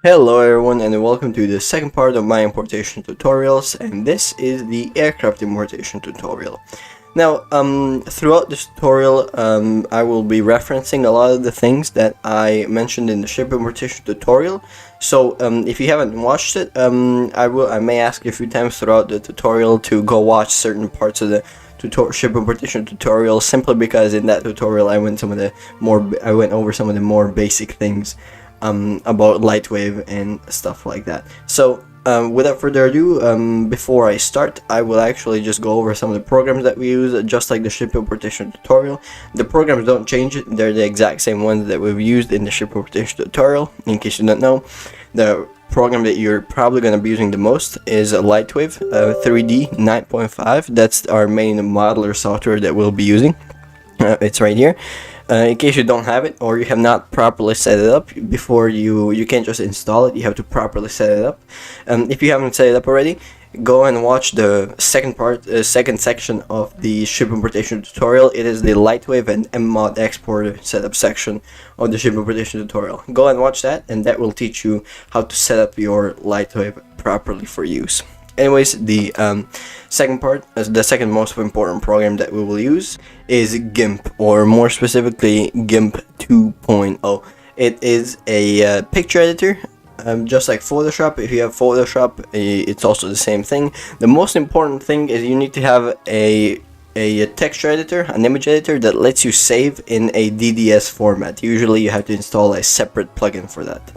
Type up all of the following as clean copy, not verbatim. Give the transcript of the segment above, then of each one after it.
Hello everyone and welcome to the second part of my importation tutorials, and this is the aircraft importation tutorial. Now, throughout this tutorial, I will be referencing a lot of the things that I mentioned in the ship importation tutorial. So, if you haven't watched it, I may ask you a few times throughout the tutorial to go watch certain parts of the ship importation tutorial, simply because in that tutorial I went over some of the more basic things about Lightwave and stuff like that. So without further ado, before I start, I will actually just go over some of the programs that we use, just like the ship importation tutorial. The programs don't change, they're the exact same ones that we've used in the ship importation tutorial. In case you don't know, the program that you're probably going to be using the most is Lightwave 3D 9.5. That's our main modeler software that we'll be using. It's right here. In case you don't have it, or you have not properly set it up before, you can't just install it, you have to properly set it up. If you haven't set it up already, go and watch the second section of the ship importation tutorial. It is the Lightwave and mmod exporter setup section of the ship importation tutorial. Go and watch that, and that will teach you how to set up your Lightwave properly for use. Anyways, the second most important program that we will use is GIMP, or more specifically GIMP 2.0. It is a picture editor, just like Photoshop. If you have Photoshop, it's also the same thing. The most important thing is you need to have a texture editor, an image editor that lets you save in a DDS format. Usually you have to install a separate plugin for that.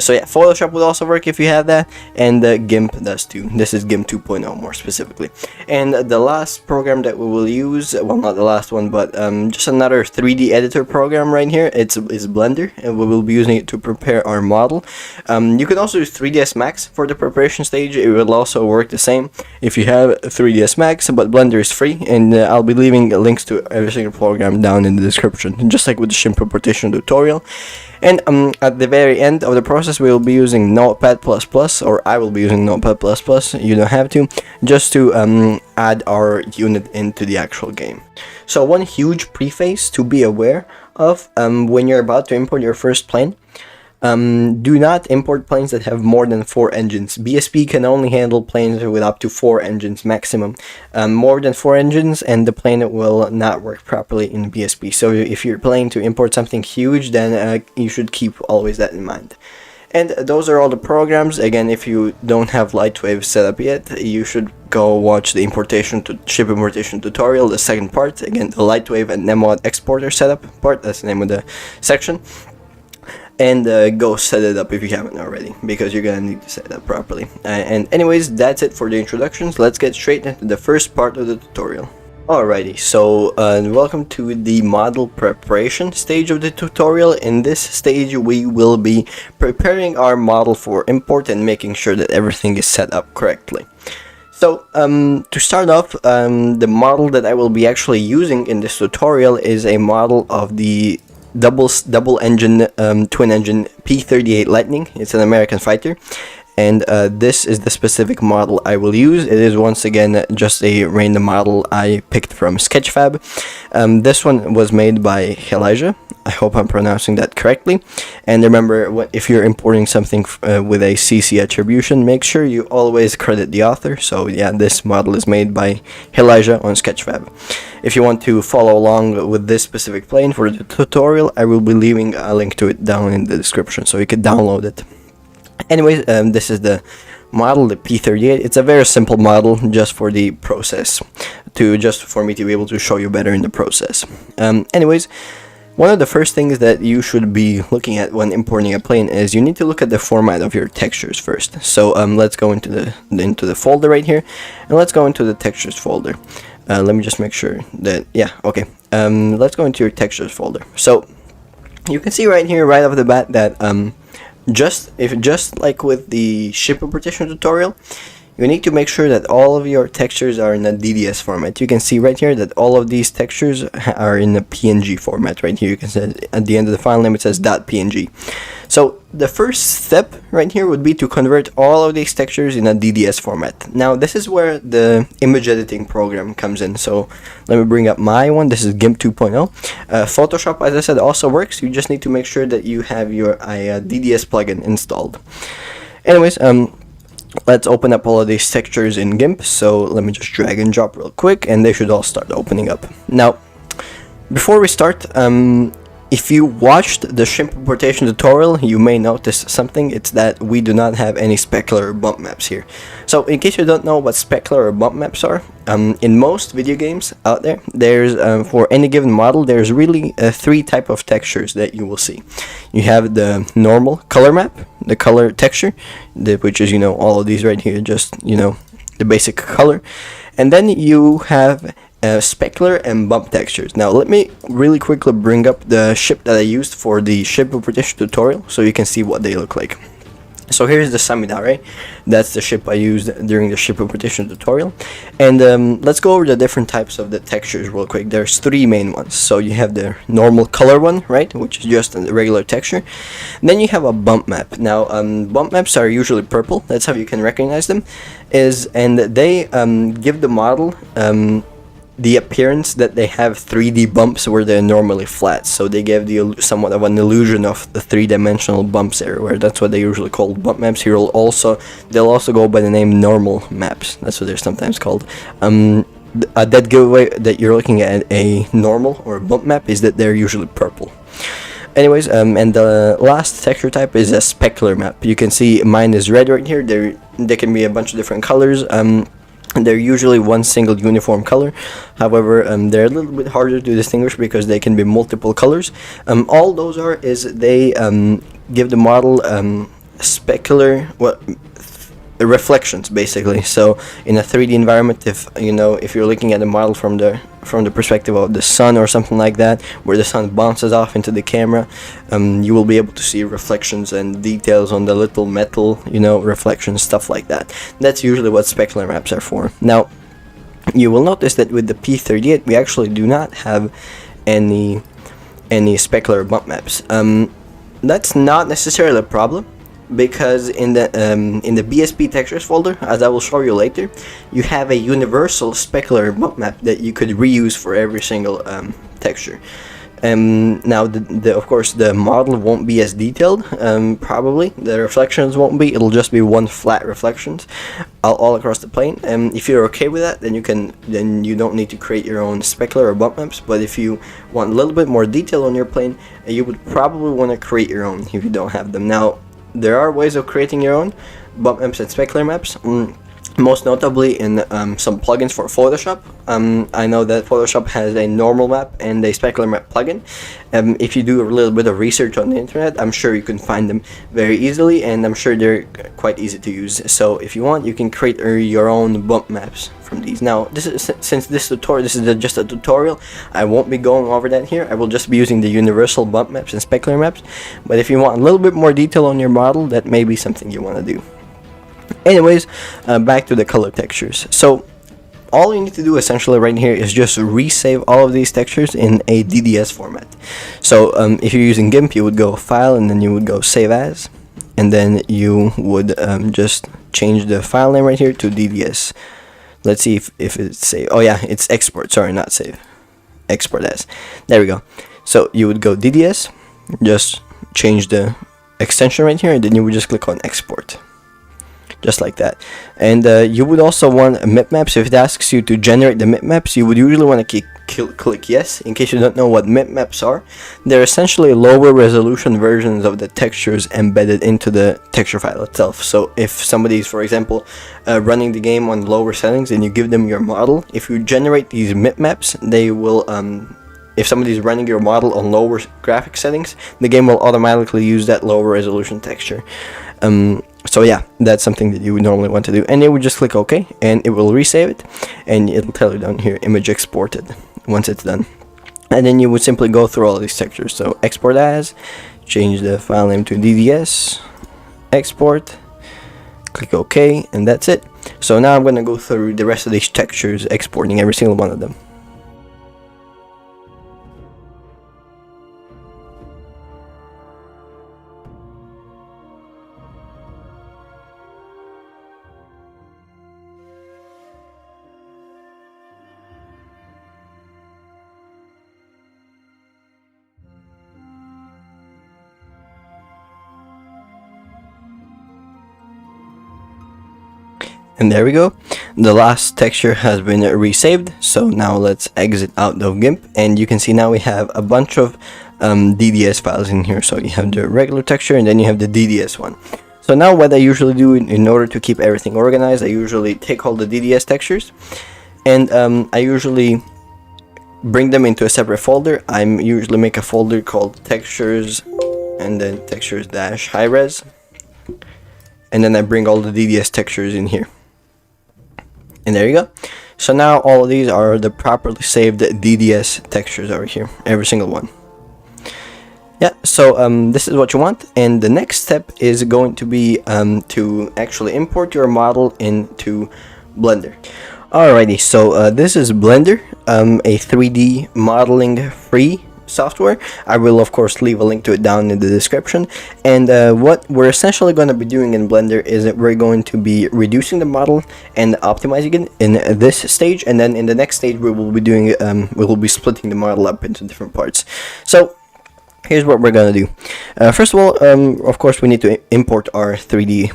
So yeah, Photoshop would also work if you have that, and GIMP does too. This is GIMP 2.0 more specifically. And the last program that we will use, well, not the last one, but just another 3D editor program right here, is Blender, and we will be using it to prepare our model. You can also use 3ds Max for the preparation stage. It will also work the same if you have 3ds Max, but Blender is free, and I'll be leaving links to every single program down in the description, just like with the ship importation tutorial. And at the very end of the process, we will be using Notepad++, or I will be using Notepad++, you don't have to, just to add our unit into the actual game. So one huge preface to be aware of when you're about to import your first plane. Do not import planes that have more than 4 engines. BSP can only handle planes with up to 4 engines maximum. More than 4 engines and the plane will not work properly in BSP. So if you're planning to import something huge, then you should keep always that in mind. And those are all the programs. Again, if you don't have Lightwave set up yet, you should go watch the ship importation tutorial, the second part. Again, the Lightwave and mmod exporter setup part, that's the name of the section. And go set it up if you haven't already, because you're gonna need to set it up properly. And anyways, that's it for the introductions. Let's get straight into the first part of the tutorial. Alrighty, so welcome to the model preparation stage of the tutorial. In this stage, we will be preparing our model for import and making sure that everything is set up correctly. So, to start off, the model that I will be actually using in this tutorial is a model of the double engine twin engine P-38 Lightning. It's an American fighter, and this is the specific model I will use. It is once again just a random model I picked from Sketchfab. This one was made by Elijah. I hope I'm pronouncing that correctly. And remember, if you're importing something with a CC attribution, make sure you always credit the author. So yeah, this model is made by Elijah on Sketchfab. If you want to follow along with this specific plane for the tutorial, I will be leaving a link to it down in the description, so you can download it. Anyways, this is the model, the P-38. It's a very simple model, just for the process, just for me to be able to show you better in the process. Anyways, one of the first things that you should be looking at when importing a plane is you need to look at the format of your textures first. So let's go into the folder right here, and let's go into the textures folder. Let me just make sure that, yeah, okay. Let's go into your textures folder. So you can see right here, right off the bat, that just like with the ship importation tutorial, you need to make sure that all of your textures are in a DDS format. You can see right here that all of these textures are in a PNG format right here. You can see at the end of the file name it says .png. So the first step right here would be to convert all of these textures in a DDS format. Now this is where the image editing program comes in. So let me bring up my one. This is GIMP 2.0. Photoshop, as I said, also works. You just need to make sure that you have your DDS plugin installed. Anyways, let's open up all of these textures in GIMP. So let me just drag and drop real quick, and they should all start opening up. Now, before we start, if you watched the ship importation tutorial, you may notice something. It's that we do not have any specular or bump maps here. So in case you don't know what specular or bump maps are, in most video games out there, there's for any given model, there's really three type of textures that you will see. You have the normal color map, the color texture, which is, you know, all of these right here, just, you know, the basic color. And then you have specular and bump textures. Now let me really quickly bring up the ship that I used for the ship importation tutorial so you can see what they look like. So here's the Samidare. That's the ship I used during the ship importation tutorial. And let's go over the different types of the textures real quick. There's three main ones. So you have the normal color one, right, which is just a regular texture. And then you have a bump map. Now bump maps are usually purple. That's how you can recognize them. And they give the model the appearance that they have 3D bumps where they're normally flat, so they give the somewhat of an illusion of the three-dimensional bumps everywhere. That's what they usually call bump maps. Here they'll also go by the name normal maps. That's what they're sometimes called. A dead giveaway that you're looking at a normal or a bump map is that they're usually purple. Anyways, and the last texture type is a specular map. You can see mine is red right here. There can be a bunch of different colors. They're usually one single uniform color. However, they're a little bit harder to distinguish because they can be multiple colors. All those are is they give the model specular reflections, basically. So in a 3D environment, if you're looking at the model from the perspective of the sun or something like that, where the sun bounces off into the camera, you will be able to see reflections and details on the little metal, reflections, stuff like that. That's usually what specular maps are for. Now, you will notice that with the P38, we actually do not have any specular bump maps. That's not necessarily a problem, because in the BSP textures folder, as I will show you later, you have a universal specular bump map that you could reuse for every single texture. Now, of course, the model won't be as detailed. Probably the reflections won't be. It'll just be one flat reflections all across the plane. If you're okay with that, then you don't need to create your own specular or bump maps. But if you want a little bit more detail on your plane, you would probably want to create your own if you don't have them. Now, there are ways of creating your own bump maps and specular maps, most notably in some plugins for Photoshop. I know that Photoshop has a normal map and a specular map plugin. If you do a little bit of research on the internet, I'm sure you can find them very easily, and I'm sure they're quite easy to use. So if you want, you can create your own bump maps from these. Now, since this is just a tutorial, I won't be going over that here. I will just be using the universal bump maps and specular maps. But if you want a little bit more detail on your model, that may be something you want to do. Anyways, back to the color textures. So all you need to do essentially right here is just resave all of these textures in a DDS format. So if you're using GIMP, you would go File, and then you would go Save As, and then you would just change the file name right here to DDS. Let's see if it's save. Oh yeah, it's export. Sorry, not save. Export as. There we go. So you would go DDS, just change the extension right here, and then you would just click on export. Just like that. And you would also want mip maps. If it asks you to generate the mip maps, you would usually want to click yes. In case you don't know what mip maps are, they're essentially lower resolution versions of the textures embedded into the texture file itself. So if somebody is, for example, running the game on lower settings and you give them your model, if you generate these mip maps, they will if somebody is running your model on lower graphic settings, the game will automatically use that lower resolution texture. So yeah, that's something that you would normally want to do, and you would just click OK, and it will resave it, and it'll tell you down here image exported once it's done. And then you would simply go through all these textures. So export as, change the file name to DDS, export, click OK, and that's it. So now I'm going to go through the rest of these textures, exporting every single one of them. And there we go. The last texture has been resaved. So now let's exit out of GIMP, and you can see now we have a bunch of DDS files in here. So you have the regular texture, and then you have the DDS one. So now what I usually do in order to keep everything organized, I usually take all the DDS textures, and I usually bring them into a separate folder. I usually make a folder called textures, and then textures dash high res, and then I bring all the DDS textures in here. And there you go. So now all of these are the properly saved DDS textures over here, every single one. Yeah, so this is what you want, and the next step is going to be to actually import your model into Blender. Alrighty, so this is Blender, a 3D modeling free software. I will of course leave a link to it down in the description. And what we're essentially going to be doing in Blender is that we're going to be reducing the model and optimizing it in this stage, and then in the next stage we will be doing we will be splitting the model up into different parts. So here's what we're gonna do. First of all, of course we need to import our 3D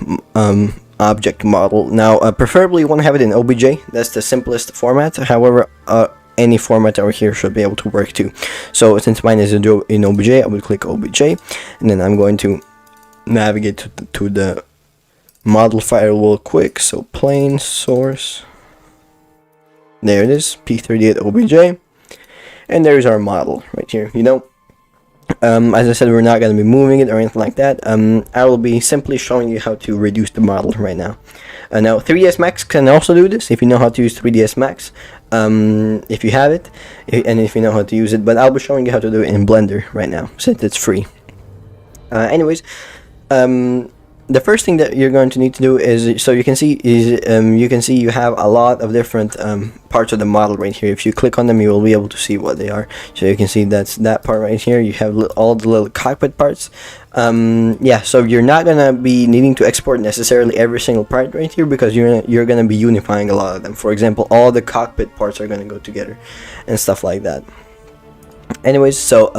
object model. Now preferably you want to have it in OBJ. That's the simplest format. However, any format over here should be able to work too. So since mine is in OBJ, I will click OBJ, and then I'm going to navigate to the model file real quick. So plain source, there it is, p38 OBJ, and there's our model right here. You know, as I said, we're not going to be moving it or anything like that. I will be simply showing you how to reduce the model right now. Now 3ds Max can also do this if you know how to use 3ds Max, if you have it, and if you know how to use it, but I'll be showing you how to do it in Blender right now since it's free. Anyways, the first thing that you're going to need to do is, so you can see you have a lot of different parts of the model right here. If you click on them, you will be able to see what they are. So you can see that's that part right here. You have all the little cockpit parts. Yeah, so you're not gonna be needing to export necessarily every single part right here, because you're gonna be unifying a lot of them. For example, all the cockpit parts are gonna go together and stuff like that. Anyways, so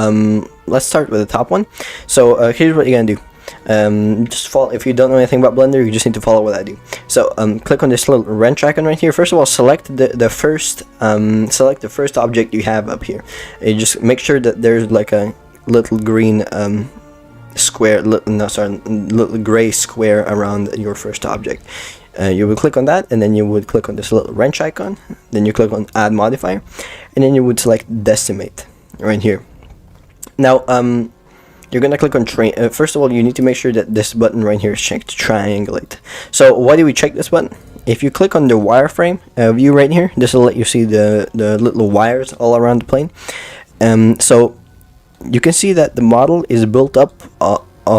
let's start with the top one. So here's what you're gonna do. Just follow. If you don't know anything about Blender, you just need to follow what I do. So click on this little wrench icon right here. First of all, select the first object you have up here. You just make sure that there's like a little green little gray square around your first object. You would click on that, and then you would click on this little wrench icon. Then you click on add modifier, and then you would select decimate right here. Now you're gonna click on first of all, you need to make sure that this button right here is checked, triangulate. So why do we check this button? If you click on the wireframe view right here, this will let you see the little wires all around the plane. So you can see that the model is built up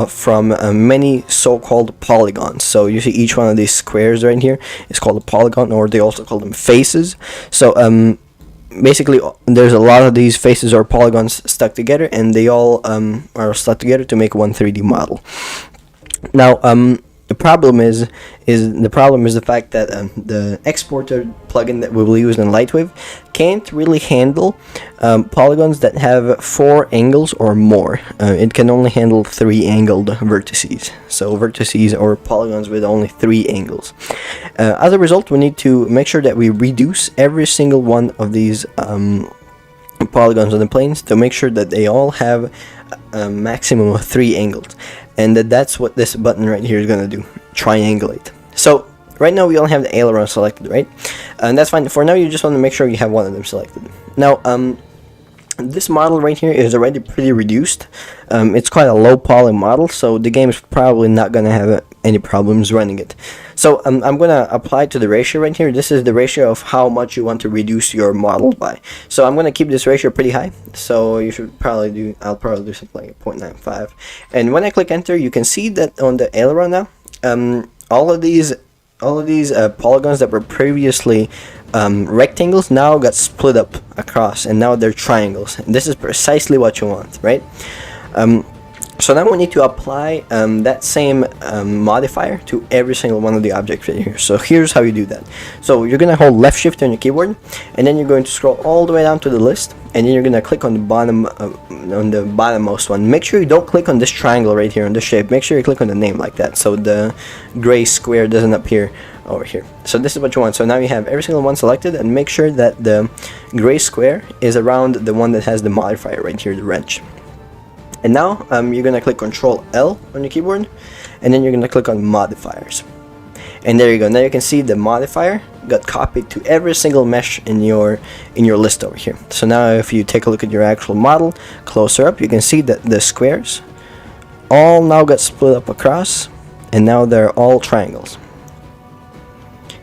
from many so-called polygons. So you see each one of these squares right here is called a polygon, or they also call them faces. So basically there's a lot of these faces or polygons stuck together, and they all are stuck together to make one 3D model. Now the problem is the fact that the exporter plugin that we will use in Lightwave can't really handle polygons that have 4 angles or more. It can only handle 3 angled vertices. So vertices or polygons with only 3 angles. As a result, we need to make sure that we reduce every single one of these polygons on the planes to make sure that they all have a maximum of 3 angles, and that's what this button right here is going to do, triangulate. So right now we only have the aileron selected, right? And that's fine. For now, you just want to make sure you have one of them selected. Now this model right here is already pretty reduced. It's quite a low poly model, so the game is probably not going to have any problems running it. So I'm going to apply to the ratio right here. This is the ratio of how much you want to reduce your model by. So I'm going to keep this ratio pretty high. So you should probably do, I'll probably do something like 0.95. And when I click enter, you can see that on the aileron now, all of these polygons that were previously rectangles now got split up across, and now they're triangles. And this is precisely what you want, right? So now we need to apply that same modifier to every single one of the objects right here. So here's how you do that. So you're gonna hold left shift on your keyboard, and then you're going to scroll all the way down to the list, and then you're gonna click on the bottom on the bottommost one. Make sure you don't click on this triangle right here on the shape. Make sure you click on the name like that, so the gray square doesn't appear over here. So this is what you want. So now you have every single one selected, and make sure that the gray square is around the one that has the modifier right here, the wrench. And now you're gonna click Control L on your keyboard, and then you're gonna click on modifiers. And there you go. Now you can see the modifier got copied to every single mesh in your list over here. So now if you take a look at your actual model closer up, you can see that the squares all now got split up across, and now they're all triangles.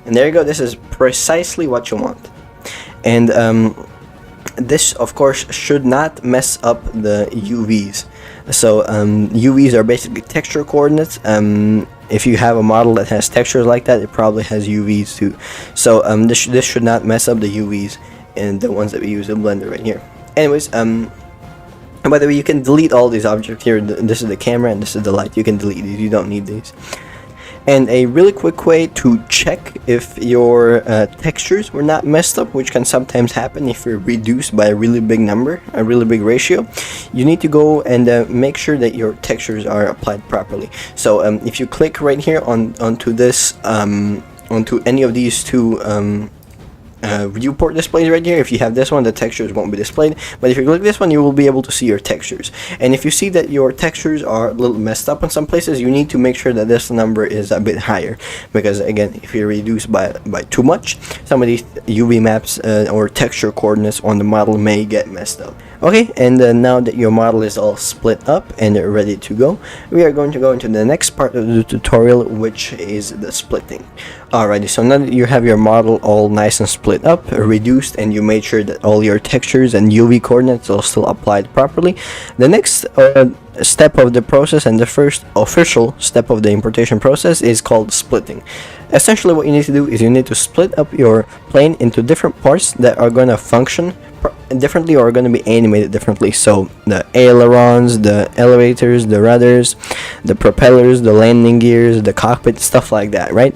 And there you go. This is precisely what you want. And this of course should not mess up the UVs. So UVs are basically texture coordinates. If you have a model that has textures like that, it probably has UVs too. So this should not mess up the UVs and the ones that we use in Blender right here. Anyways, and by the way, you can delete all these objects here. This is the camera and this is the light. You can delete these. You don't need these. And a really quick way to check if your textures were not messed up, which can sometimes happen if you're reduced by a really big number, a really big ratio, you need to go and make sure that your textures are applied properly. So if you click right here onto this, onto any of these two viewport displays right here, if you have this one, the textures won't be displayed, but if you click this one, you will be able to see your textures. And if you see that your textures are a little messed up in some places, you need to make sure that this number is a bit higher, because again, if you reduce by too much, some of these UV maps or texture coordinates on the model may get messed up. Okay, and now that your model is all split up and ready to go, we are going to go into the next part of the tutorial, which is the splitting. Alrighty, so now that you have your model all nice and split up, reduced, and you made sure that all your textures and UV coordinates are still applied properly, the next step of the process, and the first official step of the importation process, is called splitting. Essentially what you need to do is you need to split up your plane into different parts that are going to function differently or are going to be animated differently. So the ailerons, the elevators, the rudders, the propellers, the landing gears, the cockpit, stuff like that, right?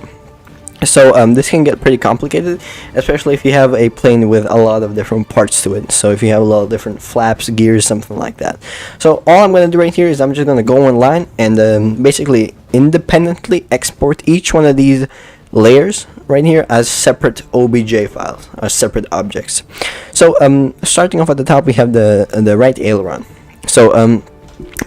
So this can get pretty complicated, especially if you have a plane with a lot of different parts to it. So if you have a lot of different flaps, gears, something like that. So all I'm going to do right here is I'm just going to go online and basically independently export each one of these layers right here as separate OBJ files, as separate objects. So starting off at the top, we have the right aileron. So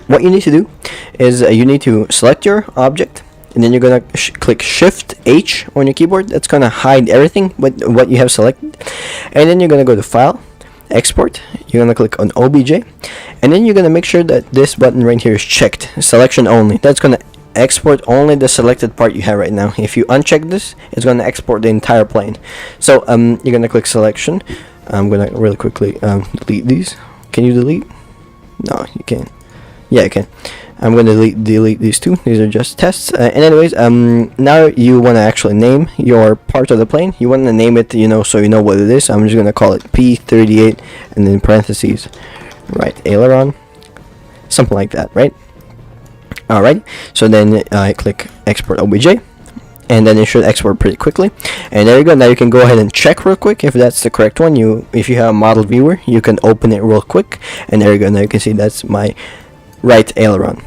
what you need to do is you need to select your object, and then you're gonna click Shift H on your keyboard. That's gonna hide everything but what you have selected. And then you're gonna go to File, Export. You're gonna click on OBJ, and then you're gonna make sure that this button right here is checked, Selection Only. That's gonna export only the selected part you have right now. If you uncheck this, it's gonna export the entire plane. So you're gonna click Selection. I'm gonna really quickly delete these. Can you delete? No, you can't. Yeah, you can. I'm going to delete these two. These are just tests. And anyways, now you want to actually name your part of the plane. You want to name it, so you know what it is. I'm just going to call it P38 and then parentheses, right, aileron, something like that, right? Alright, so then I click Export OBJ, and then it should export pretty quickly. And there you go. Now you can go ahead and check real quick if that's the correct one. If you have a model viewer, you can open it real quick, and there you go. Now you can see that's my right aileron.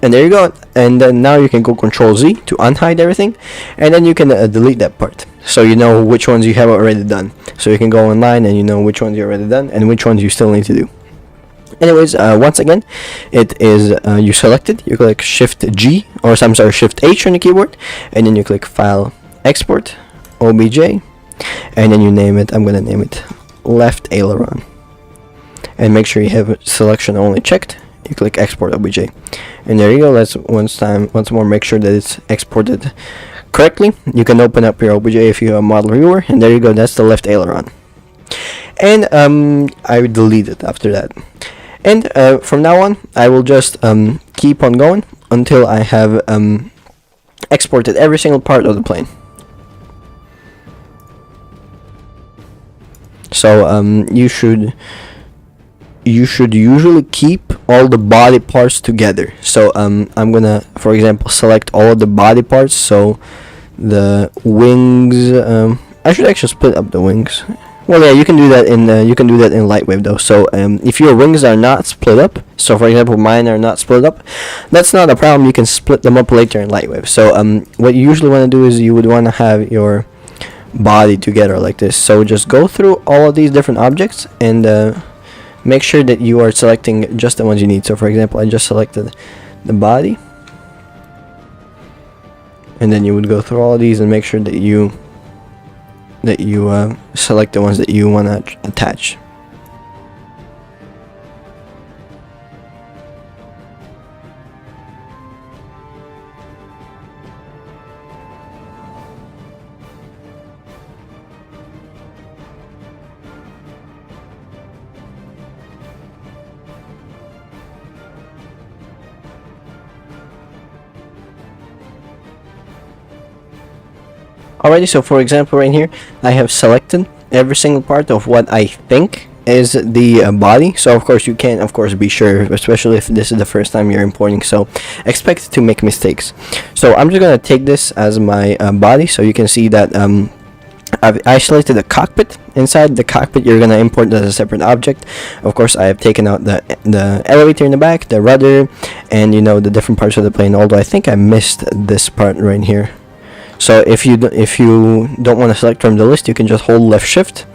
And there you go. And then now you can go Control Z to unhide everything, and then you can delete that part, so you know which ones you have already done. So you can go online and you know which ones you already done and which ones you still need to do. Anyways, once again, it is you selected. You click Shift G, or I'm sorry, Shift H on the keyboard, and then you click File, Export, OBJ, and then you name it. I'm gonna name it Left Aileron, and make sure you have Selection Only checked. You click Export OBJ, and there you go. Let's once more make sure that it's exported correctly. You can open up your OBJ if you have a model viewer, and there you go. That's the left aileron. And I delete it after that. And from now on, I will just keep on going until I have exported every single part of the plane. So you should usually keep all the body parts together. So I'm gonna, for example, select all of the body parts. So the wings, I should actually split up the wings. Well, yeah, you can do that in Lightwave though. So if your wings are not split up, so for example mine are not split up, that's not a problem. You can split them up later in Lightwave. So what you usually want to do is you would want to have your body together like this. So just go through all of these different objects and make sure that you are selecting just the ones you need. So for example, I just selected the body, and then you would go through all of these and make sure that you select the ones that you want to attach. Alrighty, so for example right here, I have selected every single part of what I think is the body. So of course you can be sure, especially if this is the first time you're importing, so expect to make mistakes. So I'm just gonna take this as my body. So you can see that I've isolated the cockpit. Inside the cockpit you're gonna import as a separate object. Of course I have taken out the elevator in the back, the rudder, and the different parts of the plane, although I think I missed this part right here. So if you don't want to select from the list, you can just hold left shift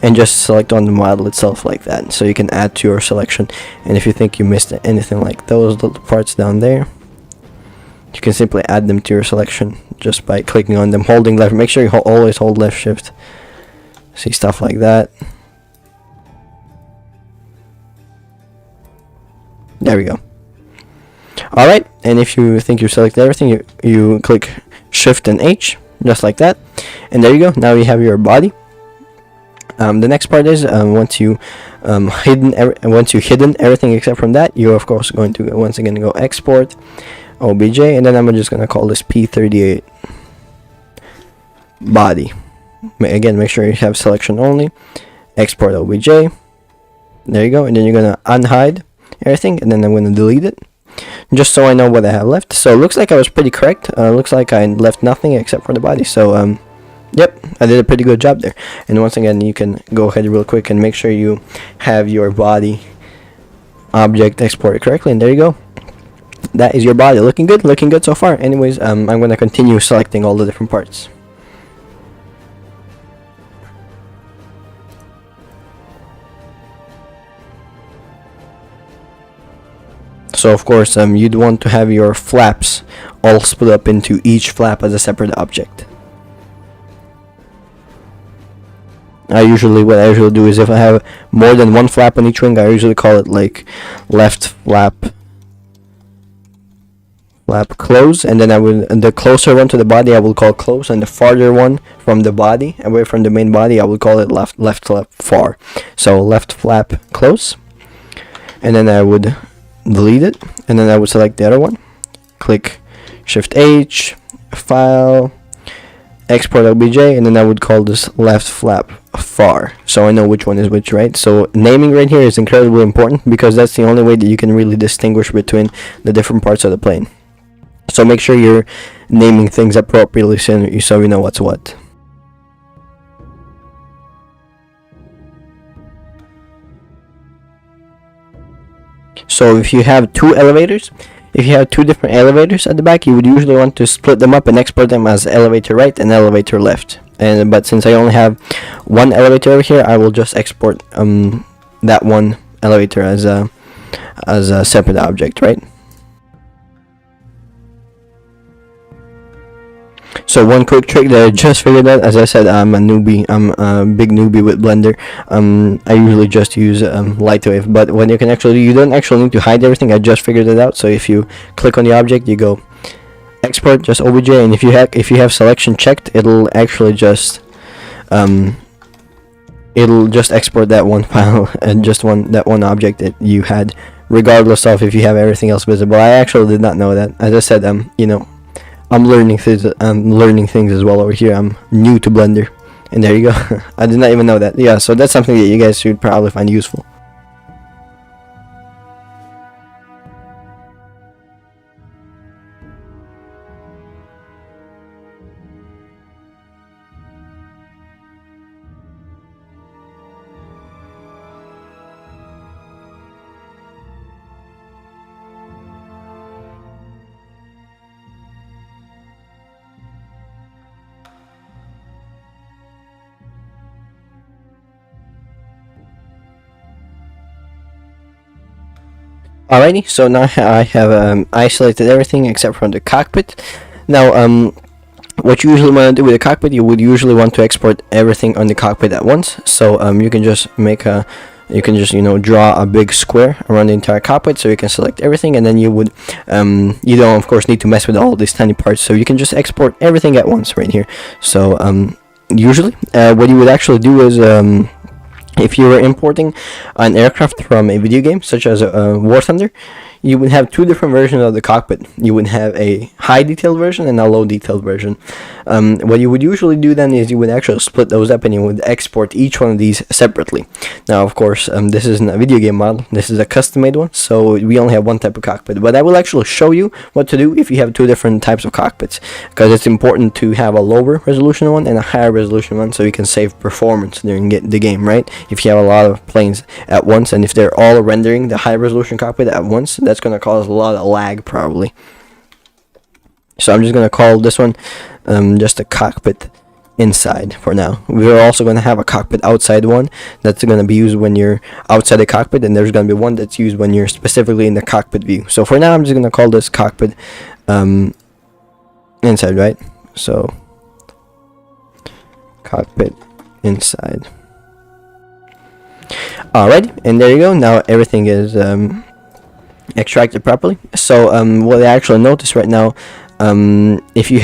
and just select on the model itself like that, so you can add to your selection. And if you think you missed anything like those little parts down there, you can simply add them to your selection just by clicking on them, holding left. Make sure you always hold left shift. See, stuff like that. There we go. Alright, and if you think you selected everything, you click Shift and H, just like that, and there you go. Now you have your body. The next part is once you hidden everything except from that, you're of course going to once again go export obj, and then I'm just gonna call this P38 body. Again, make sure you have selection only, export obj. There you go, and then you're gonna unhide everything, and then I'm gonna delete it, just so I know what I have left. So it looks like I was pretty correct. Looks like I left nothing except for the body. So yep, I did a pretty good job there. And once again, you can go ahead real quick and make sure you have your body object exported correctly, and there you go. That is your body. Looking good so far. Anyways, I'm gonna continue selecting all the different parts. So of course you'd want to have your flaps all split up into each flap as a separate object. What I usually do is if I have more than one flap on each wing, I usually call it like left flap close, and then the closer one to the body I will call close, and the farther one from the body, away from the main body, I will call it left flap far. So left flap close, and then I would delete it, and then I would select the other one, click Shift H, File, Export OBJ, and then I would call this left flap far, so I know which one is which, right? So naming right here is incredibly important, because that's the only way that you can really distinguish between the different parts of the plane. So make sure you're naming things appropriately so you know what's what. So if you have two different elevators at the back, you would usually want to split them up and export them as elevator right and elevator left. But since I only have one elevator over here, I will just export that one elevator as a separate object, right? So one quick trick that I just figured out, as I said, I'm a big newbie with Blender. I usually just use Lightwave, but when you don't actually need to hide everything. I just figured it out. So if you click on the object, you go export just OBJ, and if you have selection checked, it'll actually just export that one file and that one object that you had, regardless of if you have everything else visible. I actually did not know that. As I said, I'm learning things as well over here. I'm new to Blender, and there you go. I did not even know that. Yeah, so that's something that you guys should probably find useful. Alrighty, so now I have isolated everything except from the cockpit. Now, what you usually want to do with the cockpit, you would usually want to export everything on the cockpit at once. So you can just draw a big square around the entire cockpit, so you can select everything, and then you would you don't of course need to mess with all these tiny parts, so you can just export everything at once right here. So usually what you would actually do is if you were importing an aircraft from a video game such as War Thunder, you would have two different versions of the cockpit. You would have a high detailed version and a low detailed version. What you would usually do then is you would actually split those up and you would export each one of these separately. Now, of course, this isn't a video game model. This is a custom made one, so we only have one type of cockpit. But I will actually show you what to do if you have two different types of cockpits, because it's important to have a lower resolution one and a higher resolution one so you can save performance during the game, right? If you have a lot of planes at once and if they're all rendering the high resolution cockpit at once, that's going to cause a lot of lag probably. So I'm just going to call this one just a cockpit inside for now. We're also going to have a cockpit outside one that's going to be used when you're outside the cockpit, and there's going to be one that's used when you're specifically in the cockpit view. So for now I'm just going to call this cockpit inside, right? So cockpit inside. Alright, and there you go. Now everything is extracted properly. So what I actually noticed right now, if you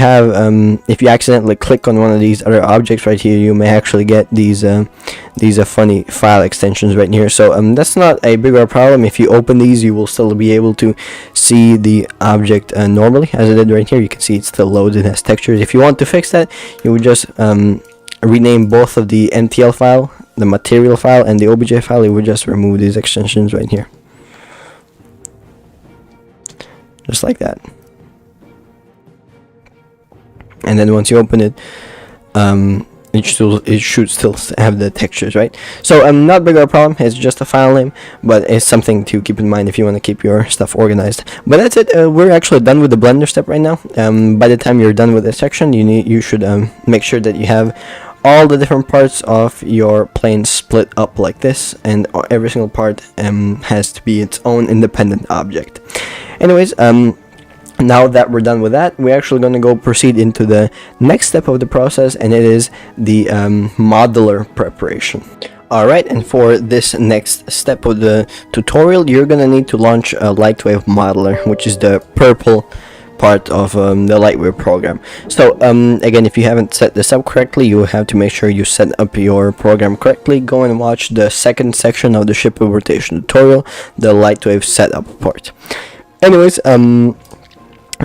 accidentally click on one of these other objects right here, you may actually get these funny file extensions right here. So that's not a bigger problem. If you open these, you will still be able to see the object normally as it did right here. You can see it's still loaded as textures. If you want to fix that, you would just rename both of the MTL file, the material file, and the OBJ file. You would just remove these extensions right here, just like that. And then once you open it, it should still have the textures, right? So not big of a problem. It's just a file name, but it's something to keep in mind if you want to keep your stuff organized. But that's it. We're actually done with the Blender step right now. By the time you're done with this section, you should make sure that you have all the different parts of your plane split up like this, and every single part has to be its own independent object. Anyways, now that we're done with that, we're actually going to go proceed into the next step of the process, and it is the modeler preparation. Alright, and for this next step of the tutorial, you're going to need to launch a Lightwave modeler, which is the purple part of the Lightwave program. So again, if you haven't set this up correctly, you have to make sure you set up your program correctly. Go and watch the second section of the ship importation tutorial, the Lightwave setup part. Anyways,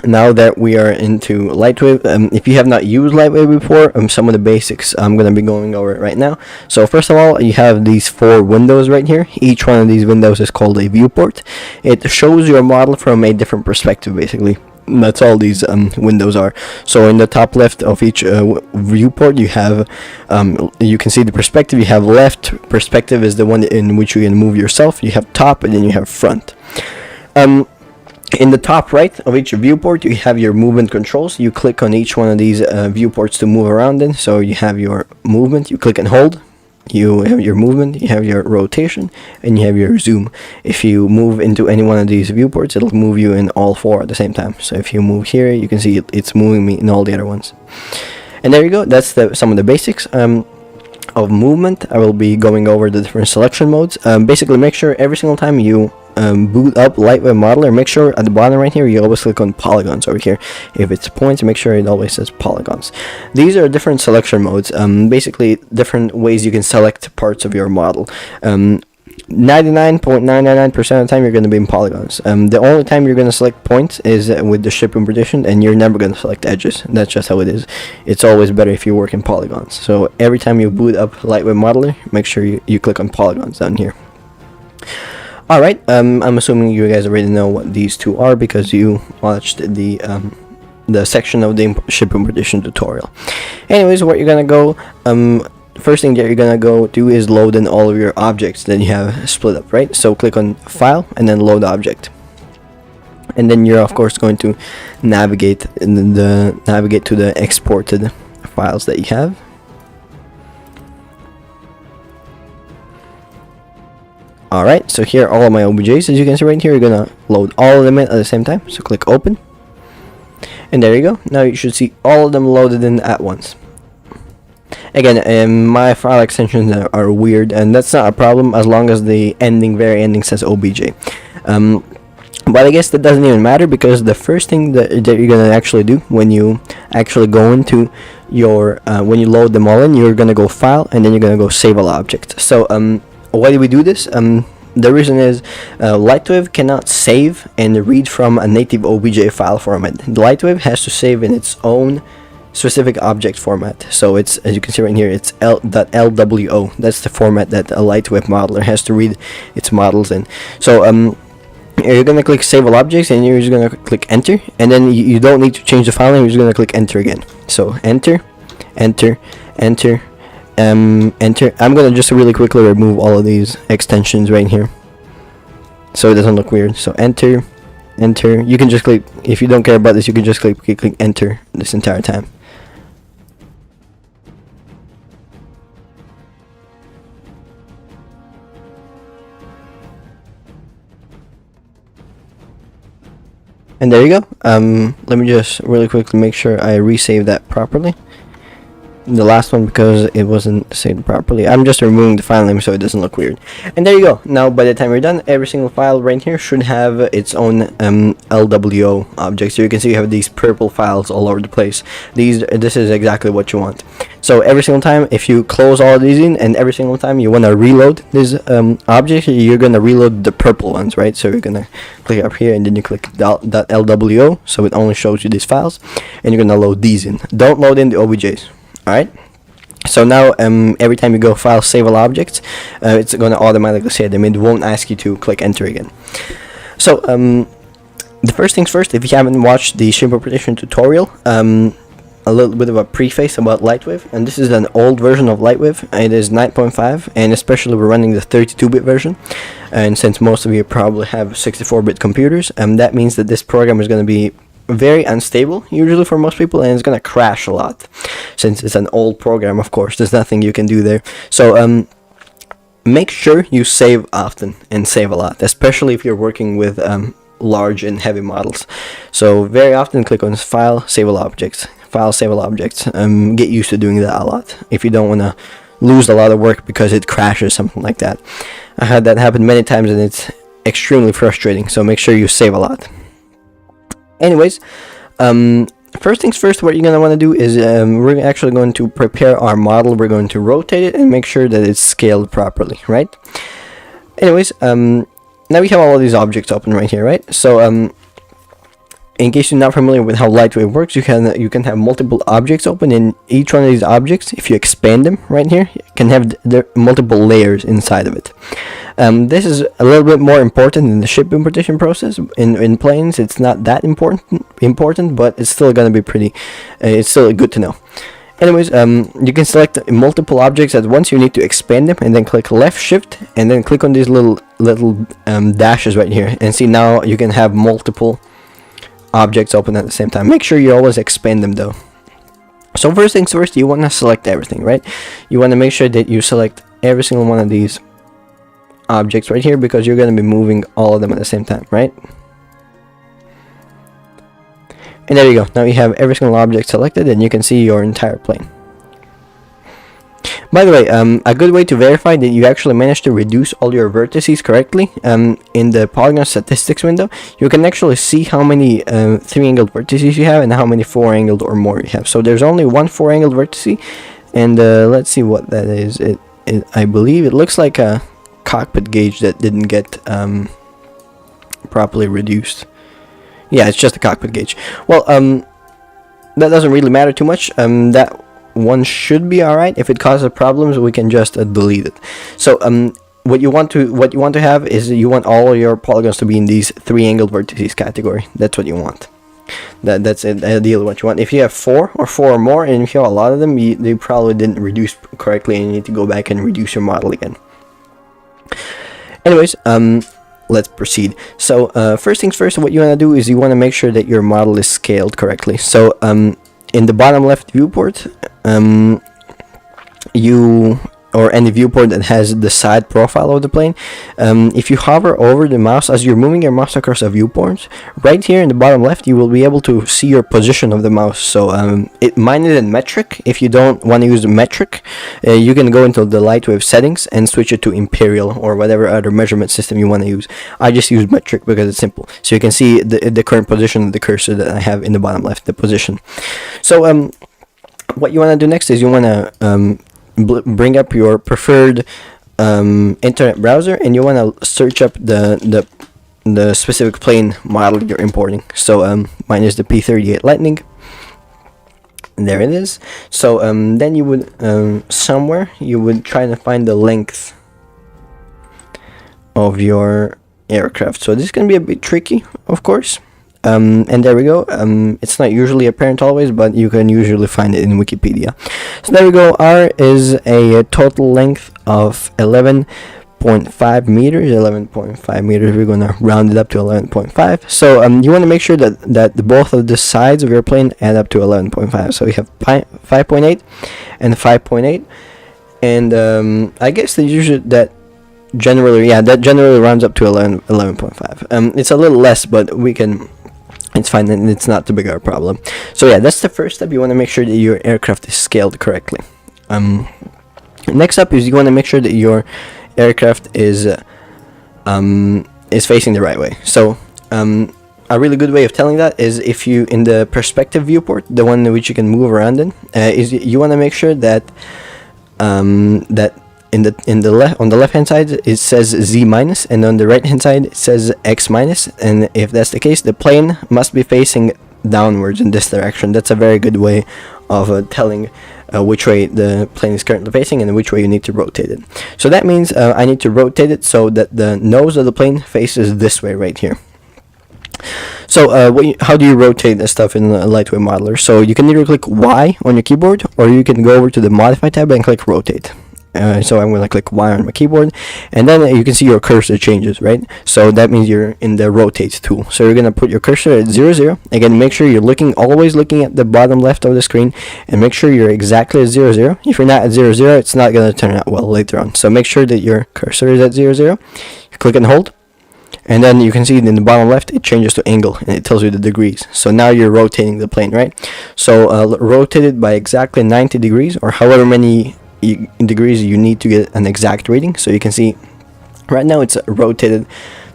now that we are into Lightwave, if you have not used Lightwave before, some of the basics I'm going to be going over it right now. So first of all, you have these 4 windows right here. Each one of these windows is called a viewport. It shows your model from a different perspective, basically. That's all these windows are. So in the top left of each viewport, you have you can see the perspective. You have left perspective is the one in which you can move yourself. You have top, and then you have front. In the top right of each viewport, you have your movement controls. You click on each one of these viewports to move around in. So you have your movement, you click and hold. You have your movement, you have your rotation, and you have your zoom. If you move into any one of these viewports, it'll move you in all 4 at the same time. So if you move here, you can see it's moving me in all the other ones. And there you go. That's some of the basics of movement. I will be going over the different selection modes. Basically, make sure every single time you boot up Lightwave Modeler, make sure at the bottom right here you always click on polygons over here. If it's points, make sure it always says polygons. These are different selection modes, basically different ways you can select parts of your model. 99.999% of the time you're going to be in polygons. The only time you're going to select points is with the ship importation, and you're never going to select edges. That's just how it is. It's always better if you work in polygons. So every time you boot up Lightwave Modeler, make sure you click on polygons down here. Alright, I'm assuming you guys already know what these two are because you watched the section of the ship importation tutorial. Anyways, what you're gonna go, first thing that you're gonna go do is load in all of your objects that you have split up, right? So click on File and then Load Object, and then you're of course going to navigate to the exported files that you have. Alright, so here are all of my OBJs. As you can see right here, you're gonna load all of them in at the same time. So click open. And there you go. Now you should see all of them loaded in at once. Again, my file extensions are weird, and that's not a problem as long as the very ending says OBJ. But I guess that doesn't even matter, because the first thing that you're gonna actually do when you actually go into your when you load them all in, you're gonna go file, and then you're gonna go save all objects. So why do we do this? The reason is Lightwave cannot save and read from a native OBJ file format. Lightwave has to save in its own specific object format. So it's, as you can see right here, it's .lwo. That's the format that a Lightwave modeler has to read its models in. So you're gonna click save all objects, and you're just gonna click enter, and then you don't need to change the file name. You're just gonna click enter again. So enter, enter, enter, enter. I'm gonna just really quickly remove all of these extensions right here so it doesn't look weird. So enter, enter. You can just click, if you don't care about this, you can just click enter this entire time. And there you go. Let me just really quickly make sure I resave that properly. The last one, because it wasn't saved properly. I'm just removing the file name so it doesn't look weird. And there you go. Now by the time you're done, every single file right here should have its own LWO object. So you can see you have these purple files all over the place. This is exactly what you want. So every single time, if you close all of these in, and every single time you want to reload this object, you're going to reload the purple ones, right? So you're going to click up here, and then you click .lwo, so it only shows you these files, and you're going to load these in. Don't load in the OBJs. Alright, so now every time you go file save all objects, it's going to automatically save them. It won't ask you to click enter again. So the first things first, if you haven't watched the ship importation tutorial, a little bit of a preface about Lightwave. And this is an old version of Lightwave. It is 9.5, and especially we're running the 32-bit version. And since most of you probably have 64-bit computers, that means that this program is going to be very unstable usually for most people, and it's gonna crash a lot since it's an old program. Of course, there's nothing you can do there. So make sure you save often and save a lot, especially if you're working with large and heavy models. So very often click on file save all objects, file save all objects. Get used to doing that a lot if you don't want to lose a lot of work because it crashes, something like that. I had that happen many times, and it's extremely frustrating. So make sure you save a lot. Anyways, first things first, what you're going to want to do is we're actually going to prepare our model. We're going to rotate it and make sure that it's scaled properly, right? Anyways, now we have all of these objects open right here, right? So in case you're not familiar with how Lightwave works, you can have multiple objects open, and each one of these objects, if you expand them right here, can have multiple layers inside of it. This is a little bit more important in the ship importation process. In planes, it's not that important, but it's still gonna be pretty. It's still good to know. Anyways, you can select multiple objects at once. You need to expand them, and then click left shift, and then click on these little dashes right here, and see now you can have multiple objects open at the same time. Make sure you always expand them though. So first things first, you want to select everything, right? You want to make sure that you select every single one of these objects right here, because you're going to be moving all of them at the same time, right? And there you go. Now you have every single object selected, and you can see your entire plane. By the way, a good way to verify that you actually managed to reduce all your vertices correctly, in the polygon statistics window, you can actually see how many 3-angled vertices you have and how many 4-angled or more you have. So there's only one 4-angled vertice, and let's see what that is. I believe it looks like a cockpit gauge that didn't get properly reduced. Yeah, it's just a cockpit gauge. Well, that doesn't really matter too much. That one should be alright. If it causes problems, we can just delete it. So what you want to have is you want all your polygons to be in these 3-angled vertices category. That's what you want. That's it, ideally what you want. If you have 4 or more, and if you have a lot of them, they probably didn't reduce correctly, and you need to go back and reduce your model again. Anyways, let's proceed. So first things first, what you want to do is you want to make sure that your model is scaled correctly. So in the bottom left viewport, or any viewport that has the side profile of the plane, if you hover over the mouse as you're moving your mouse across a viewport, right here in the bottom left you will be able to see your position of the mouse. So mine is in metric. If you don't want to use the metric, you can go into the Lightwave settings and switch it to imperial or whatever other measurement system you want to use. I just use metric because it's simple, so you can see the current position of the cursor that I have in the bottom left, the position. So what you want to do next is you want to bring up your preferred internet browser, and you want to search up the specific plane model you're importing. So mine is the P-38 Lightning. There it is. So then you would somewhere you would try to find the length of your aircraft. So this is going to be a bit tricky, of course. And there we go. It's not usually apparent always, but you can usually find it in Wikipedia. So there we go. R is a total length of 11.5 meters. 11.5 meters. We're going to round it up to 11.5. So you want to make sure that both of the sides of your plane add up to 11.5. So we have 5.8 and 5.8, and I guess that generally rounds up to 11.5. It's a little less, but it's fine, and it's not too big of a problem. So yeah, that's the first step. You want to make sure that your aircraft is scaled correctly. Next up is you want to make sure that your aircraft is facing the right way. So a really good way of telling that is if you, in the perspective viewport, the one in which you can move around in, is you want to make sure that on the left hand side it says Z minus, and on the right hand side it says X minus. And if that's the case, the plane must be facing downwards in this direction. That's a very good way of telling which way the plane is currently facing and which way you need to rotate it. So that means I need to rotate it so that the nose of the plane faces this way right here. So how do you rotate this stuff in a Lightwave modeler? So you can either click Y on your keyboard, or you can go over to the Modify tab and click Rotate. So I'm going to click Y on my keyboard, and then you can see your cursor changes, right? So that means you're in the Rotate tool. So you're going to put your cursor at 0, 0. Again, make sure you're always looking at the bottom left of the screen, and make sure you're exactly at 0, 0. If you're not at 0, 0, it's not going to turn out well later on. So make sure that your cursor is at 0, 0. You click and hold, and then you can see in the bottom left it changes to angle, and it tells you the degrees. So now you're rotating the plane, right? So rotate it by exactly 90 degrees, or however many degrees you need to get an exact reading. So you can see right now it's rotated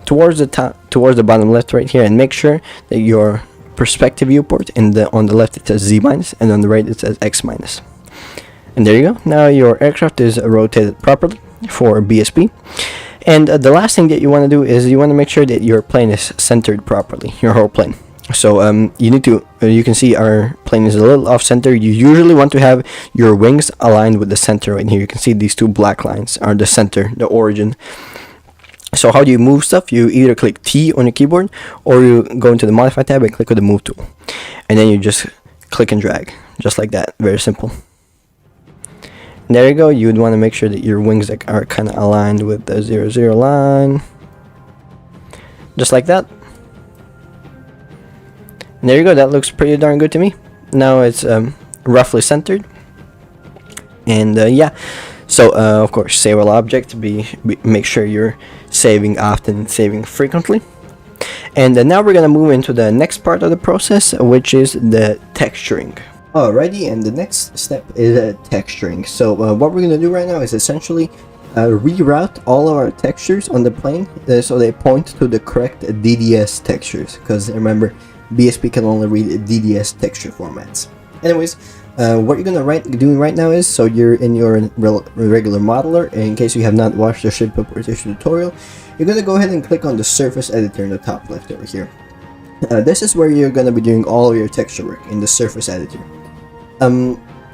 towards the bottom left right here, and make sure that your perspective viewport on the left it says Z minus, and on the right it says X minus. And there you go. Now your aircraft is rotated properly for BSP. And the last thing that you want to do is you want to make sure that your plane is centered properly, your whole plane. So you need to, you can see our plane is a little off center. You usually want to have your wings aligned with the center right here. You can see these two black lines are the center, the origin. So how do you move stuff? You either click T on your keyboard, or you go into the Modify tab and click on the Move tool. And then you just click and drag, just like that. Very simple. And there you go. You would want to make sure that your wings are kind of aligned with the 0, 0 line. Just like that. And there you go. That looks pretty darn good to me. Now it's roughly centered. And yeah. So of course, save all object. Make sure you're saving often and saving frequently. And now we're gonna move into the next part of the process, which is the texturing. Alrighty, and the next step is texturing. So what we're gonna do right now is essentially reroute all of our textures on the plane so they point to the correct DDS textures. Because remember, BSP can only read DDS texture formats. Anyways, what you're gonna do right now is, so you're in your regular modeler, and in case you have not watched the ship importation tutorial, you're gonna go ahead and click on the surface editor in the top left over here. This is where you're gonna be doing all of your texture work in the surface editor.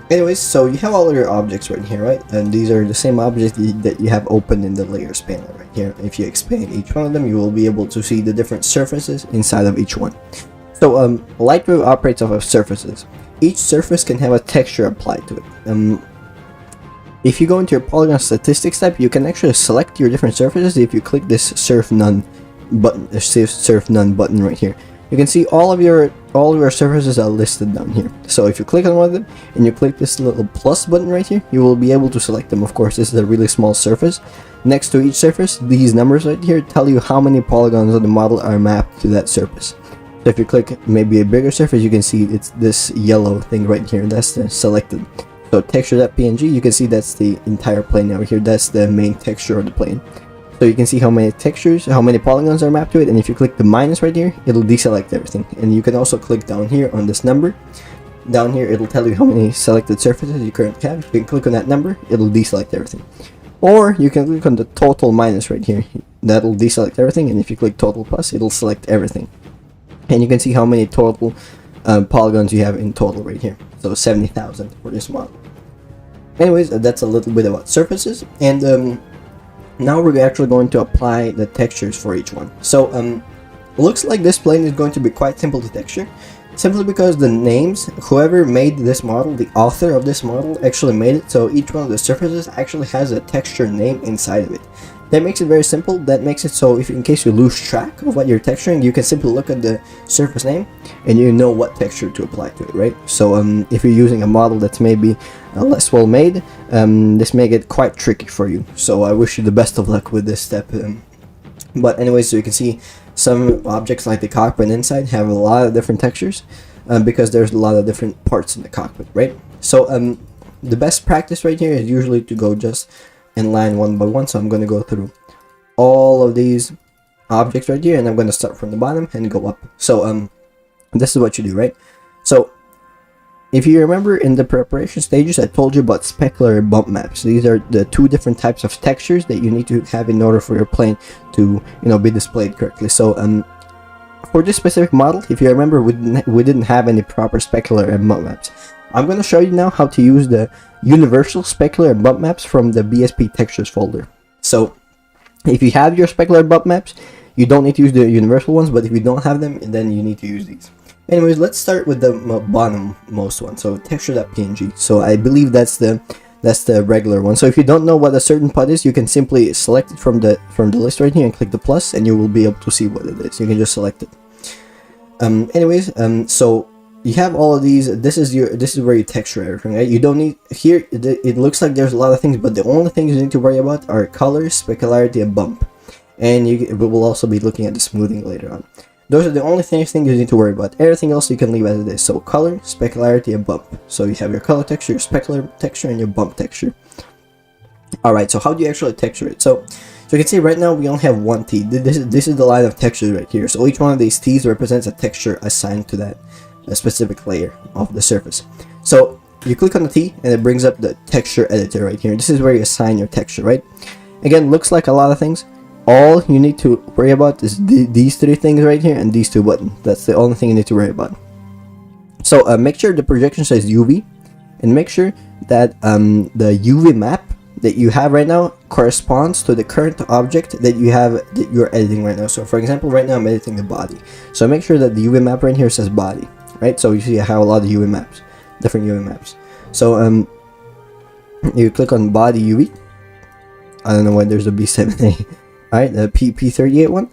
Anyways, so you have all of your objects right here, right? And these are the same objects that you have open in the layers panel right here. If you expand each one of them, you will be able to see the different surfaces inside of each one. So Lightwave operates off of surfaces. Each surface can have a texture applied to it. If you go into your polygon statistics tab, you can actually select your different surfaces if you click this surf none button right here. you can see all of your surfaces are listed down here. So if you click on one of them and you click this little plus button right here, you will be able to select them. Of course, this is a really small surface. Next to each surface, these numbers right here tell you how many polygons of the model are mapped to that surface. So if you click maybe a bigger surface, you can see it's this yellow thing right here. That's the selected. So texture.png, you can see that's the entire plane over here. That's the main texture of the plane. So you can see how many textures, how many polygons are mapped to it, and if you click the minus right here, it'll deselect everything. And you can also click down here on this number. Down here, it'll tell you how many selected surfaces you currently have. You can click on that number, it'll deselect everything. Or you can click on the total minus right here. That'll deselect everything, and if you click total plus, it'll select everything. And you can see how many total polygons you have in total right here. So 70,000 for this model. Anyways, that's a little bit about surfaces, and now we're actually going to apply the textures for each one. So looks like this plane is going to be quite simple to texture, simply because the names, whoever made this model, the author of this model actually made it, so each one of the surfaces actually has a texture name inside of it. That makes it very simple. That makes it so if in case you lose track of what you're texturing, you can simply look at the surface name and you know what texture to apply to it, right? So if you're using a model that's maybe less well made, this may get quite tricky for you. So I wish you the best of luck with this step. But anyways, so you can see some objects like the cockpit inside have a lot of different textures because there's a lot of different parts in the cockpit, right? So the best practice right here is usually to go just in line one by one. So I'm going to go through all of these objects right here, and I'm going to start from the bottom and go up. So this is what you do, right? So if you remember in the preparation stages, I told you about specular and bump maps. These are the two different types of textures that you need to have in order for your plane to, be displayed correctly. So for this specific model, if you remember, we didn't have any proper specular and bump maps. I'm going to show you now how to use the universal specular and bump maps from the BSP textures folder. So if you have your specular bump maps, you don't need to use the universal ones, but if you don't have them, then you need to use these. Anyways, let's start with the bottom-most one, so texture.png. So I believe that's the regular one. So if you don't know what a certain pod is, you can simply select it from the list right here and click the plus, and you will be able to see what it is. You can just select it. So you have all of these. This is where you texture everything, right? You don't need here. It looks like there's a lot of things, but the only things you need to worry about are color, specularity, and bump. And we will also be looking at the smoothing later on. Those are the only things you need to worry about. Everything else you can leave as it is. So color, specularity, and bump. So you have your color texture, your specular texture, and your bump texture. Alright, so how do you actually texture it? So you can see right now we only have one T. This is the line of texture right here. So each one of these T's represents a texture assigned to that specific layer of the surface. So you click on the T and it brings up the texture editor right here. This is where you assign your texture, right? Again, looks like a lot of things. All you need to worry about is these three things right here and these two buttons. That's the only thing you need to worry about. So make sure the projection says UV, and make sure that the UV map that you have right now corresponds to the current object that you're editing right now. So for example, right now I'm editing the body. So make sure that the UV map right here says body, right? So you see I have a lot of UV maps, different UV maps. So you click on body UV. I don't know why there's a B7A. Alright, the P38 one,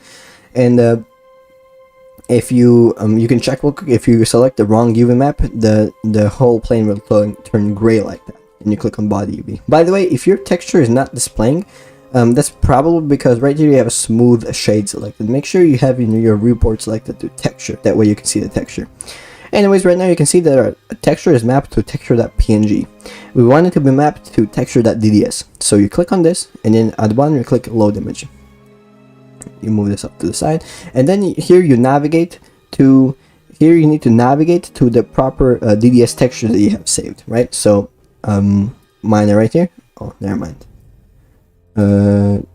and if you can check if you select the wrong UV map, the whole plane will turn gray like that, and you click on body UV. By the way, if your texture is not displaying, that's probably because right here you have a smooth shade selected. Make sure you have your viewport selected to texture, that way you can see the texture. Anyways, right now you can see that our texture is mapped to texture.png. We want it to be mapped to texture.dds. So you click on this, and then at the bottom you click load image. You move this up to the side, and then here you navigate to you need to navigate to the proper DDS texture that you have saved, right? So mine are right here. Oh, never mind. I'm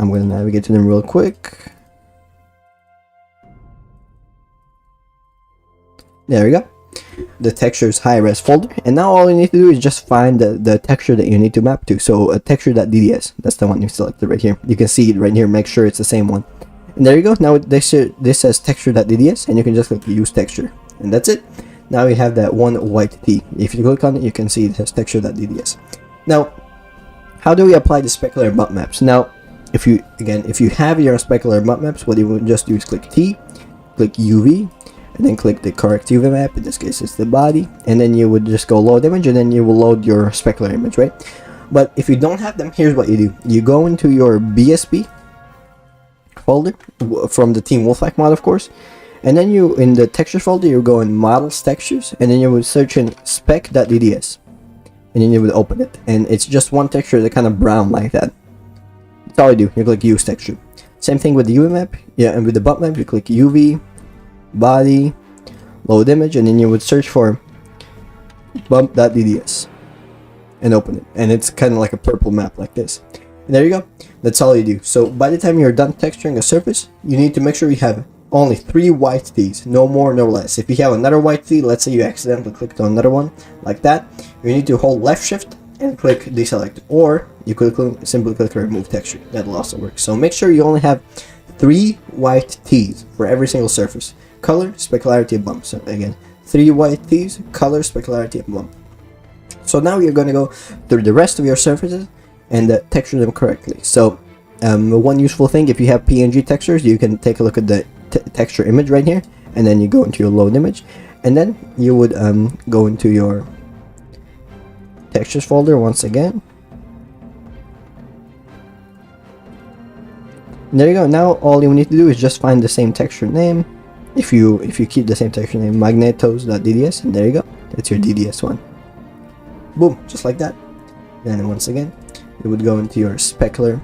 going to navigate to them real quick. There we go. The textures high-res folder, and now all you need to do is just find the texture that you need to map to. So texture.dds, that's the one you selected right here. You can see it right here, make sure it's the same one. And there you go. Now this says texture.dds, and you can just click use texture, and that's it. Now you have that one white T. If you click on it, you can see it has texture.dds. Now, how do we apply the specular bump maps? Now, if you have your specular bump maps, what you would just do is click T, click UV, and then click the correct UV map. In this case, it's the body, and then you would just go load image, and then you will load your specular image, right? But if you don't have them, here's what you do. You go into your BSB folder from the Team Wolfpack mod, of course, and then you, in the textures folder, you go in models textures, and then you would search in spec.dds, and then you would open it, and it's just one texture, that kind of brown like that. That's all you do. You click use texture. Same thing with the UV map, yeah, and with the bump map, you click UV, body, load image, and then you would search for bump.dds and open it, and it's kind of like a purple map like this. And there you go. That's all you do. So by the time you're done texturing a surface, you need to make sure you have only 3 white tees, no more, no less. If you have another white tee, let's say you accidentally clicked on another one like that, you need to hold left shift and click deselect, or you could simply click remove texture. That'll also work. So make sure you only have 3 white tees for every single surface: color, specularity, and bump. So again, 3 white tees, color, specularity, and bump. So now you're going to go through the rest of your surfaces and texture them correctly. So one useful thing, if you have PNG textures, you can take a look at the texture image right here, and then you go into your load image, and then you would go into your textures folder once again. And there you go. Now all you need to do is just find the same texture name. If you keep the same texture name, magnetos.dds, and there you go. That's your DDS one. Boom, just like that. Then once again, you would go into your specular,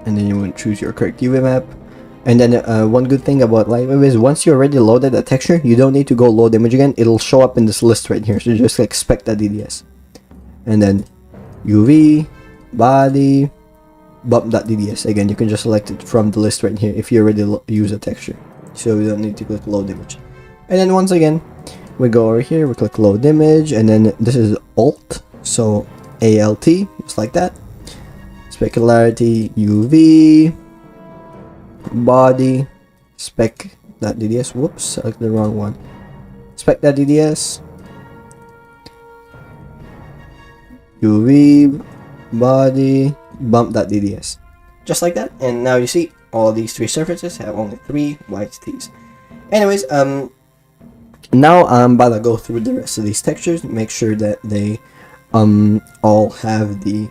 and then you would choose your correct UV map. And then one good thing about LiveWave is once you already loaded a texture, you don't need to go load image again. It'll show up in this list right here. So just like spec.dds, and then UV, body, bump.dds. Again, you can just select it from the list right here if you already use a texture. So you don't need to click load image. And then once again, we go over here, we click load image, and then this is alt, so ALT, just like that. Specularity, UV, body, spec.dds. Whoops, select the wrong one. Spec.dds, UV, body, bump.dds. Just like that. And now you see all these 3 surfaces have only 3 white tees. Anyways, now I'm about to go through the rest of these textures, make sure that they all have the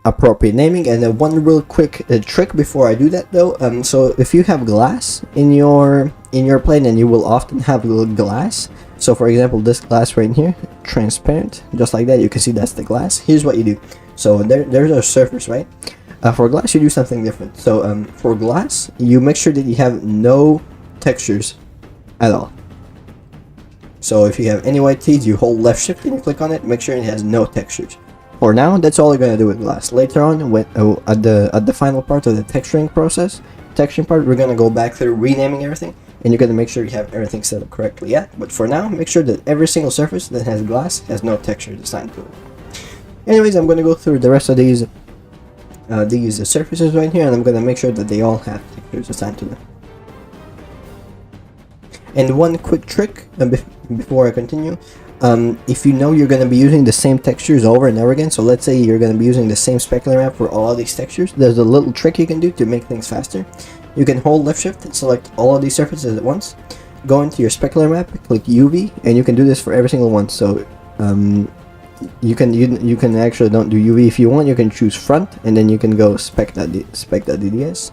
appropriate naming. And one real quick trick before I do that though, so if you have glass in your plane, and you will often have little glass, so for example this glass right here, transparent, just like that, you can see that's the glass. Here's what you do. So there's a surface, right? For glass you do something different. So for glass, you make sure that you have no textures at all. So if you have any white tees, you hold left shift and you click on it, make sure it has no textures. For now, that's all you're gonna do with glass. Later on, when, at the final part of the texturing process, texturing part, we're gonna go back through renaming everything, and you're gonna make sure you have everything set up correctly. Yeah, but for now, make sure that every single surface that has glass has no textures assigned to it. Anyways, I'm gonna go through the rest of these surfaces right here, and I'm gonna make sure that they all have textures assigned to them. And one quick trick before I continue, if you know you're going to be using the same textures over and over again, so let's say you're going to be using the same specular map for all of these textures, there's a little trick you can do to make things faster. You can hold left shift and select all of these surfaces at once, go into your specular map, click UV, and you can do this for every single one. So you can actually don't do UV if you want. You can choose front, and then you can go spec.dds,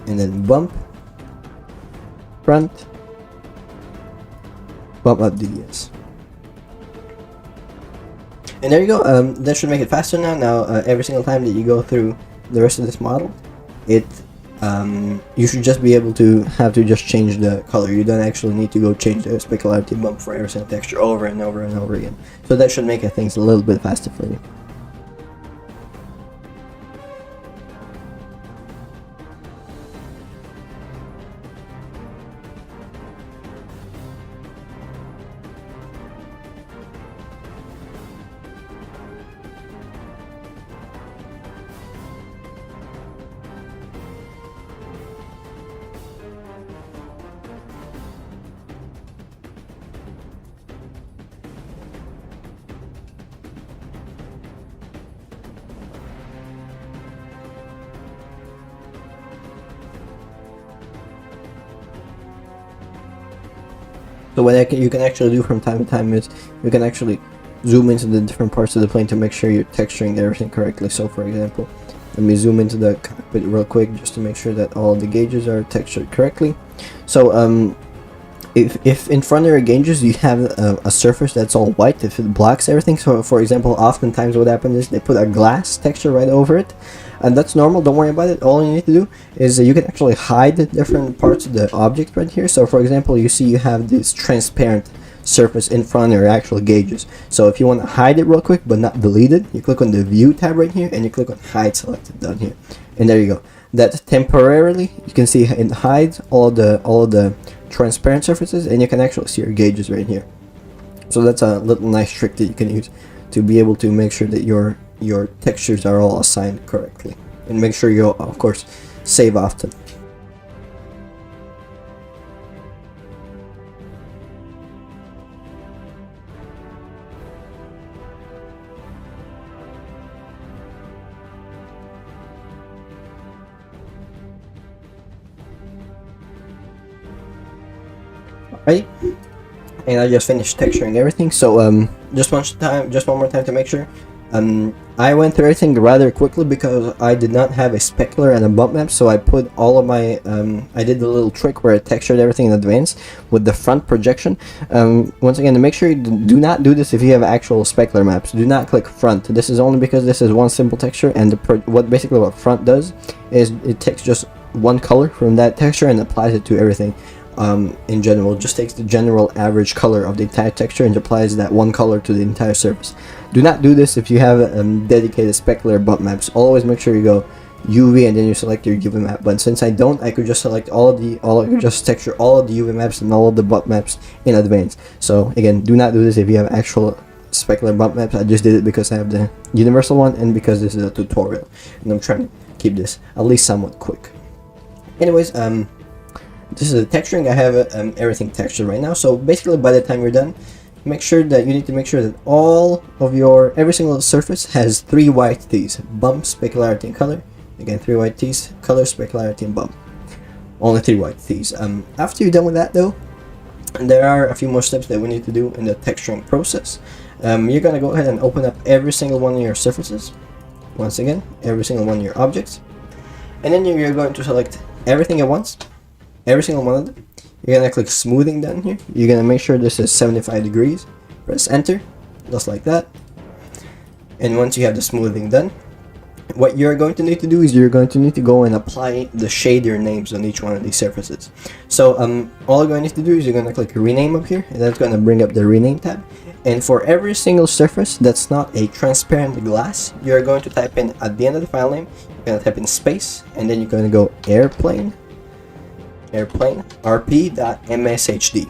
and then bump, front, bump.dds. And there you go. That should make it faster now. Now every single time that you go through the rest of this model, you should just be able to just change the color. You don't actually need to go change the specularity bump for every single texture over and over and over again. So that should make things a little bit faster for you. So what you can actually do from time to time is you can actually zoom into the different parts of the plane to make sure you're texturing everything correctly. So for example, let me zoom into the cockpit real quick just to make sure that all the gauges are textured correctly. So if in front of your gauges you have a surface that's all white, if it blocks everything, so for example, oftentimes what happens is they put a glass texture right over it, and that's normal, don't worry about it. All you need to do is you can actually hide the different parts of the object right here. So for example, you see you have this transparent surface in front of your actual gauges. So if you want to hide it real quick but not delete it, you click on the view tab right here and you click on hide selected down here, and there you go. That temporarily you can see it hides all of the transparent surfaces, and you can actually see your gauges right here. So that's a little nice trick that you can use to be able to make sure that your textures are all assigned correctly, and make sure you of course save often. Right, and I just finished texturing everything. So just one more time to make sure. I went through everything rather quickly because I did not have a specular and a bump map, so I put all of my I did the little trick where I textured everything in advance with the front projection. Once again, to make sure you do not do this if you have actual specular maps. Do not click front. This is only because this is one simple texture, and what front does is it takes just one color from that texture and applies it to everything. In general, it just takes the general average color of the entire texture and applies that one color to the entire surface. Do not do this if you have dedicated specular bump maps. Always make sure you go UV and then you select your UV map. But since I don't, I could just select I could just texture all of the UV maps and all of the bump maps in advance. So again, do not do this if you have actual specular bump maps. I just did it because I have the universal one and because this is a tutorial and I'm trying to keep this at least somewhat quick. Anyways, this is the texturing. I have everything textured right now. So basically, by the time you're done, you need to make sure that every single surface has 3 white tees: bump, specularity, and color. Again, 3 white tees: color, specularity, and bump. Only 3 white tees. After you're done with that, though, there are a few more steps that we need to do in the texturing process. You're gonna go ahead and open up every single one of your surfaces. Once again, every single one of your objects, and then you're going to select everything at once. Every single one of them. You're gonna click smoothing down here. You're gonna make sure this is 75 degrees. Press enter, just like that. And once you have the smoothing done, what you're going to need to do is you're going to need to go and apply the shader names on each one of these surfaces. So all you're going to need to do is you're gonna click rename up here, and that's gonna bring up the rename tab. And for every single surface that's not a transparent glass, you're going to type in at the end of the file name. You're gonna type in space, and then you're gonna go airplane rp.mshd.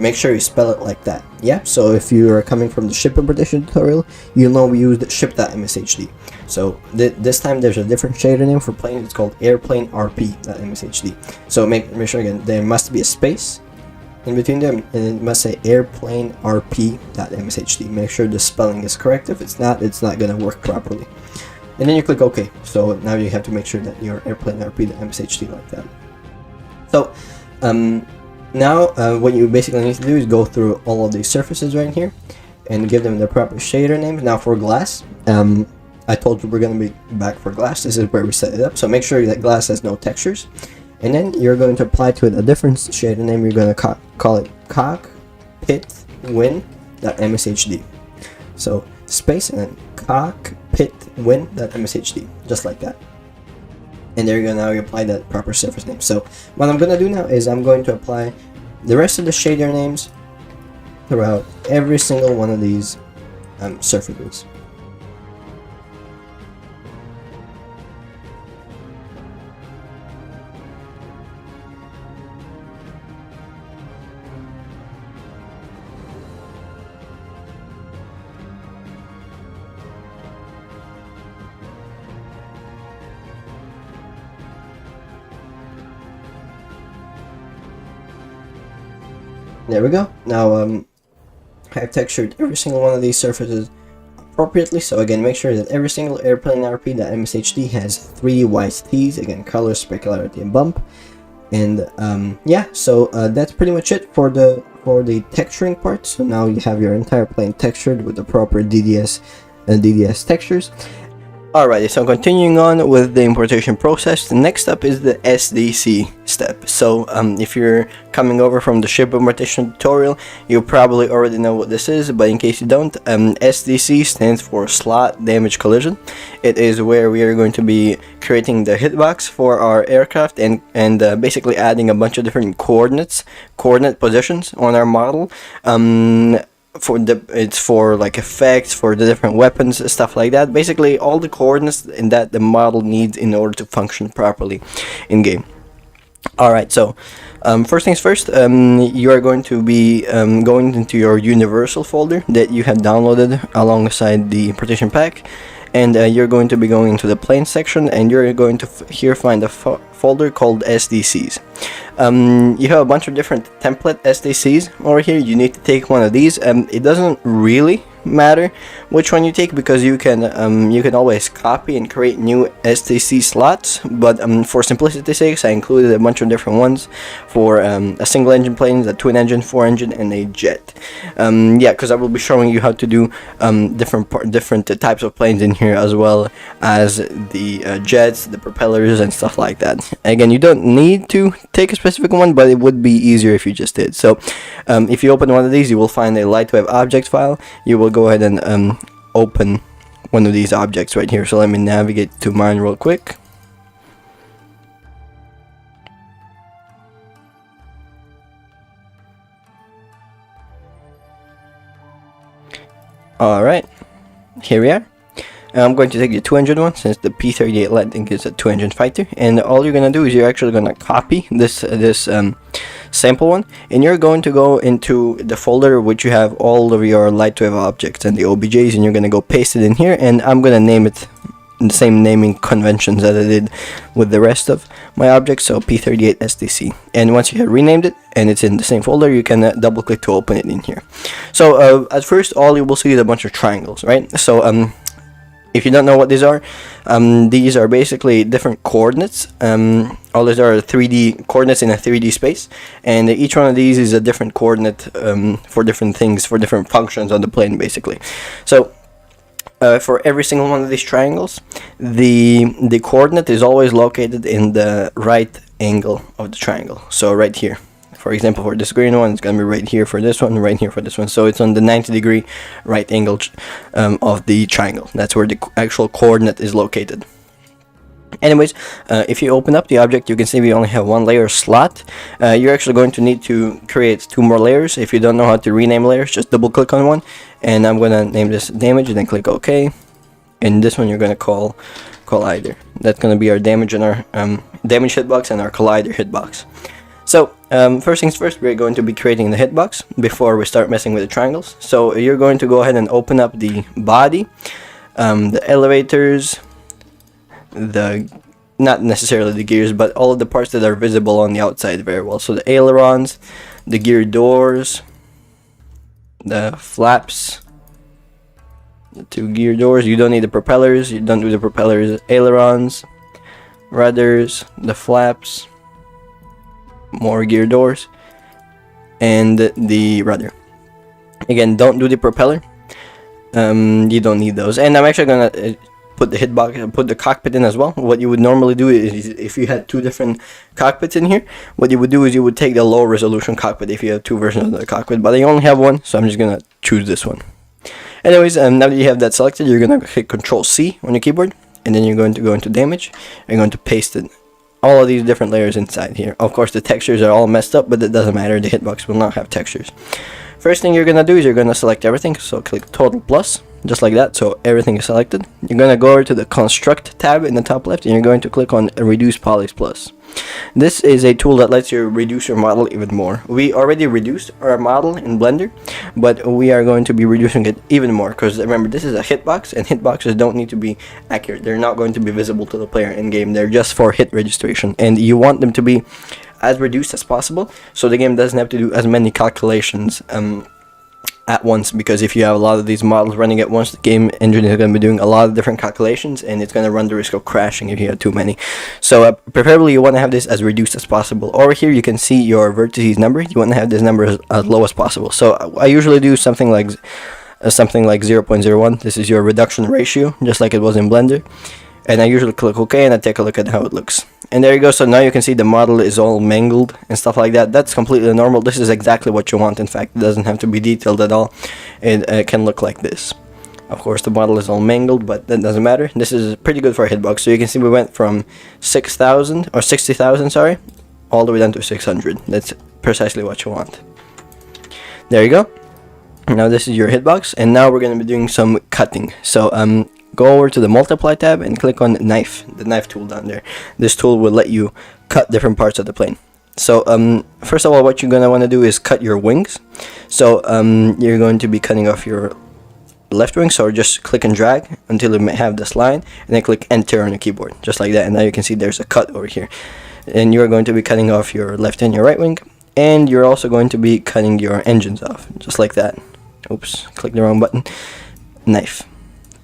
Make sure you spell it like that. Yeah, so if you are coming from the ship importation tutorial, you'll know we used ship.mshd. So this time there's a different shader name for plane. It's called airplane rp.mshd. So make sure again there must be a space in between them, and it must say airplane rp.mshd. Make sure the spelling is correct. If it's not gonna work properly. And then you click OK. So now you have to make sure that your airplane rp.mshd like that. So now what you basically need to do is go through all of these surfaces right here and give them the proper shader names. Now for glass, I told you we're going to be back for glass. This is where we set it up. So make sure that glass has no textures, and then you're going to apply to it a different shader name. You're going to call it cockpitwin.mshd. So space and then cockpitwin.mshd, just like that. And there you go. Now you apply that proper surface name. So what I'm going to do now is I'm going to apply the rest of the shader names throughout every single one of these surfaces. There we go. Now I've textured every single one of these surfaces appropriately. So again, make sure that every single airplane rp.mshd has 3 white tees. Again, color, specularity, and bump. And yeah, so that's pretty much it for for the texturing part. So now you have your entire plane textured with the proper DDS textures. Alrighty, so continuing on with the importation process, the next step is the SDC step. So if you're coming over from the ship importation tutorial, you probably already know what this is, but in case you don't, SDC stands for slot damage collision. It is where we are going to be creating the hitbox for our aircraft and basically adding a bunch of different coordinate positions on our model. It's for like effects for the different weapons, stuff like that. Basically all the coordinates in that the model needs in order to function properly in game. Alright, so first things first, you are going to be going into your universal folder that you have downloaded alongside the importation pack, and you're going to be going into the plane section, and you're going to here find a folder called SDCs. You have a bunch of different template SDCs over here. You need to take one of these. It doesn't really matter which one you take, because you can always copy and create new SDC slots, but for simplicity's sake I included a bunch of different ones for a single engine plane, a twin engine, 4 engine, and a jet. Yeah, because I will be showing you how to do different types of planes in here, as well as the jets, the propellers, and stuff like that. Again, you don't need to take a specific one, but it would be easier if you just did. So if you open one of these, you will find a lightwave object file. You will go ahead and open one of these objects right here. So let me navigate to mine real quick. Alright, here we are. I'm going to take the 2-engine one, since the P-38 Lightning is a 2-engine fighter, and all you're gonna do is you're actually gonna copy this sample one, and you're going to go into the folder which you have all of your lightwave objects and the OBJs, and you're gonna go paste it in here, and I'm gonna name it in the same naming conventions that I did with the rest of my objects, so P-38 SDC. And once you have renamed it and it's in the same folder, you can double click to open it in here. So at first all you will see is a bunch of triangles, right? So if you don't know what these are basically different coordinates. All these are 3D coordinates in a 3D space, and each one of these is a different coordinate for different things, for different functions on the plane, basically. So for every single one of these triangles, the coordinate is always located in the right angle of the triangle. So right here. For example, for this green one, it's going to be right here for this one, right here for this one. So it's on the 90-degree right angle of the triangle. That's where the actual coordinate is located. Anyways, if you open up the object, you can see we only have one layer slot. You're actually going to need to create 2 more layers. If you don't know how to rename layers, just double click on one, and I'm going to name this damage, and then click OK. And this one you're going to call collider. That's going to be our damage and our damage hitbox and our collider hitbox. So first things first, we're going to be creating the hitbox before we start messing with the triangles. So you're going to go ahead and open up the body, the elevators, not necessarily the gears, but all of the parts that are visible on the outside very well. So the ailerons, the gear doors, the flaps, the 2 gear doors. You don't need the propellers. You don't do the propellers, ailerons, rudders, the flaps, more gear doors, and the rudder. Again, don't do the propeller. You don't need those. And I'm actually gonna put the hitbox, put the cockpit in as well. What you would normally do is, if you had 2 different cockpits in here, what you would do is you would take the low resolution cockpit if you have 2 versions of the cockpit, but I only have one, so I'm just gonna choose this one. Anyways, now that you have that selected, you're gonna hit Control C on your keyboard, and then you're going to go into damage. You're going to paste it, all of these different layers inside here. Of course, the textures are all messed up, but it doesn't matter. The hitbox will not have textures. First thing you're gonna do is you're gonna select everything. So click Total Plus, just like that. So everything is selected. You're gonna go over to the Construct tab in the top left, and you're going to click on Reduce Polys Plus. This is a tool that lets you reduce your model even more. We already reduced our model in Blender, but we are going to be reducing it even more, because remember, this is a hitbox, and hitboxes don't need to be accurate. They're not going to be visible to the player in game. They're just for hit registration, and you want them to be as reduced as possible, so the game doesn't have to do as many calculations at once, because if you have a lot of these models running at once, the game engine is going to be doing a lot of different calculations, and it's going to run the risk of crashing if you have too many. So preferably you want to have this as reduced as possible. Over here you can see your vertices number. You want to have this number as low as possible. So I usually do something like 0.01. This is your reduction ratio, just like it was in Blender. And I usually click OK, and I take a look at how it looks. And there you go. So now you can see the model is all mangled and stuff like that. That's completely normal. This is exactly what you want. In fact, it doesn't have to be detailed at all. It can look like this. Of course, the model is all mangled, but that doesn't matter. This is pretty good for a hitbox. So you can see we went from 6,000 or 60,000, sorry, all the way down to 600. That's precisely what you want. There you go. Now this is your hitbox, and now we're going to be doing some cutting. So go over to the multiply tab and click on knife, the knife tool down there. This tool will let you cut different parts of the plane. So first of all, what you're going to want to do is cut your wings. So you're going to be cutting off your left wing, so just click and drag until you have this line, and then click enter on your keyboard, just like that. And now you can see there's a cut over here. And you're going to be cutting off your left and your right wing, and you're also going to be cutting your engines off, just like that. Oops, click the wrong button. Knife,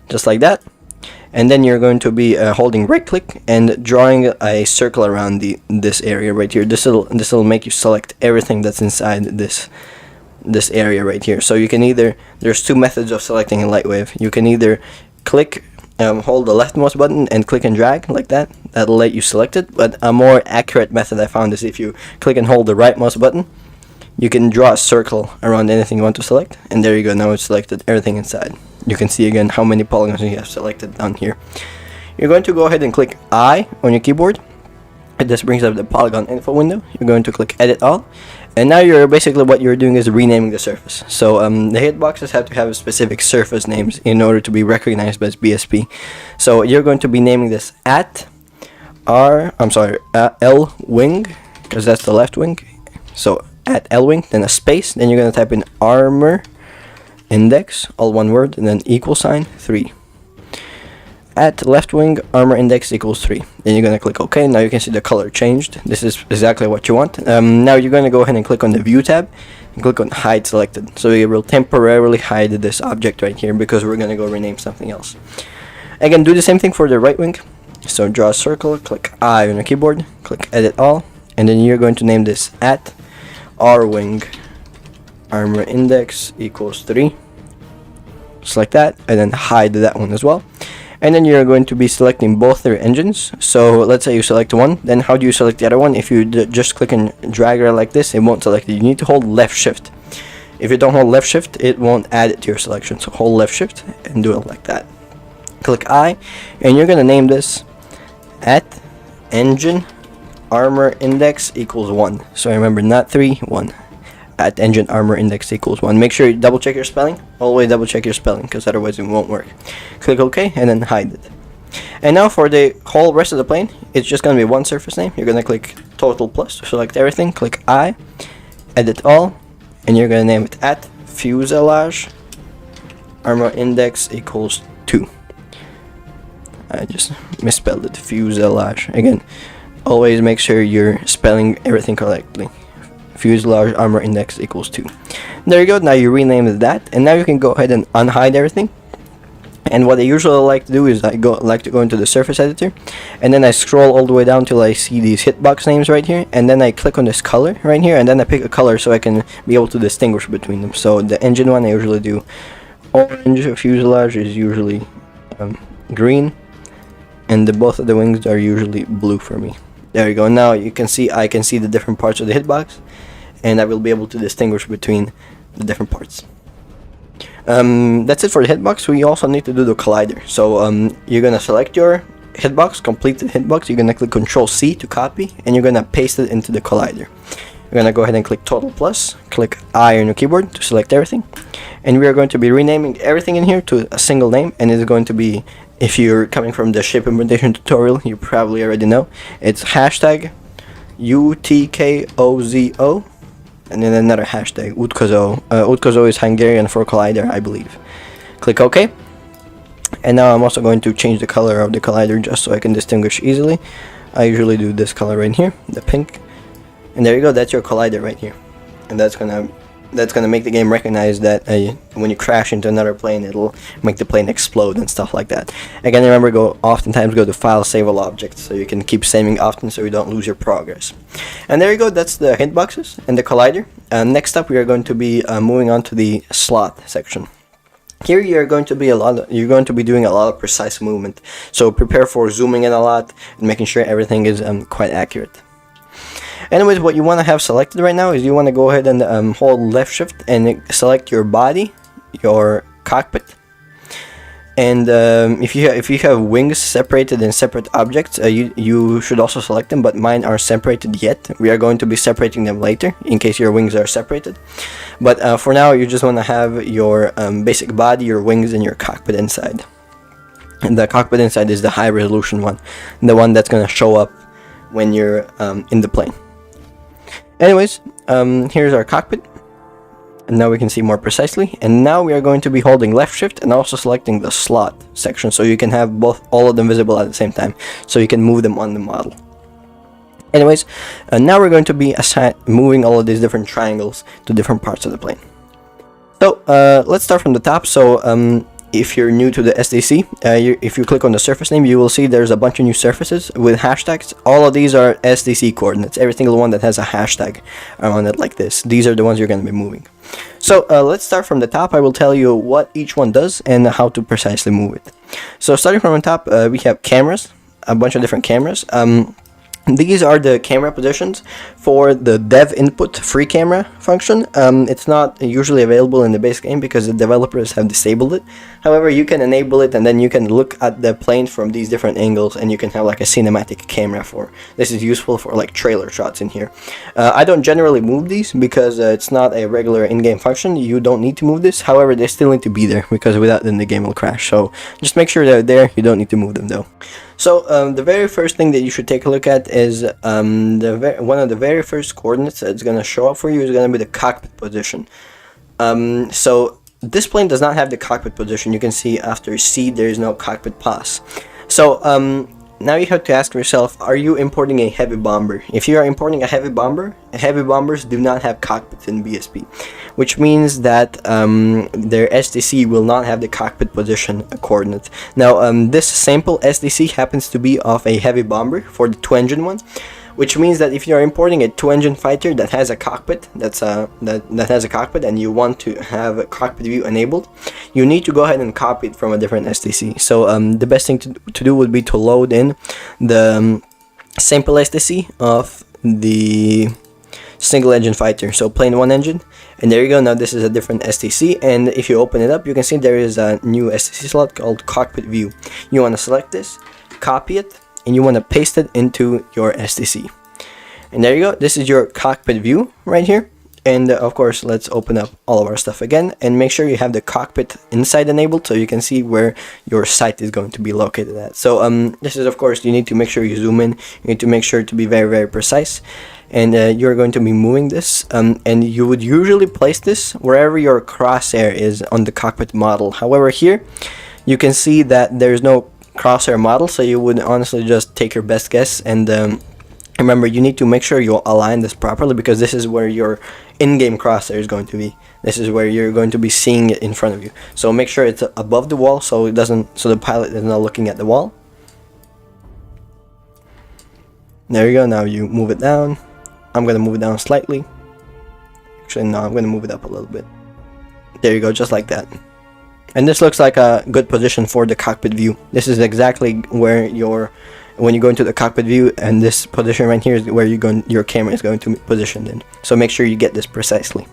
just like that. And then you're going to be holding right click and drawing a circle around this area right here. This will make you select everything that's inside this area right here. So you can either, there's two methods of selecting in Lightwave. You can either click, hold the leftmost button and click and drag like that. That'll let you select it. But a more accurate method I found is if you click and hold the rightmost button, you can draw a circle around anything you want to select, and there you go. Now it's selected everything inside. You can see again how many polygons you have selected down here. You're going to go ahead and click I on your keyboard, and this brings up the polygon info window. You're going to click edit all, and now you're basically, what you're doing is renaming the surface. So the hitboxes have to have specific surface names in order to be recognized by BSP. So you're going to be naming this at L wing, because that's the left wing. So at L wing, then a space, then you're going to type in armor index, all one word, and then equal sign 3. At left wing, armor index equals 3. Then you're going to click OK. Now you can see the color changed. This is exactly what you want. Now you're going to go ahead and click on the view tab and click on hide selected. So it will temporarily hide this object right here, because we're going to go rename something else. Again, do the same thing for the right wing. So draw a circle, click I on your keyboard, click edit all, and then you're going to name this at R wing armor index equals 3, just like that, and then hide that one as well. And then you're going to be selecting both their engines. So let's say you select one, then how do you select the other one? If you just click and drag it like this, it won't select it. You need to hold left shift. If you don't hold left shift, it won't add it to your selection. So hold left shift and do it like that. Click I, and you're going to name this at engine armor index equals 1. So remember, not 3, 1. At engine armor index equals 1. Make sure you double check your spelling. Always double check your spelling, because otherwise it won't work. Click OK and then hide it. And now for the whole rest of the plane, it's just going to be one surface name. You're going to click total plus to select everything. Click I, edit all, and you're going to name it at fuselage armor index equals 2. I just misspelled it. Fuselage. Again, always make sure you're spelling everything correctly. Fuselage armor index equals 2. There you go. Now you renamed that, and now you can go ahead and unhide everything. And what I usually like to do is I like to go into the surface editor, and then I scroll all the way down till I see these hitbox names right here, and then I click on this color right here, and then I pick a color so I can be able to distinguish between them. So the engine one I usually do orange, fuselage is usually green, and both of the wings are usually blue for me. There you go. Now you can see, I can see the different parts of the hitbox, and I will be able to distinguish between the different parts. That's it for the hitbox. We also need to do the collider. So you're gonna select your hitbox, complete the hitbox. You're gonna click Control C to copy, and you're gonna paste it into the collider. You're gonna go ahead and click total plus, click I on your keyboard to select everything, and we are going to be renaming everything in here to a single name, and it's going to be, if you're coming from the ship implementation tutorial, you probably already know, it's hashtag UTKOZO, and then another hashtag Utkozo. Utkozo is Hungarian for collider, I believe. Click OK. And now I'm also going to change the color of the collider just so I can distinguish easily. I usually do this color right here, the pink. And there you go, that's your collider right here. And that's gonna that's going to make the game recognize that when you crash into another plane, it'll make the plane explode and stuff like that. Again, remember, oftentimes go to File, Save All Objects, so you can keep saving often so you don't lose your progress. And there you go, that's the hitboxes and the collider. Next up, we are going to be moving on to the slot section. Here you're going to be doing a lot of precise movement, so prepare for zooming in a lot and making sure everything is quite accurate. Anyways, what you want to have selected right now is you want to go ahead and hold left shift and select your body, your cockpit, and if you have wings separated in separate objects, you should also select them, but mine are separated yet. We are going to be separating them later in case your wings are separated, but for now you just want to have your basic body, your wings, and your cockpit inside. And the cockpit inside is the high resolution one, the one that's going to show up when you're in the plane. Anyways, here's our cockpit, and now we can see more precisely. And now we are going to be holding left shift and also selecting the slot section, so you can have all of them visible at the same time, so you can move them on the model. Anyways, now we're going to be moving all of these different triangles to different parts of the plane. So let's start from the top. So if you're new to the SDC, if you click on the surface name, you will see there's a bunch of new surfaces with hashtags. All of these are SDC coordinates. Every single one that has a hashtag on it like this. These are the ones you're going to be moving. So let's start from the top. I will tell you what each one does and how to precisely move it. So starting from the top, we have cameras, a bunch of different cameras. These are the camera positions for the dev input free camera function. It's not usually available in the base game because the developers have disabled it. However, you can enable it, and then you can look at the plane from these different angles, and you can have like a cinematic camera for this. Is useful for like trailer shots in here. I don't generally move these because it's not a regular in-game function. You don't need to move this. However, they still need to be there because without them the game will crash. So just make sure they're there. You don't need to move them though. So the very first thing that you should take a look at is one of the very first coordinates that's going to show up for you is going to be the cockpit position. So this plane does not have the cockpit position. You can see after C there is no cockpit pass. So now you have to ask yourself, are you importing a heavy bomber? If you are importing a heavy bombers do not have cockpits in BSP, which means that their SDC will not have the cockpit position coordinate. Now this sample SDC happens to be of a heavy bomber for the 2-engine one, which means that if you are importing a 2-engine fighter that has a cockpit, that has a cockpit, and you want to have a cockpit view enabled, you need to go ahead and copy it from a different SDC. So the best thing to do would be to load in the sample SDC of the single engine fighter, so plane 1 engine, and there you go. Now this is a different SDC, and if you open it up, you can see there is a new SDC slot called cockpit view. You want to select this, copy it, and you want to paste it into your SDC, and there you go. This is your cockpit view right here. And of course, let's open up all of our stuff again and make sure you have the cockpit inside enabled so you can see where your sight is going to be located at. So this is, of course, you need to make sure you zoom in. You need to make sure to be very, very precise. And you're going to be moving this, and you would usually place this wherever your crosshair is on the cockpit model. However, here you can see that there's no crosshair model, so you would honestly just take your best guess. And remember, you need to make sure you align this properly because this is where your in-game crosshair is going to be. This is where you're going to be seeing it in front of you. So make sure it's above the wall so the pilot is not looking at the wall. There you go. Now you move it down. I'm gonna move it down slightly. Actually, no, I'm gonna move it up a little bit. There you go, just like that. And this looks like a good position for the cockpit view. This is exactly where when you go into the cockpit view, and this position right here is where your camera is going to be positioned in. So make sure you get this precisely.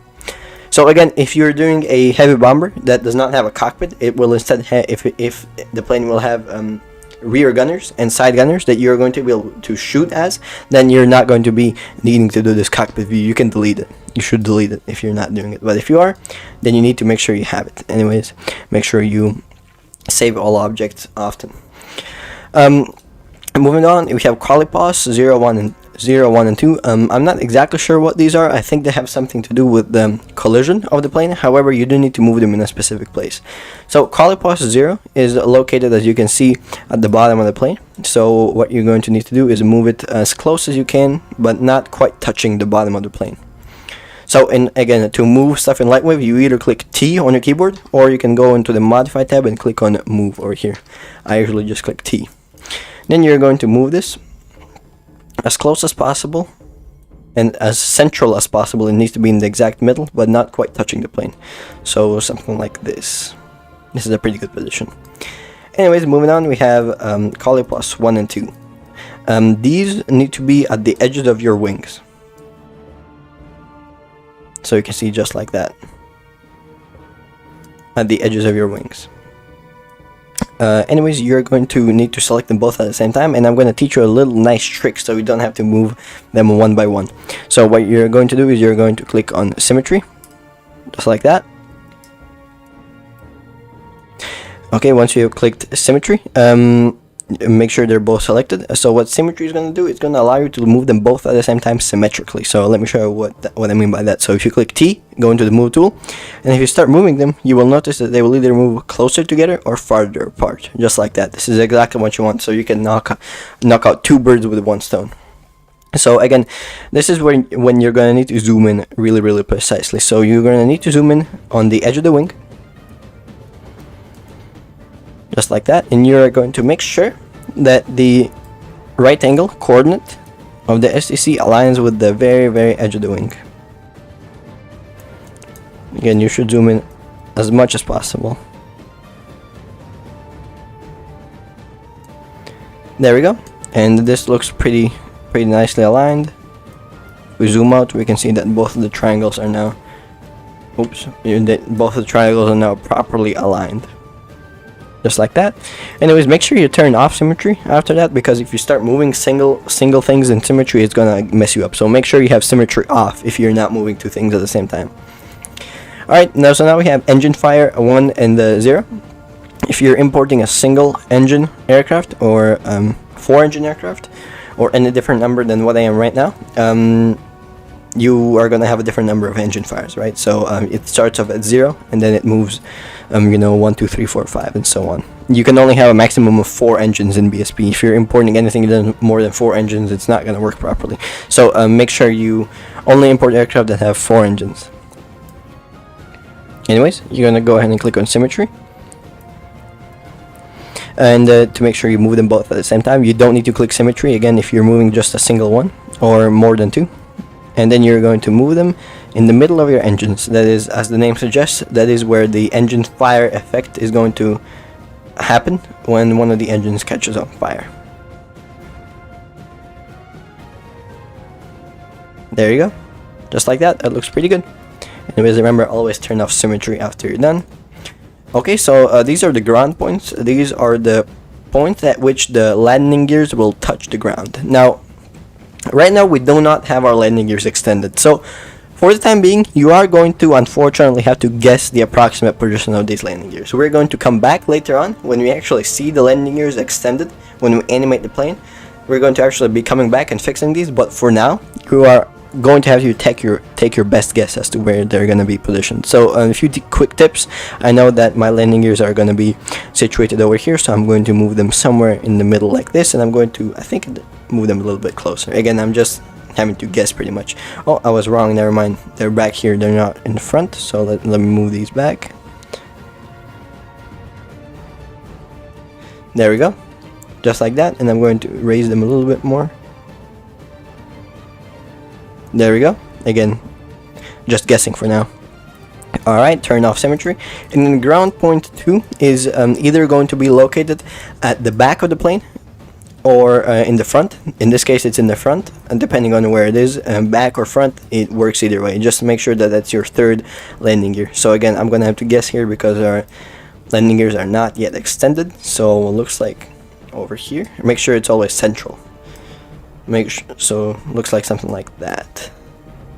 So again, if you're doing a heavy bomber that does not have a cockpit, it will instead have, if the plane will have rear gunners and side gunners that you're going to be able to shoot as, then you're not going to be needing to do this cockpit view. You can delete it. You should delete it if you're not doing it. But if you are, then you need to make sure you have it. Anyways, make sure you save all objects often. Moving on, we have qualipos 0, 1, and 2. I'm not exactly sure what these are. I think they have something to do with the collision of the plane. However, you do need to move them in a specific place. So qualipos 0 is located, as you can see, at the bottom of the plane. So what you're going to need to do is move it as close as you can, but not quite touching the bottom of the plane. So, and again, to move stuff in Lightwave, you either click T on your keyboard, or you can go into the Modify tab and click on Move over here. I usually just click T. Then you're going to move this as close as possible and as central as possible. It needs to be in the exact middle, but not quite touching the plane. So something like this. This is a pretty good position. Anyways, moving on, we have collie plus 1 and 2. These need to be at the edges of your wings. So you can see just like that. At the edges of your wings. Anyways, you're going to need to select them both at the same time, and I'm going to teach you a little nice trick so you don't have to move them one by one. So what you're going to do is you're going to click on Symmetry, just like that. Okay, once you have clicked Symmetry, make sure they're both selected. So what Symmetry is going to do, it's going to allow you to move them both at the same time symmetrically. So let me show you what I mean by that. So if you click T, go into the Move tool, and if you start moving them, you will notice that they will either move closer together or farther apart, just like that. This is exactly what you want, so you can knock out 2 birds with 1 stone. So again, this is when you're going to need to zoom in really precisely. So you're going to need to zoom in on the edge of the wing, just like that, and you're going to make sure that the right angle coordinate of the STC aligns with the very edge of the wing. Again, you should zoom in as much as possible. There we go, and this looks pretty nicely aligned. If we zoom out, we can see that both of the triangles are now properly aligned. Just like that. Anyways, make sure you turn off Symmetry after that, because if you start moving single things in Symmetry, it's gonna mess you up. So make sure you have Symmetry off if you're not moving 2 things at the same time. Alright, so now we have engine fire 1 and 0. If you're importing a single engine aircraft or 4 engine aircraft, or any different number than what I am right now, you are going to have a different number of engine fires, right? So it starts off at 0, and then it moves 1, 2, 3, 4, 5, and so on. You can only have a maximum of 4 engines in BSP. If you're importing anything more than 4 engines, it's not going to work properly. So make sure you only import aircraft that have 4 engines. Anyways, you're going to go ahead and click on Symmetry. And to make sure you move them both at the same time, you don't need to click Symmetry again if you're moving just a single one or more than 2. And then you're going to move them in the middle of your engines. That is, as the name suggests, that is where the engine fire effect is going to happen when one of the engines catches on fire. There you go. Just like that. That looks pretty good. Anyways, remember, always turn off Symmetry after you're done. Okay, so these are the ground points. These are the points at which the landing gears will touch the ground. Now, right now we do not have our landing gears extended, so for the time being you are going to unfortunately have to guess the approximate position of these landing gears. We're going to come back later on when we actually see the landing gears extended. When we animate the plane, we're going to actually be coming back and fixing these, but for now you are going to have to take your best guess as to where they're going to be positioned. So a few quick tips. I know that my landing gears are going to be situated over here, so I'm going to move them somewhere in the middle like this, and I'm going to, I think, move them a little bit closer. Again, I'm just having to guess pretty much. Oh, I was wrong, never mind. They're back here, they're not in front, so let me move these back. There we go. Just like that, and I'm going to raise them a little bit more. There we go. Again, just guessing for now. Alright, turn off Symmetry. And then ground point 2 is either going to be located at the back of the plane or in the front. In this case, it's in the front, and depending on where it is, back or front, it works either way. Just make sure that that's your 3rd landing gear. So again, I'm going to have to guess here because our landing gears are not yet extended. So it looks like over here. Make sure it's always central. So looks like something like that.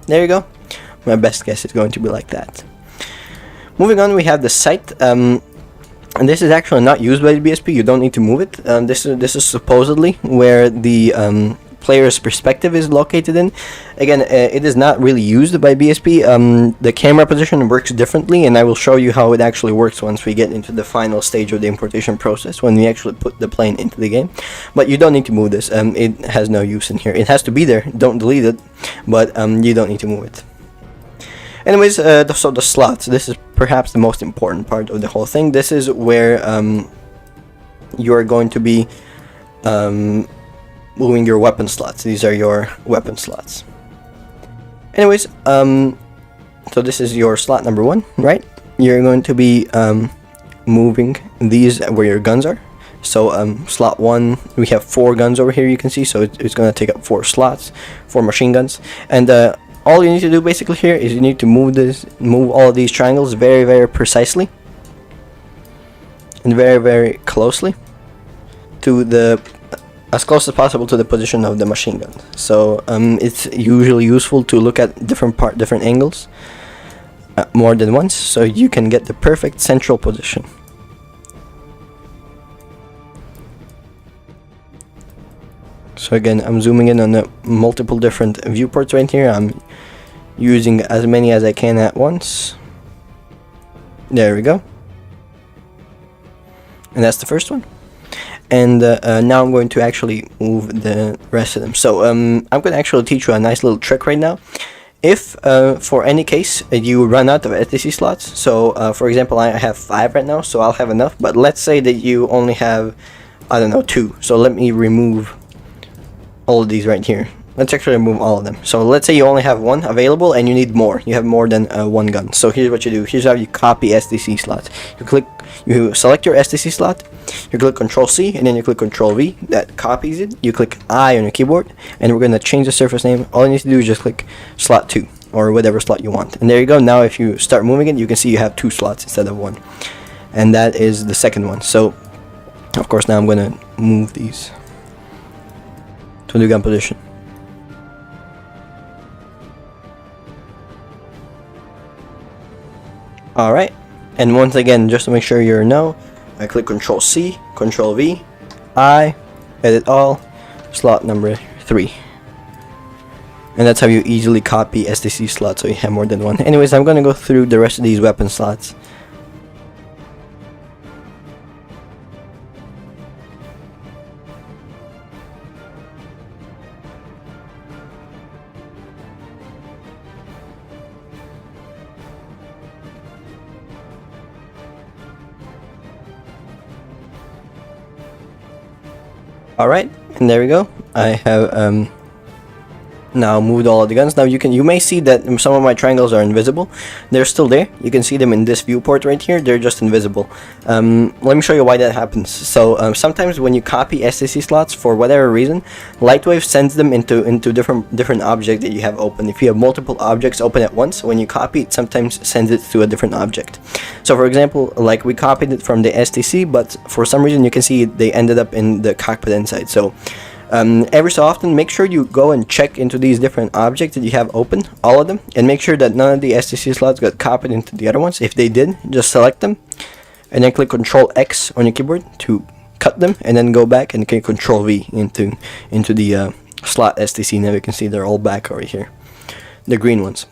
There you go. My best guess is going to be like that. Moving on, we have the sight. And this is actually not used by the BSP. You don't need to move it. This is supposedly where the player's perspective is located in. Again, it is not really used by BSP. The camera position works differently, and I will show you how it actually works once we get into the final stage of the importation process, when we actually put the plane into the game. But you don't need to move this. It has no use in here. It has to be there. Don't delete it, but you don't need to move it. Anyways, so the slots, this is perhaps the most important part of the whole thing. This is where you are going to be moving your weapon slots. These are your weapon slots. Anyways, so this is your slot number 1, right? You're going to be moving these where your guns are. So slot 1, we have 4 guns over here, you can see, so it's going to take up 4 slots, 4 machine guns. And all you need to do basically here is you need to move all of these triangles very, very precisely and very, very closely to as close as possible to the position of the machine gun. So it's usually useful to look at different angles more than once, so you can get the perfect central position. So again, I'm zooming in on the multiple different viewports right here. I'm using as many as I can at once. There we go. And that's the first one. And now I'm going to actually move the rest of them. So I'm going to actually teach you a nice little trick right now. If for any case you run out of STC slots, so for example I have 5 right now, so I'll have enough, but let's say that you only have, I don't know, 2. So let me remove all of these right here. Let's actually remove all of them. So let's say you only have 1 available and you need more. You have more than 1 gun. So here's what you do. Here's how you copy STC slots. You select your STC slot, you click Control C, and then you click Control V. That copies it. You click I on your keyboard, and we're going to change the surface name. All you need to do is just click slot 2, or whatever slot you want. And there you go. Now if you start moving it, you can see you have 2 slots instead of 1. And that is the second one. So, of course, now I'm going to move these to the gun position. Alright, and once again, just to make sure you know, I click Control C, Control V, I, edit all, slot number 3. And that's how you easily copy STC slots, so you have more than 1. Anyways, I'm going to go through the rest of these weapon slots. Alright, and there we go. I have now moved all of the guns. Now you may see that some of my triangles are invisible. They're still there. You can see them in this viewport right here. They're just invisible. Let me show you why that happens. So sometimes when you copy STC slots, for whatever reason, Lightwave sends them into different objects that you have open. If you have multiple objects open at once, when you copy it, sometimes sends it to a different object. So for example, like we copied it from the STC, but for some reason you can see they ended up in the cockpit inside. So every so often, make sure you go and check into these different objects that you have open, all of them, and make sure that none of the STC slots got copied into the other ones. If they did, just select them, and then click Control X on your keyboard to cut them, and then go back and click Control V into the slot STC. Now you can see they're all back over here, the green ones.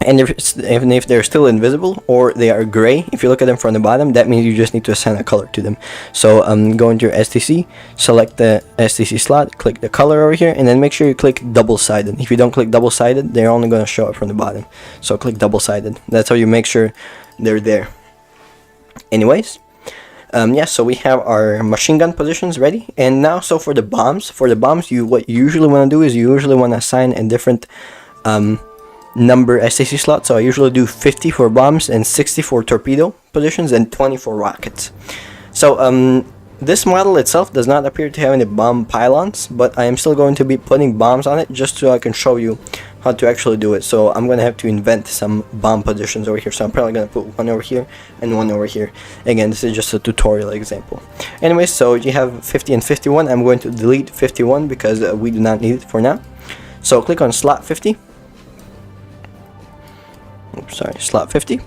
And even if they're still invisible or they are gray, if you look at them from the bottom, that means you just need to assign a color to them. So go into your STC, select the STC slot, click the color over here, and then make sure you click double-sided. If you don't click double-sided, they're only going to show up from the bottom. So click double-sided. That's how you make sure they're there. Anyways, yeah, so we have our machine gun positions ready. And now, so for the bombs, what you usually want to do is you usually want to assign a different number STC slot. So I usually do 50 for bombs and 60 for torpedo positions and 20 for rockets. So this model itself does not appear to have any bomb pylons, but I am still going to be putting bombs on it just so I can show you how to actually do it. So I'm going to have to invent some bomb positions over here. So I'm probably going to put one over here and one over here. Again, this is just a tutorial example. Anyway, so you have 50 and 51. I'm going to delete 51 because we do not need it for now. So click on slot 50. Slot 50,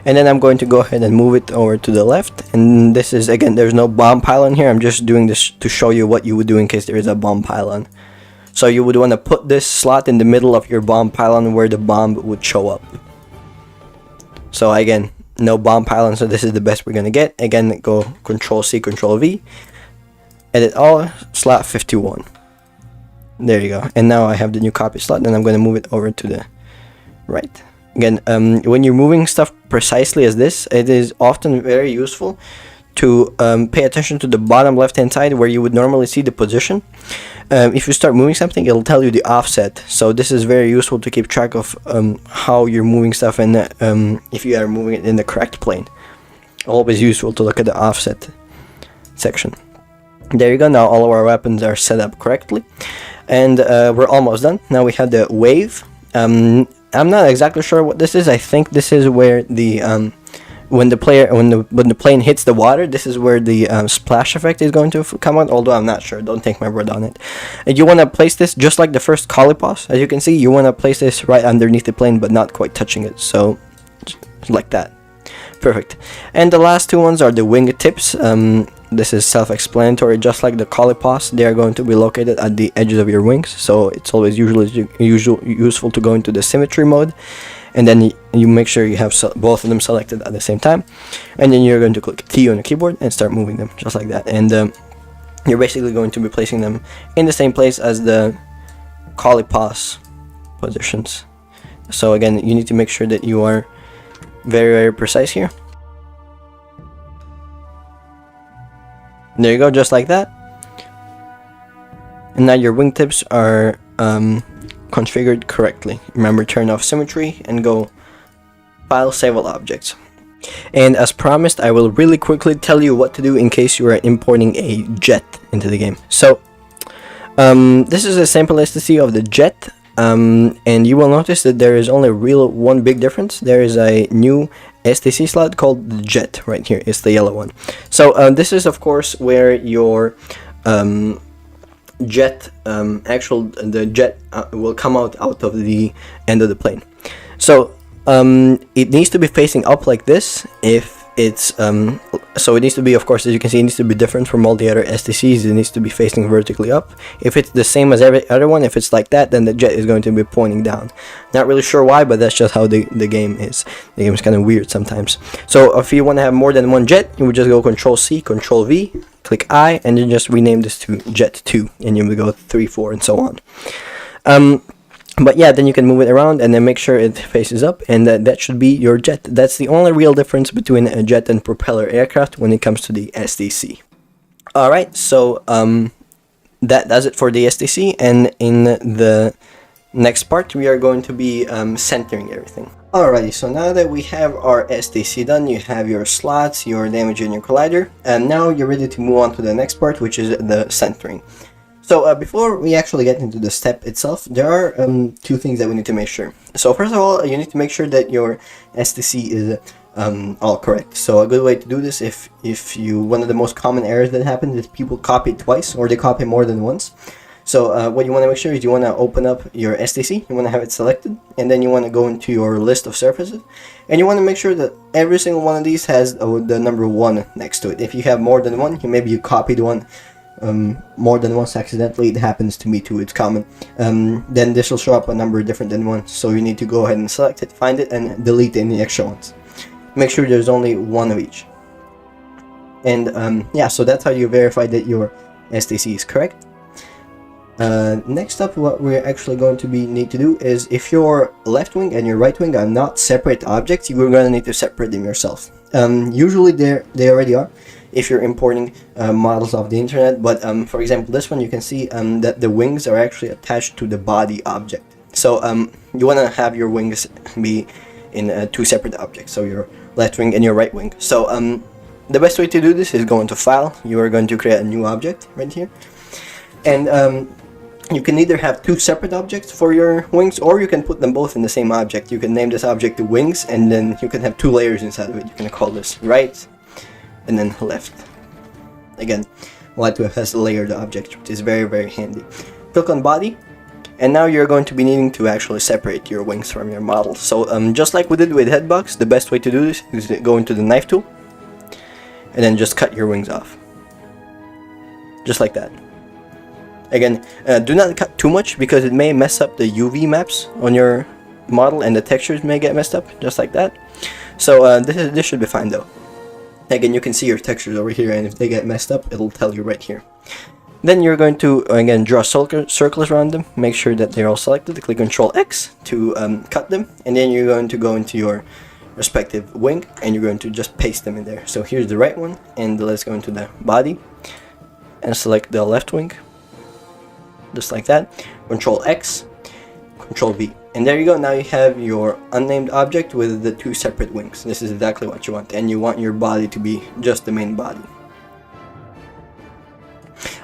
and then I'm going to go ahead and move it over to the left. And this is, again, there's no bomb pylon here. I'm just doing this to show you what you would do in case there is a bomb pylon. So you would want to put this slot in the middle of your bomb pylon where the bomb would show up. So again, no bomb pylon, so this is the best we're gonna get. Again, go Control C, Control V, edit all, slot 51. There you go. And now I have the new copy slot, and I'm going to move it over to the right. again, when you're moving stuff precisely as this, it is often very useful to pay attention to the bottom left hand side where you would normally see the position. If you start moving something, it'll tell you the offset, so this is very useful to keep track of how you're moving stuff, and if you are moving it in the correct plane. Always useful to look at the offset section. There you go. Now all of our weapons are set up correctly, and we're almost done. Now we have the wave. I'm not exactly sure what this is. I think this is where the when the plane hits the water, this is where the splash effect is going to come out, although I'm not sure. Don't take my word on it. And you want to place this just like the first Colipos. As you can see, you want to place this right underneath the plane but not quite touching it, so like that. Perfect. And the last two ones are the wingtips. This is self-explanatory. Just like the Colipos, they are going to be located at the edges of your wings, so it's always useful to go into the symmetry mode, and then you make sure you have both of them selected at the same time, and then you're going to click T on the keyboard and start moving them just like that, and you're basically going to be placing them in the same place as the Colipos positions. So again, you need to make sure that you are very precise here. There you go, just like that. And now your wingtips are configured correctly. Remember, turn off symmetry and go File, Save All Objects. And as promised, I will really quickly tell you what to do in case you are importing a jet into the game. So this is a sample STC of the jet, and you will notice that there is only one big difference. There is a new STC slot called the jet right here. It's the yellow one. So this is of course where your jet the jet will come out of the end of the plane. So it needs to be facing up like this. If it's so it needs to be, of course, as you can see, it needs to be different from all the other STCs. It needs to be facing vertically up. If it's the same as every other one, if it's like that, then the jet is going to be pointing down. Not really sure why, but that's just how the game is. The game is kind of weird sometimes. So if you want to have more than one jet, you would just go Control C, Control V, click I, and then just rename this to Jet 2, and you would go 3, 4, and so on. But yeah, then you can move it around and then make sure it faces up, and that should be your jet. That's the only real difference between a jet and propeller aircraft when it comes to the STC. Alright, so that does it for the STC, and in the next part we are going to be centering everything. Alrighty, so now that we have our STC done, you have your slots, your damage, and your collider, and now you're ready to move on to the next part, which is the centering. So before we actually get into the step itself, there are two things that we need to make sure. So first of all, you need to make sure that your STC is all correct. So a good way to do this, one of the most common errors that happens is people copy it twice, or they copy more than once. So what you want to make sure is you want to open up your STC, you want to have it selected, and then you want to go into your list of surfaces, and you want to make sure that every single one of these has the number 1 next to it. If you have more than one, maybe you copied one more than once accidentally. It happens to me too, it's common. Then this will show up a number different than one, so you need to go ahead and select it, find it, and delete any extra ones. Make sure there's only one of each. And yeah, so that's how you verify that your STC is correct. Next up, what we're actually going to need to do is, if your left wing and your right wing are not separate objects, you're going to need to separate them yourself. Usually they already are if you're importing models off the internet, but for example this one, you can see that the wings are actually attached to the body object. So you want to have your wings be in 2 separate objects, so your left wing and your right wing. So the best way to do this is go into File. You are going to create a new object right here, and you can either have 2 separate objects for your wings, or you can put them both in the same object. You can name this object the wings, and then you can have 2 layers inside of it. You can call this right and then left. Again, Lightwave has a layered object, which is very handy. Click on body, and now you're going to be needing to actually separate your wings from your model. So just like we did with headbox, the best way to do this is to go into the knife tool and then just cut your wings off, just like that. Again, do not cut too much because it may mess up the UV maps on your model and the textures may get messed up, just like that. So this should be fine though. Again, you can see your textures over here, and if they get messed up, it'll tell you right here. Then you're going to again draw circles around them, make sure that they're all selected. Click Control X to cut them, and then you're going to go into your respective wing and you're going to just paste them in there. So here's the right one, and let's go into the body and select the left wing, just like that. Control X, Control V, and there you go. Now you have your unnamed object with the two separate wings. This is exactly what you want, and you want your body to be just the main body.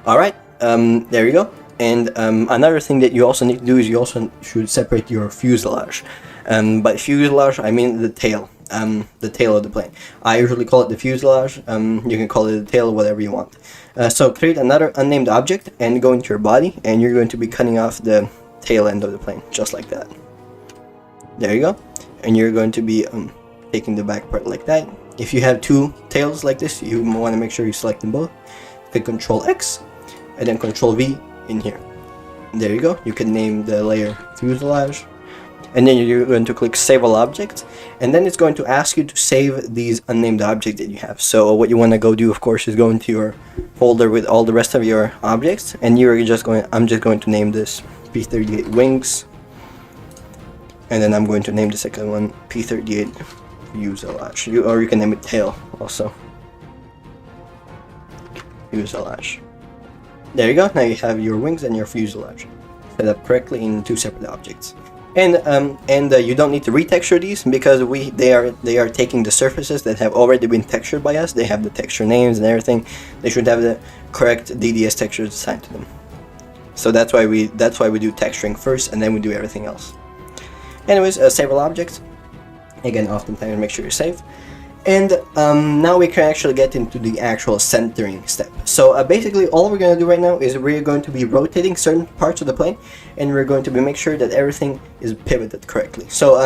Alright, there you go. And another thing that you also need to do is you also should separate your fuselage. By fuselage, I mean the tail of the plane. I usually call it the fuselage. You can call it the tail, whatever you want. So create another unnamed object and go into your body, and you're going to be cutting off the tail end of the plane, just like that. There you go. And you're going to be taking the back part like that. If you have two tails like this, you want to make sure you select them both. Click Control X and then Control V in here. There you go. You can name the layer fuselage, and then you're going to click Save All Objects, and then it's going to ask you to save these unnamed objects that you have. So what you want to go do, of course, is go into your folder with all the rest of your objects, and I'm just going to name this P38 wings, and then I'm going to name the second one P38 fuselage, or you can name it tail also. Fuselage. There you go. Now you have your wings and your fuselage set up correctly in two separate objects. And you don't need to retexture these, because they are taking the surfaces that have already been textured by us. They have the texture names and everything. They should have the correct DDS textures assigned to them. So that's why we do texturing first, and then we do everything else. Anyways, save all objects. Again, oftentimes make sure you save. And now we can actually get into the actual centering step. So basically all we're going to do right now is we're going to be rotating certain parts of the plane, and we're going to make sure that everything is pivoted correctly. So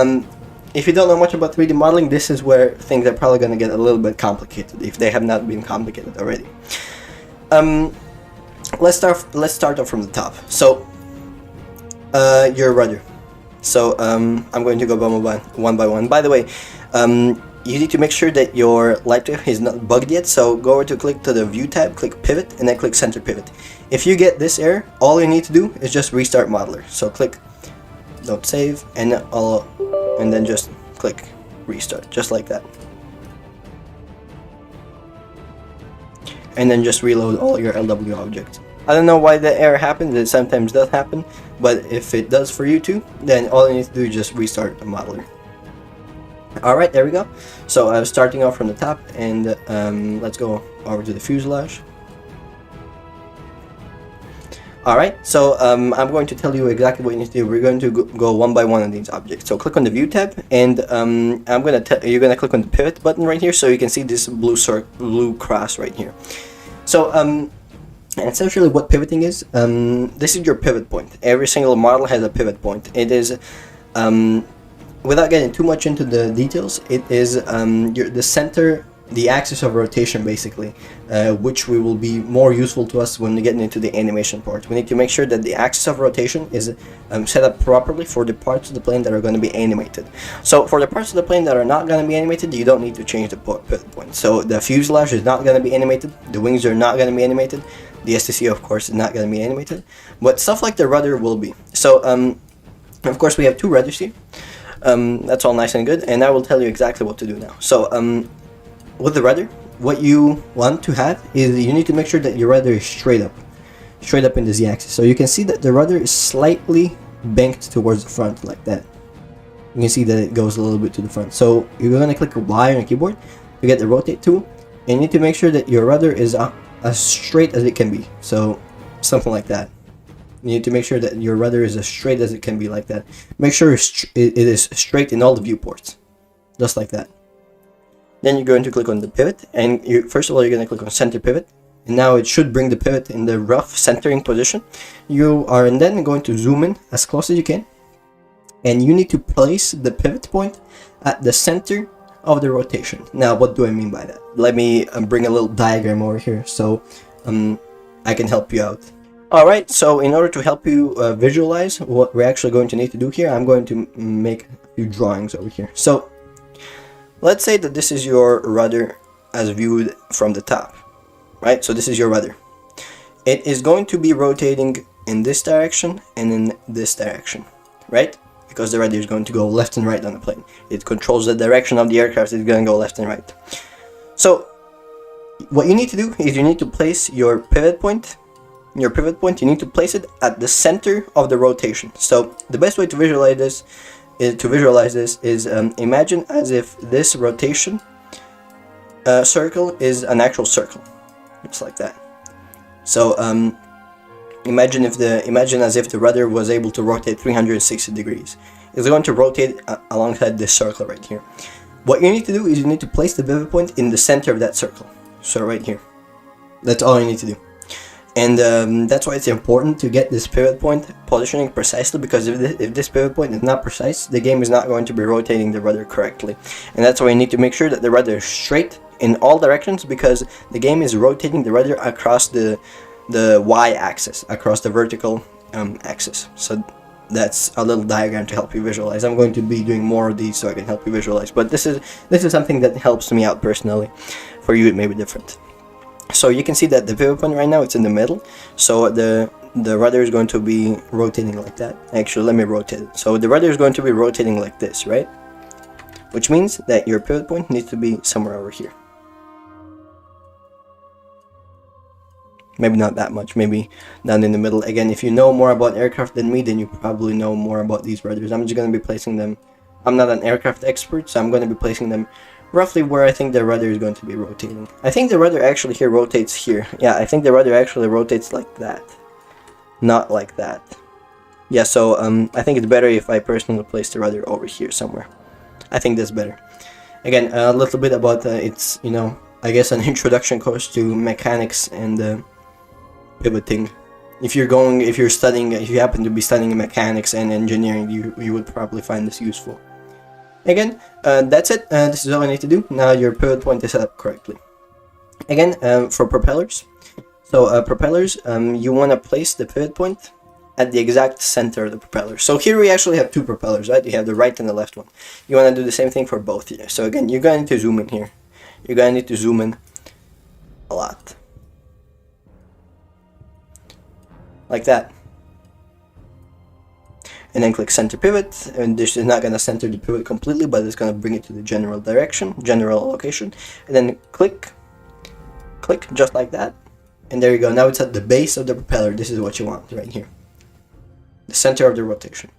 if you don't know much about 3D modeling, this is where things are probably going to get a little bit complicated, if they have not been complicated already. Let's start off from the top. So your rudder. So I'm going to go one by one. By the way, you need to make sure that your light wave is not bugged yet, so go over to click to the View tab, click Pivot, and then click Center Pivot. If you get this error, all you need to do is just restart Modeler. So click Don't Save, and then just click Restart, just like that. And then just reload all your LW objects. I don't know why that error happens, it sometimes does happen, but if it does for you too, then all you need to do is just restart the Modeler. Alright, there we go. So starting off from the top, and let's go over to the fuselage. Alright, so I'm going to tell you exactly what you need to do. We're going to go one by one on these objects. So click on the View tab, and you're gonna click on the Pivot button right here, so you can see this blue cross right here. So essentially what pivoting is, this is your pivot point. Every single model has a pivot point. It is without getting too much into the details, it is the center, the axis of rotation basically, which will be more useful to us when we get into the animation part. We need to make sure that the axis of rotation is set up properly for the parts of the plane that are going to be animated. So for the parts of the plane that are not going to be animated, you don't need to change the pivot point. So the fuselage is not going to be animated, the wings are not going to be animated, the STC of course is not going to be animated, but stuff like the rudder will be. So of course we have two rudders here. That's all nice and good, and I will tell you exactly what to do now. So with the rudder, what you want to have is you need to make sure that your rudder is straight up in the z-axis. So you can see that the rudder is slightly banked towards the front like that. You can see that it goes a little bit to the front. So you're going to click Y on your keyboard to get the rotate tool, and you need to make sure that your rudder is as straight as it can be. So something like that. You need to make sure that your rudder is as straight as it can be, like that. Make sure it is straight in all the viewports, just like that. Then you're going to click on the pivot, and first of all you're going to click on Center Pivot, and now it should bring the pivot in the rough centering position. You are then going to zoom in as close as you can, and you need to place the pivot point at the center of the rotation. Now what do I mean by that? Let me bring a little diagram over here so I can help you out. Alright, so in order to help you visualize what we're actually going to need to do here, I'm going to make a few drawings over here. So let's say that this is your rudder as viewed from the top, right? So this is your rudder. it is going to be rotating in this direction and in this direction, right? Because the rudder is going to go left and right on the plane. It controls the direction of the aircraft. It's going to go left and right. So what you need to do is you need to place your pivot point. You need to place it at the center of the rotation. So the best way to visualize this is imagine as if this rotation circle is an actual circle, just like that. So imagine as if the rudder was able to rotate 360 degrees. It's going to rotate alongside this circle right here. What you need to do is you need to place the pivot point in the center of that circle. So right here. That's all you need to do. And that's why it's important to get this pivot point positioning precisely, because if this pivot point is not precise, the game is not going to be rotating the rudder correctly. And that's why you need to make sure that the rudder is straight in all directions, because the game is rotating the rudder across the y-axis, across the vertical axis. So that's a little diagram to help you visualize. I'm going to be doing more of these so I can help you visualize, but this is something that helps me out personally. For you it may be different. So you can see that the pivot point right now, it's in the middle, so the rudder is going to be rotating like that. Actually, let me rotate it. So the rudder is going to be rotating like this, right? Which means that your pivot point needs to be somewhere over here. Maybe not that much, maybe down in the middle. Again, if you know more about aircraft than me, then you probably know more about these rudders. I'm just going to be placing them. I'm not an aircraft expert, so I'm going to be placing them roughly where I think the rudder is going to be rotating. I think the rudder actually here rotates here. Yeah, I think the rudder actually rotates like that, not like that. Yeah, so I think it's better if I personally place the rudder over here somewhere. I think that's better. Again, a little bit about it's, you know, I guess an introduction course to mechanics and pivoting. If you happen to be studying mechanics and engineering, you would probably find this useful. Again, that's it. This is all I need to do. Now your pivot point is set up correctly. Again, for propellers. So propellers, you want to place the pivot point at the exact center of the propeller. So here we actually have two propellers, right? You have the right and the left one. You want to do the same thing for both here. So again, you're going to zoom in here. You're going to need to zoom in a lot. Like that. And then click center pivot, and this is not going to center the pivot completely, but it's going to bring it to the general direction, general location, and then click just like that, and there you go. Now it's at the base of the propeller. This is what you want right here, the center of the rotation.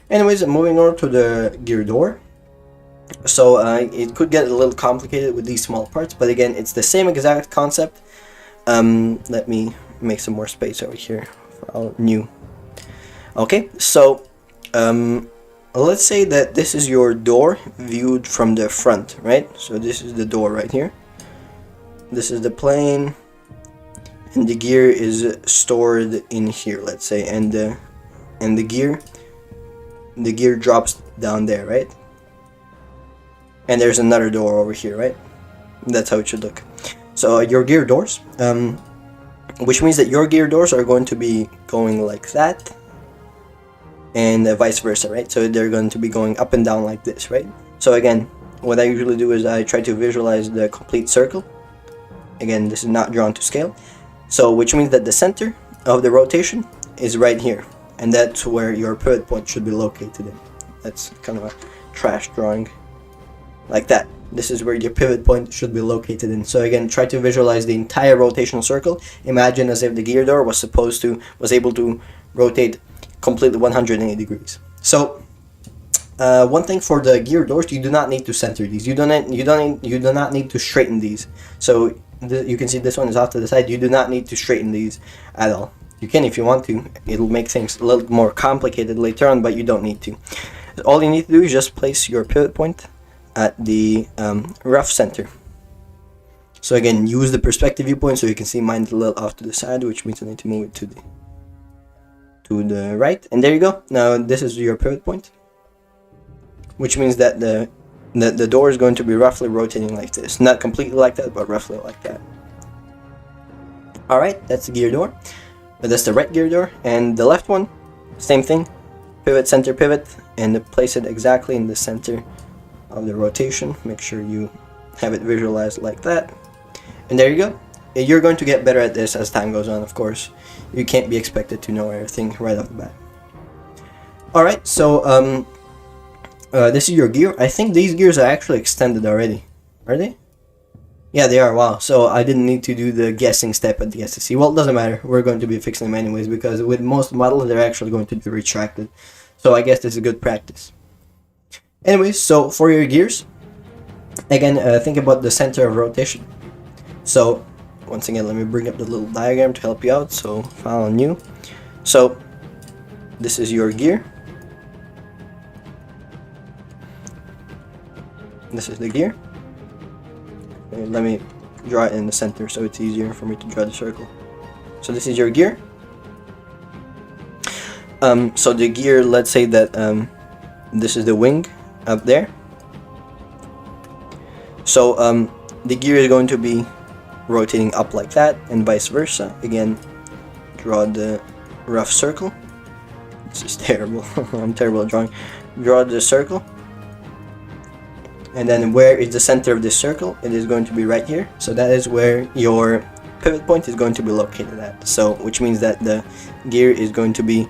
Anyways, moving on to the gear door. So it could get a little complicated with these small parts, but again, it's the same exact concept. Let me make some more space over here for our new. Okay, so let's say that this is your door viewed from the front, right? So this is the door right here. This is the plane, and the gear is stored in here, let's say, and the gear drops down there, right? And there's another door over here, right? That's how it should look. So your gear doors, which means that your gear doors are going to be going like that, and vice versa, right? So they're going to be going up and down like this, right? So again, what I usually do is I try to visualize the complete circle. Again, this is not drawn to scale. So which means that the center of the rotation is right here, and that's where your pivot point should be located in. That's kind of a trash drawing. Like that. This is where your pivot point should be located in. So again, try to visualize the entire rotational circle. Imagine as if the gear door was able to rotate completely 180 degrees. So one thing for the gear doors, you do not need to center these. You do not need to straighten these. So you can see this one is off to the side. You do not need to straighten these at all. You can if you want to. It'll make things a little more complicated later on, but you don't need to. All you need to do is just place your pivot point at the rough center. So again, use the perspective viewpoint so you can see mine is a little off to the side, which means I need to move it to the right, and there you go. Now this is your pivot point, which means that the door is going to be roughly rotating like this, not completely like that, but roughly like that. Alright, that's the gear door. That's the right gear door, and the left one, same thing. Pivot, center pivot, and place it exactly in the center of the rotation. Make sure you have it visualized like that, and there you go. you're going to get better at this as time goes on, of course. You can't be expected to know everything right off the bat. Alright, so this is your gear. I think these gears are actually extended already. Are they? Yeah, they are. Wow. So I didn't need to do the guessing step at the SSC. Well, it doesn't matter. We're going to be fixing them anyways, because with most models, they're actually going to be retracted. So I guess this is good practice. Anyways, so for your gears, again, think about the center of rotation. So once again, let me bring up the little diagram to help you out. So file new. So this is your gear. This is the gear. Okay, let me draw it in the center so it's easier for me to draw the circle. So this is your gear. So the gear, let's say that this is the wing up there. So the gear is going to be rotating up like that and vice versa. Again, draw the rough circle. This is terrible. I'm terrible at drawing. Draw the circle. And then where is the center of this circle? It is going to be right here. So that is where your pivot point is going to be located at. So which means that the gear is going to be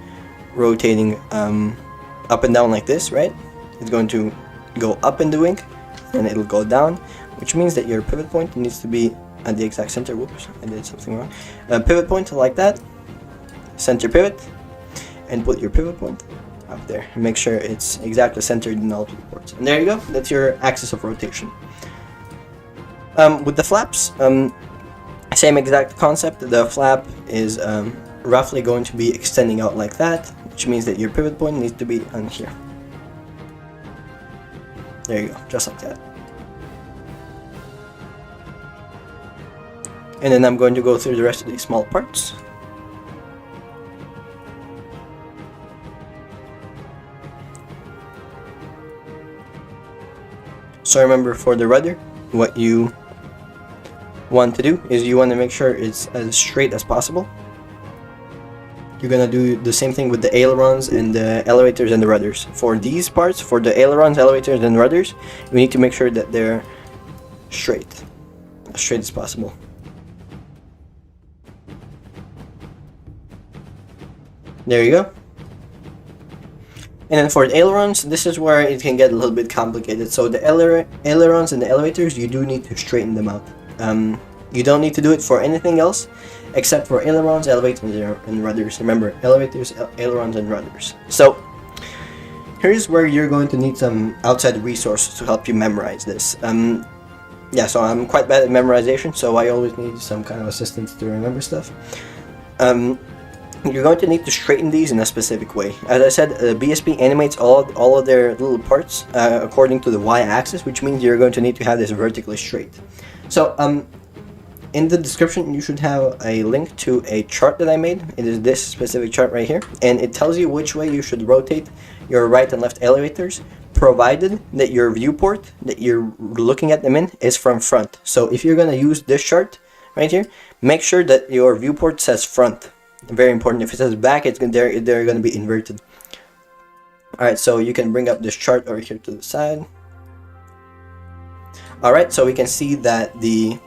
rotating up and down like this, right? It's going to go up in the wing and it'll go down, which means that your pivot point needs to be at the exact center. Whoops, I did something wrong. Pivot point like that, center pivot, and put your pivot point up there and make sure it's exactly centered in all three ports. And there you go, that's your axis of rotation. With the flaps, same exact concept. The flap is roughly going to be extending out like that, which means that your pivot point needs to be on here. There you go, just like that. And then I'm going to go through the rest of these small parts. So remember, for the rudder, what you want to do is you want to make sure it's as straight as possible. You're gonna do the same thing with the ailerons and the elevators and the rudders. For these parts, for the ailerons, elevators, and rudders, we need to make sure that they're straight, as straight as possible. There you go. And then for the ailerons, this is where it can get a little bit complicated. So the ailerons and the elevators, you do need to straighten them out. You don't need to do it for anything else except for ailerons, elevators, and rudders. Remember, elevators, ailerons, and rudders. So here's where you're going to need some outside resources to help you memorize this. Yeah, so I'm quite bad at memorization, so I always need some kind of assistance to remember stuff. You're going to need to straighten these in a specific way. As I said, BSP animates all of their little parts according to the y-axis, which means you're going to need to have this vertically straight. So in the description you should have a link to a chart that I made. It is this specific chart right here, and it tells you which way you should rotate your right and left elevators, provided that your viewport that you're looking at them in is from front. So if you're going to use this chart right here, make sure that your viewport says front. Very important. If it says back, they're going to be inverted. Alright, so you can bring up this chart over here to the side. Alright, so we can see that the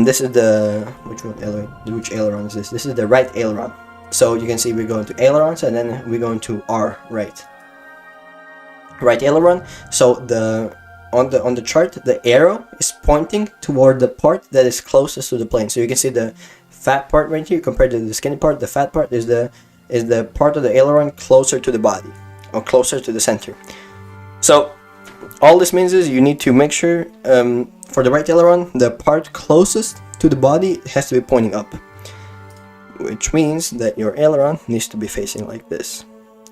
this is the which aileron is this? This is the right aileron. So you can see we're going to ailerons and then we're going to R right aileron. So on the chart, the arrow is pointing toward the part that is closest to the plane. So you can see the fat part right here compared to the skinny part. The fat part is the part of the aileron closer to the body, or closer to the center. So all this means is you need to make sure for the right aileron, the part closest to the body has to be pointing up, which means that your aileron needs to be facing like this.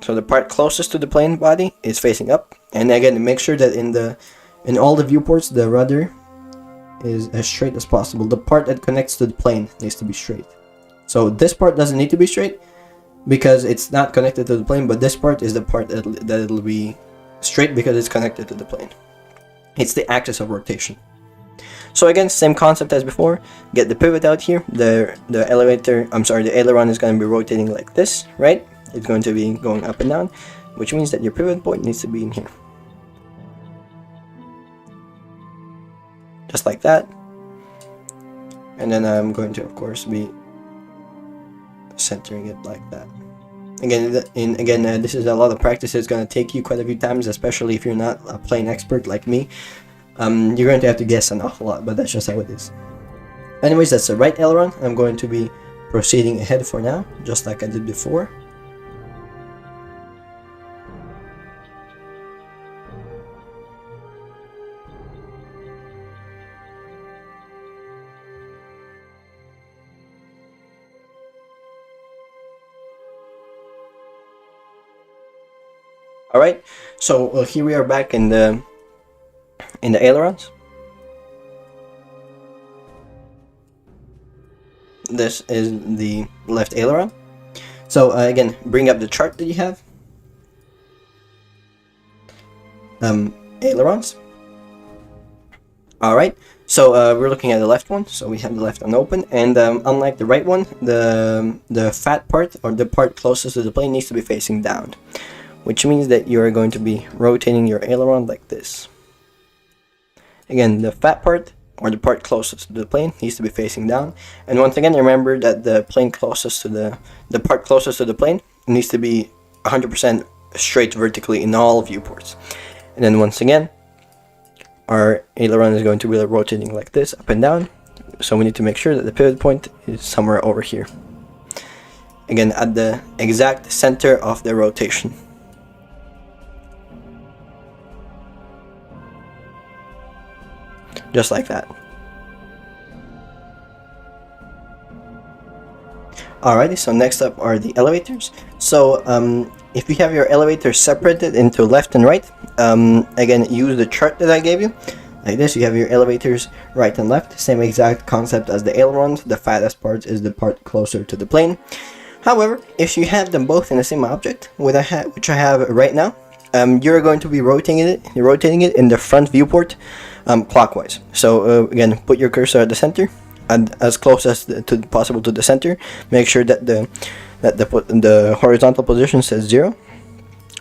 So the part closest to the plane body is facing up, and again, make sure that in all the viewports the rudder is as straight as possible. The part that connects to the plane needs to be straight. So this part doesn't need to be straight because it's not connected to the plane, but this part is the part that it'll be straight because it's connected to the plane. It's the axis of rotation. So again, same concept as before. Get the pivot out here. The aileron is going to be rotating like this, right? It's going to be going up and down, which means that your pivot point needs to be in here. Just like that. and then I'm going to, of course, be centering it like that. Again, this is a lot of practice. It's going to take you quite a few times, especially if you're not a playing expert like me. You're going to have to guess an awful lot, but that's just how it is. Anyways, that's the right aileron. I'm going to be proceeding ahead for now, just like I did before. Alright, so here we are back in the ailerons. This is the left aileron. So again, bring up the chart that you have. Ailerons. Alright, so we're looking at the left one, so we have the left one open, and unlike the right one, the fat part, or the part closest to the plane, needs to be facing down, which means that you are going to be rotating your aileron like this. Again, the fat part, or the part closest to the plane, needs to be facing down. And once again, remember that the plane closest to the part closest to the plane needs to be 100% straight vertically in all viewports. And then once again, our aileron is going to be rotating like this, up and down. So we need to make sure that the pivot point is somewhere over here. Again, at the exact center of the rotation. Just like that. Alrighty, so next up are the elevators. So if you have your elevators separated into left and right, again, use the chart that I gave you. Like this, you have your elevators right and left, same exact concept as the ailerons. The fattest part is the part closer to the plane. However, if you have them both in the same object, which I have right now, you're going to be rotating it in the front viewport clockwise. So again, put your cursor at the center, and as close as possible to the center. Make sure that the horizontal position says 0,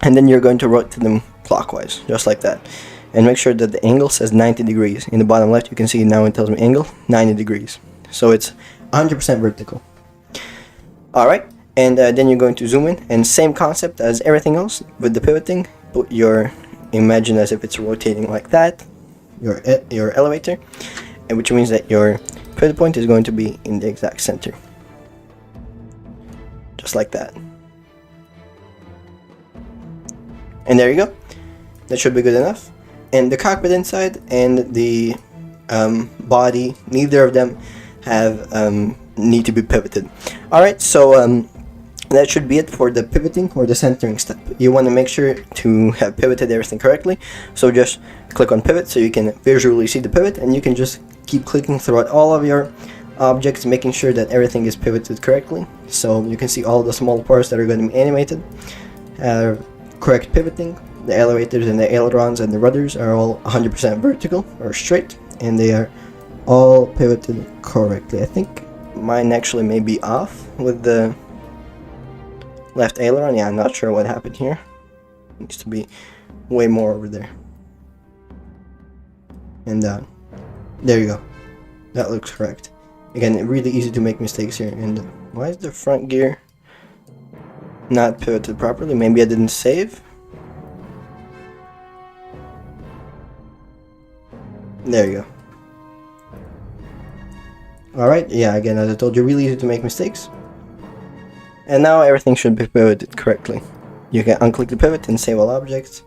and then you're going to rotate them clockwise, just like that. And make sure that the angle says 90 degrees. In the bottom left, you can see now it tells me angle 90 degrees. So it's 100% vertical. Alright, and then you're going to zoom in, and same concept as everything else with the pivoting. Imagine as if it's rotating like that, your elevator, and which means that your pivot point is going to be in the exact center. Just like that. And there you go. That should be good enough. And the cockpit inside and the body, neither of them have need to be pivoted. Alright, so that should be it for the pivoting or the centering step. You want to make sure to have pivoted everything correctly. So just click on pivot so you can visually see the pivot, and you can just keep clicking throughout all of your objects, making sure that everything is pivoted correctly. So you can see all the small parts that are going to be animated. Correct pivoting. The elevators and the ailerons and the rudders are all 100% vertical or straight, and they are all pivoted correctly. I think mine actually may be off with the left aileron. Yeah, I'm not sure what happened here. It needs to be way more over there. And there you go. That looks correct. Again, really easy to make mistakes here. And why is the front gear not pivoted properly? Maybe I didn't save. There you go. Alright, yeah, again, as I told you, really easy to make mistakes. And now everything should be pivoted correctly. You can unclick the pivot and save all objects.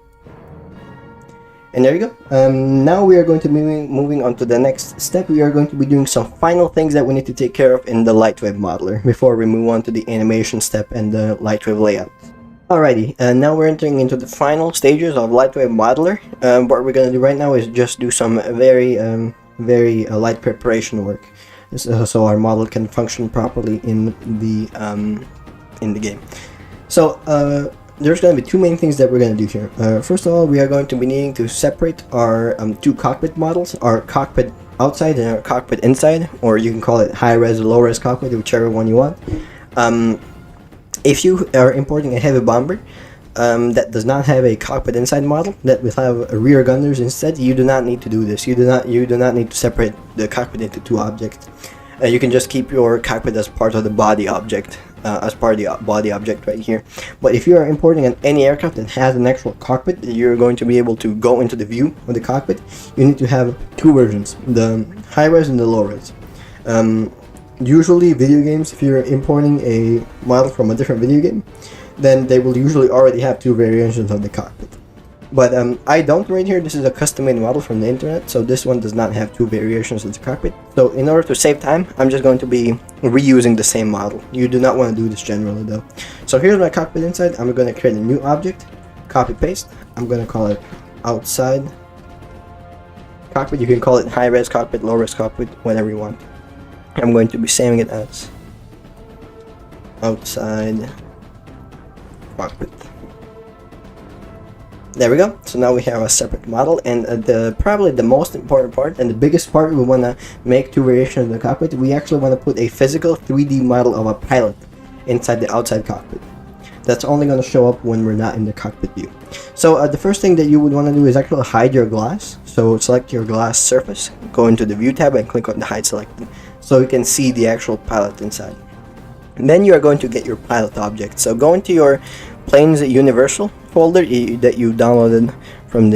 And there you go. Now we are going to be moving on to the next step. We are going to be doing some final things that we need to take care of in the Lightwave modeler before we move on to the animation step and the Lightwave layout. Alrighty, and now we're entering into the final stages of Lightwave modeler. What we're going to do right now is just do some very light preparation work, so our model can function properly in the game. So there's going to be two main things that we're going to do here. First of all, we are going to be needing to separate our two cockpit models, our cockpit outside and our cockpit inside, or you can call it high-res or low-res cockpit, whichever one you want. If you are importing a heavy bomber that does not have a cockpit inside model, that will have rear gunners instead, you do not need to do this. You do not need to separate the cockpit into two objects. You can just keep your cockpit as part of the body object, right here. But if you are importing any aircraft that has an actual cockpit, you're going to be able to go into the view of the cockpit. You need to have two versions, the high-res and the low-res. Usually video games, if you're importing a model from a different video game, then they will usually already have two variations of the cockpit. But I don't right here. This is a custom-made model from the internet, so this one does not have two variations of the cockpit. So in order to save time, I'm just going to be reusing the same model. You do not want to do this generally though. So here's my cockpit inside. I'm going to create a new object, copy paste. I'm going to call it outside cockpit. You can call it high-res cockpit, low-res cockpit, whatever you want. I'm going to be saving it as outside cockpit. There we go. So now we have a separate model, and probably the most important part and the biggest part, we want to make two variations of the cockpit. We actually want to put a physical 3D model of a pilot inside the outside cockpit. That's only going to show up when we're not in the cockpit view. So the first thing that you would want to do is actually hide your glass. So select your glass surface, go into the view tab and click on the hide selected, so you can see the actual pilot inside. And then you are going to get your pilot object. So go into your planes universal folder that you downloaded from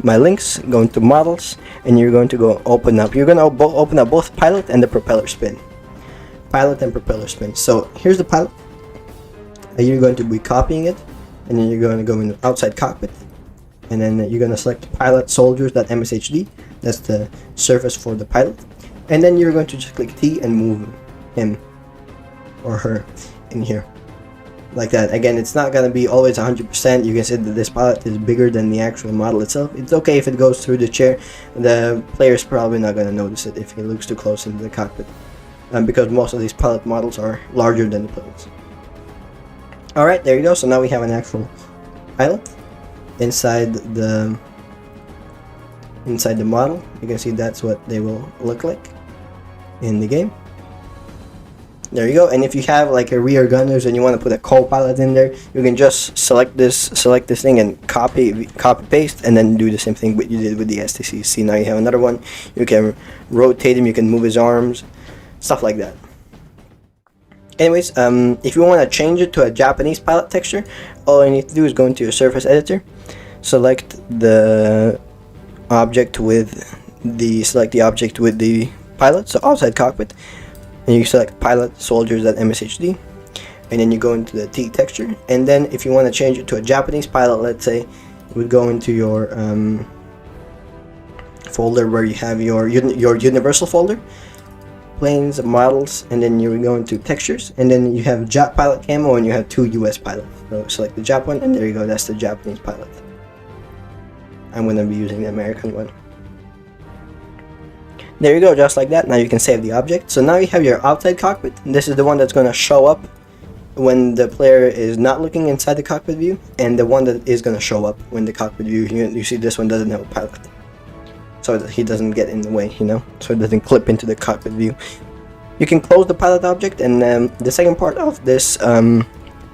my links. Go into models, and you're going to go open up. You're going to open up both pilot and the propeller spin. Pilot and propeller spin. So here's the pilot. And you're going to be copying it, and then you're going to go into outside cockpit, and then you're going to select pilot soldiers.mshd. That's the surface for the pilot, and then you're going to just click T and move him or her in here like that. Again, it's not going to be always 100%. You can see that this pilot is bigger than the actual model itself. It's okay if it goes through the chair. The player's probably not going to notice it if he looks too close into the cockpit, because most of these pilot models are larger than the planes. Alright, there you go. So now we have an actual pilot inside the model. You can see that's what they will look like in the game. There you go. And if you have like a rear gunners and you want to put a co-pilot in there, you can just select this thing and copy paste, and then do the same thing what you did with the STC. See, now you have another one. You can rotate him, you can move his arms, stuff like that. Anyways, if you want to change it to a Japanese pilot texture, all you need to do is go into your surface editor, select the object with the pilot, so outside cockpit, and you select pilot soldiers.mshd, and then you go into the T texture, and then if you want to change it to a Japanese pilot, let's say, you would go into your folder where you have your universal folder, planes, models, and then you go into textures, and then you have Jap pilot camo, and you have two US pilots. So select the Jap one, and there you go, that's the Japanese pilot. I'm going to be using the American one. There you go, just like that. Now you can save the object. So now you have your outside cockpit. This is the one that's going to show up when the player is not looking inside the cockpit view, and the one that is going to show up when the cockpit view, you see this one doesn't have a pilot, so that he doesn't get in the way, so it doesn't clip into the cockpit view. You can close the pilot object, and the second part of this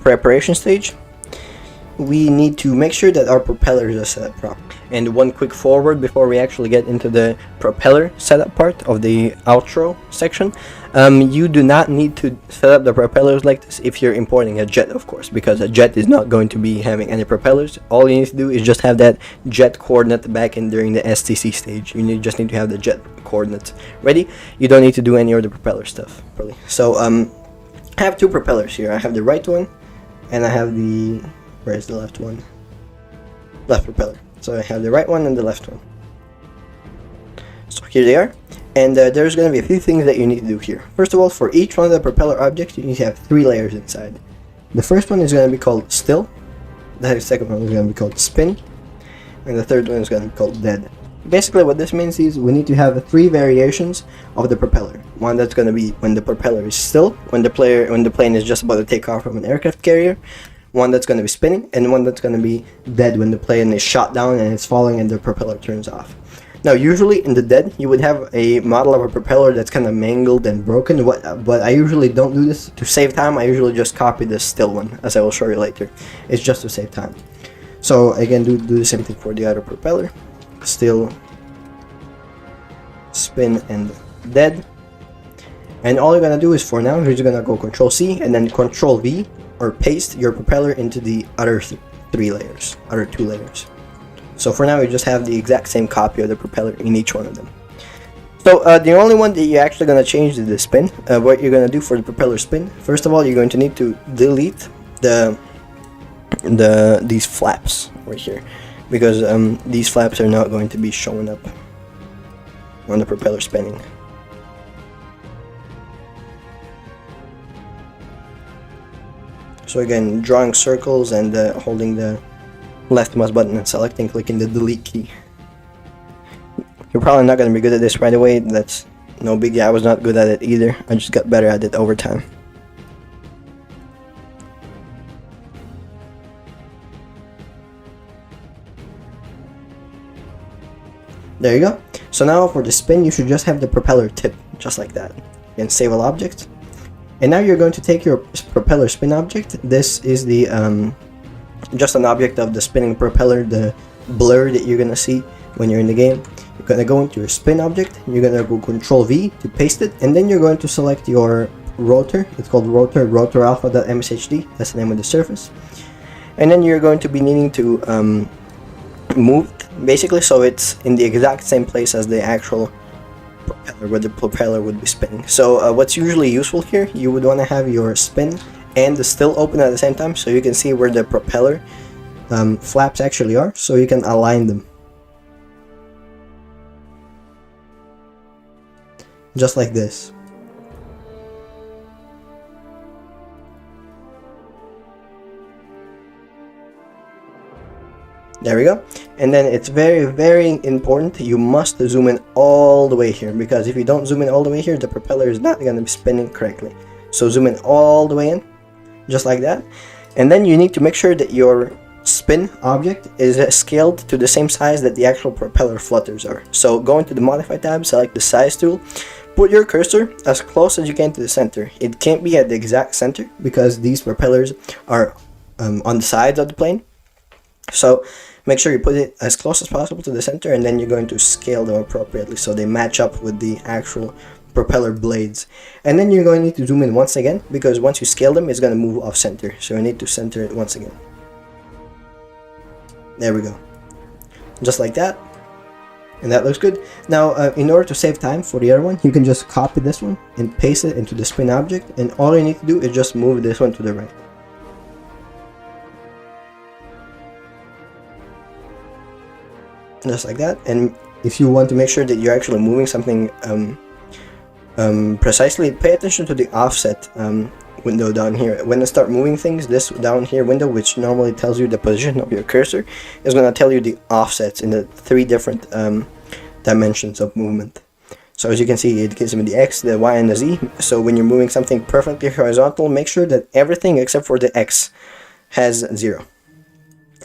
preparation stage, we need to make sure that our propellers are set up properly. And one quick forward before we actually get into the propeller setup part of the outro section. You do not need to set up the propellers like this if you're importing a jet, of course, because a jet is not going to be having any propellers. All you need to do is just have that jet coordinate back in during the STC stage. You just need to have the jet coordinates ready. You don't need to do any of the propeller stuff, really. So I have two propellers here. I have the right one, and I have the, where's the left one? Left propeller. So I have the right one and the left one. So here they are. And there's going to be a few things that you need to do here. First of all, for each one of the propeller objects, you need to have 3 layers inside. The first one is going to be called still. The second one is going to be called spin. And the third one is going to be called dead. Basically what this means is we need to have 3 variations of the propeller. One that's going to be when the propeller is still, when the plane is just about to take off from an aircraft carrier. One that's going to be spinning, and one that's going to be dead when the plane is shot down and it's falling and the propeller turns off. Now usually in the dead you would have a model of a propeller that's kind of mangled and broken, but I usually don't do this to save time. I usually just copy the still one, as I will show you later. It's just to save time. So again, do the same thing for the other propeller. Still, spin, and dead. And all you're gonna do is, for now, you're just gonna go Control C and then Control V, or paste your propeller into the other two layers. So for now, you just have the exact same copy of the propeller in each one of them. So the only one that you're actually gonna change is the spin. What you're gonna do for the propeller spin, first of all, you're going to need to delete these flaps right here, because these flaps are not going to be showing up on the propeller spinning. So again, drawing circles and holding the left mouse button and selecting, clicking the delete key. You're probably not going to be good at this right away. That's no biggie. I was not good at it either. I just got better at it over time. There you go. So now for the spin, you should just have the propeller tip, just like that. And save all objects. And now you're going to take your propeller spin object. This is the just an object of the spinning propeller, the blur that you're gonna see when you're in the game. You're gonna go into your spin object. You're gonna go Control V to paste it, and then you're going to select your rotor. It's called rotor alpha.mshd. That's the name of the surface. And then you're going to be needing to move it, basically, so it's in the exact same place as the actual propeller, where the propeller would be spinning. So what's usually useful here, you would want to have your spin and the still open at the same time, so you can see where the propeller flaps actually are, so you can align them. Just like this. There we go. And then it's very, very important, you must zoom in all the way here, because if you don't zoom in all the way here, the propeller is not going to be spinning correctly. So zoom in all the way in, just like that. And then you need to make sure that your spin object is scaled to the same size that the actual propeller flutters are. So go into the Modify tab, select the Size tool, put your cursor as close as you can to the center. It can't be at the exact center, because these propellers are on the sides of the plane. So make sure you put it as close as possible to the center, and then you're going to scale them appropriately so they match up with the actual propeller blades. And then you're going to need to zoom in once again, because once you scale them, it's going to move off center. So you need to center it once again. There we go. Just like that. And that looks good. Now, in order to save time for the other one, you can just copy this one and paste it into the spin object. And all you need to do is just move this one to the right. Just like that. And if you want to make sure that you're actually moving something precisely, pay attention to the offset window down here. When you start moving things, this down here window, which normally tells you the position of your cursor, is going to tell you the offsets in the 3 different dimensions of movement. So as you can see, it gives me the X, the Y, and the Z. So when you're moving something perfectly horizontal, make sure that everything except for the X has 0.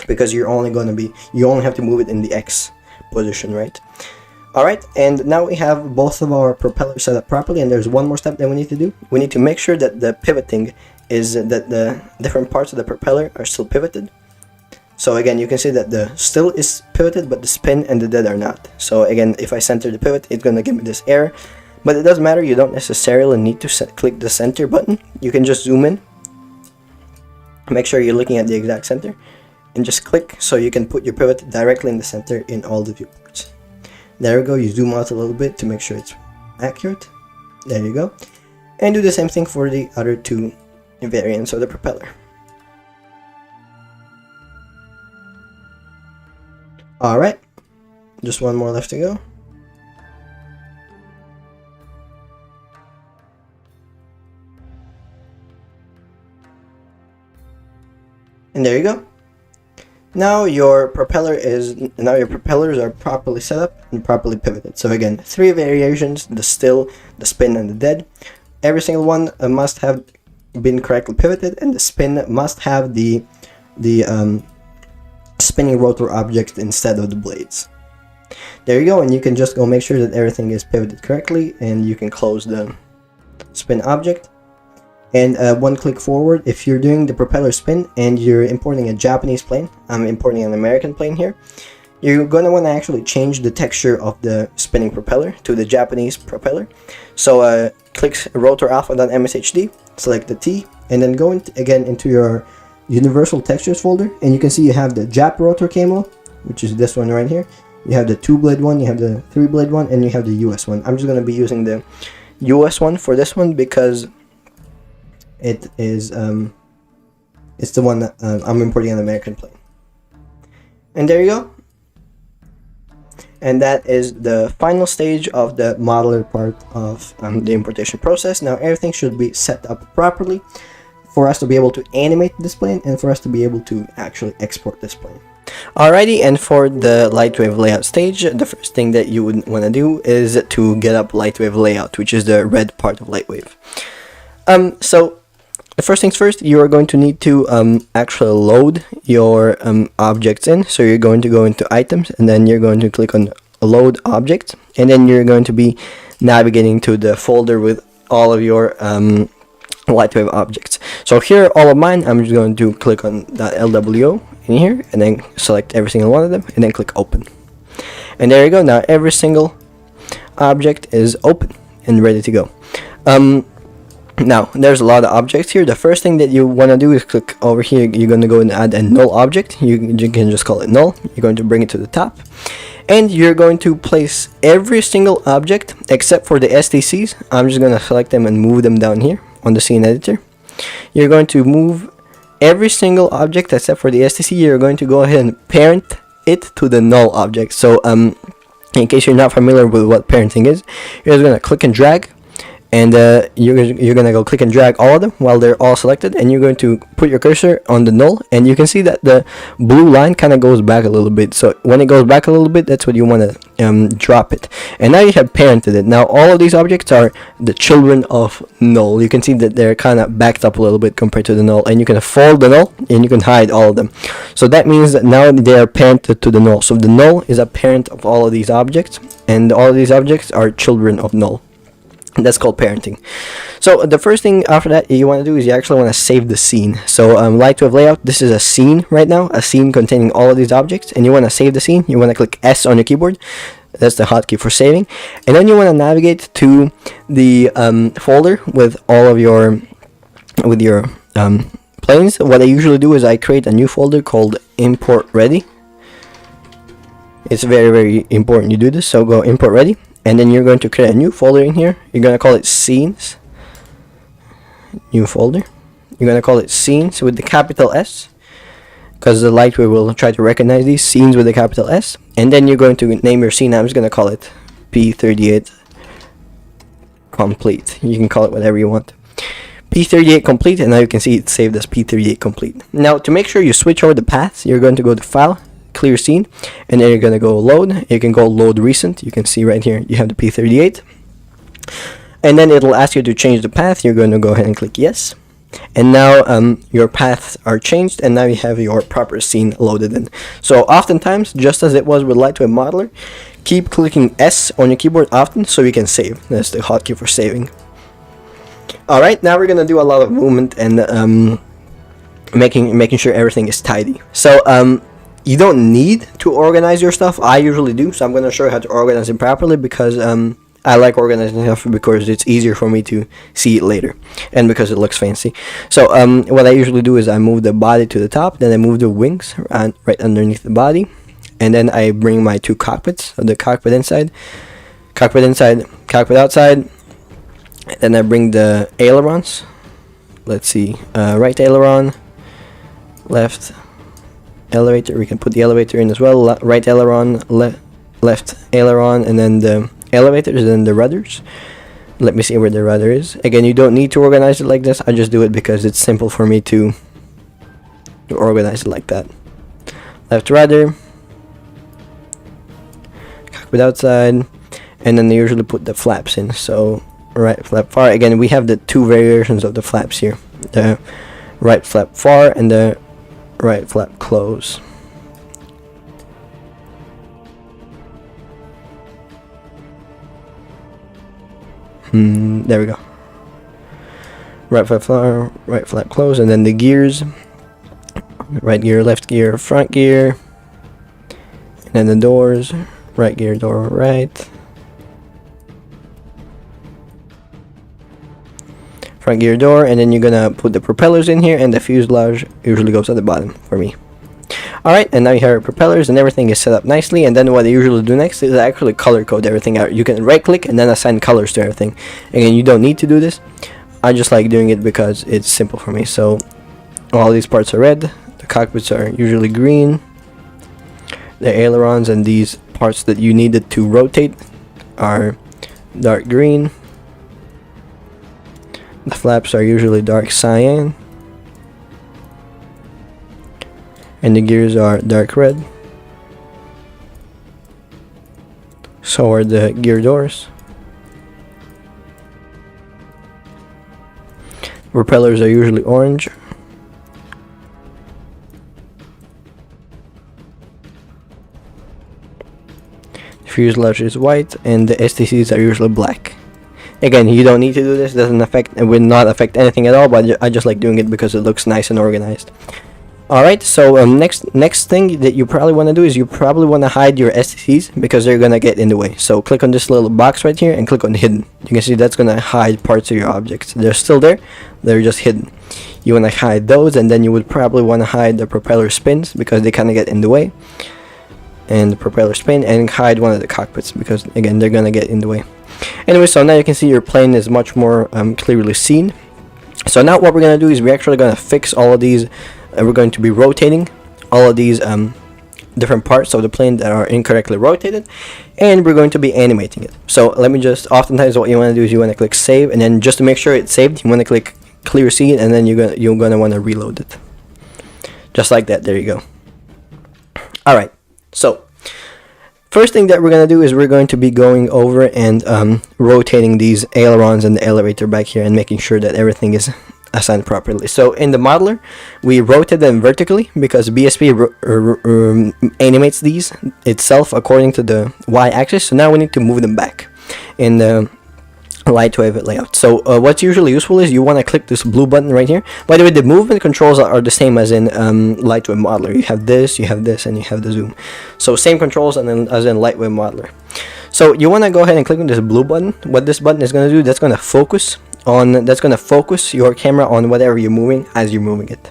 Because you only have to move it in the X position, right? Alright, and now we have both of our propellers set up properly, and there's one more step that we need to do. We need to make sure that the pivoting is that the different parts of the propeller are still pivoted. So again, you can see that the still is pivoted, but the spin and the dead are not. So again, if I center the pivot, it's going to give me this error. But it doesn't matter, you don't necessarily need to click the center button. You can just zoom in. Make sure you're looking at the exact center. And just click so you can put your pivot directly in the center in all the viewports. There we go. You zoom out a little bit to make sure it's accurate. There you go. And do the same thing for the other 2 variants of the propeller. Alright, just one more left to go. And there you go. Now your propellers are properly set up and properly pivoted. So again, 3 variations: the still, the spin, and the dead. Every single one must have been correctly pivoted, and the spin must have the spinning rotor object instead of the blades. There you go, and you can just go make sure that everything is pivoted correctly, and you can close the spin object. And one click forward, if you're doing the propeller spin and you're importing a Japanese plane, I'm importing an American plane here, you're going to want to actually change the texture of the spinning propeller to the Japanese propeller. So click rotor alpha.mshd, select the T, and then go again into your universal textures folder, and you can see you have the Jap rotor camo, which is this one right here. You have the 2-blade one, you have the 3-blade one, and you have the US one. I'm just going to be using the US one for this one because it is it's the one that I'm importing an American plane. And there you go. And that is the final stage of the modeler part of the importation process. Now everything should be set up properly for us to be able to animate this plane and for us to be able to actually export this plane. Alrighty, and for the Lightwave layout stage, the first thing that you would want to do is to get up Lightwave layout, which is the red part of Lightwave. So the first things first, you are going to need to actually load your objects in. So you're going to go into items, and then you're going to click on load object, and then you're going to be navigating to the folder with all of your Lightwave objects. So here, all of mine, I'm just going to click on that LWO in here, and then select every single one of them, and then click open. And there you go. Now every single object is open and ready to go. Now there's a lot of objects here. The first thing that you want to do is click over here. You're going to go and add a null object. You can just call it null. You're going to bring it to the top, and you're going to place every single object except for the STCs. I'm just going to select them and move them down here on the scene editor. You're going to move every single object except for the STC. You're going to go ahead and parent it to the null object. So in case you're not familiar with what parenting is, you're just going to click and drag, and you're going to go click and drag all of them while they're all selected, and you're going to put your cursor on the null, and you can see that the blue line kind of goes back a little bit. So when it goes back a little bit, that's what you want to drop it. And now you have parented it. Now all of these objects are the children of null. You can see that they're kind of backed up a little bit compared to the null, and you can fold the null and you can hide all of them. So that means that now they are parented to the null. So the null is a parent of all of these objects, and all of these objects are children of null. That's called parenting. So the first thing after that you want to do is you actually want to save the scene. So Lightwave layout, this is a scene right now, a scene containing all of these objects, and you want to save the scene. You want to click S on your keyboard. That's the hotkey for saving, and then you want to navigate to the folder with all of your planes. What I usually do is I create a new folder called import ready. It's very, very important you do this. So go import ready, and then you're going to create a new folder in here. You're going to call it scenes. New folder. You're going to call it scenes with the capital S, because the Lightwave will try to recognize these scenes with the capital S. And then you're going to name your scene. I'm just going to call it P38 complete. You can call it whatever you want. P38 complete, and now you can see it saved as P38 complete. Now to make sure you switch over the paths, you're going to go to File, Clear Scene, and then you're going to go Load. You can go Load Recent. You can see right here you have the P38, and then it'll ask you to change the path. You're going to go ahead and click Yes, and now your paths are changed, and now you have your proper scene loaded in. So oftentimes, just as it was with Lightwave Modeler, keep clicking S on your keyboard often so you can save. That's the hotkey for saving. Alright, now we're gonna do a lot of movement and making sure everything is tidy. So you don't need to organize your stuff. I usually do, so I'm gonna show you how to organize it properly, because I like organizing stuff because it's easier for me to see it later, and because it looks fancy. So what I usually do is I move the body to the top, then I move the wings right underneath the body, and then I bring my two cockpits, so the cockpit inside, cockpit outside. Then I bring the ailerons. Let's see, right aileron, left elevator. We can put the elevator in as well. Right aileron, left aileron, and then the elevators, and then the rudders. Let me see where the rudder is. Again, you don't need to organize it like this. I just do it because it's simple for me to organize it like that. Left rudder, cockpit outside, and then they usually put the flaps in. So right flap far. Again, we have the two variations of the flaps here, the right flap far and the right flap close. There we go. Right flap far, right flap close, and then the gears, right gear, left gear, front gear, and then the doors, right gear door, right. Front gear door, and then you're gonna put the propellers in here, and the fuselage usually goes at the bottom for me. Alright, and now you have your propellers and everything is set up nicely, and then what I usually do next is actually color code everything out. You can right click and then assign colors to everything. Again, you don't need to do this. I just like doing it because it's simple for me. So all these parts are red, the cockpits are usually green, the ailerons and these parts that you needed to rotate are dark green, the flaps are usually dark cyan, and the gears are dark red. So are the gear doors. Propellers are usually orange. Fuselage is white, and the STCs are usually black. Again, you don't need to do this. It will not affect anything at all, but I just like doing it because it looks nice and organized. Alright, so next thing that you probably want to do is you probably want to hide your STCs because they're going to get in the way. So click on this little box right here and click on hidden. You can see that's going to hide parts of your objects. They're still there, they're just hidden. You want to hide those, and then you would probably want to hide the propeller spins because they kind of get in the way. And the propeller spin, and hide one of the cockpits because again they're going to get in the way. Anyway, so now you can see your plane is much more clearly seen. So now what we're going to do is we're actually going to fix all of these. We're going to be rotating all of these different parts of the plane that are incorrectly rotated, and we're going to be animating it. So let me just, oftentimes what you want to do is you want to click save, and then just to make sure it's saved, you want to click clear scene, and then you're gonna want to reload it. Just like that, there you go. Alright, so first thing that we're going to do is we're going to be going over and rotating these ailerons and the elevator back here and making sure that everything is assigned properly. So in the modeler, we rotate them vertically because BSP animates these itself according to the y-axis. So now we need to move them back in the Lightwave layout. So what's usually useful is you want to click this blue button right here. By the way, the movement controls are the same as in Lightwave Modeler. You have this, and you have the zoom. So same controls and then as in Lightwave Modeler. So you want to go ahead and click on this blue button. What this button is going to do, that's going to focus your camera on whatever you're moving as you're moving it.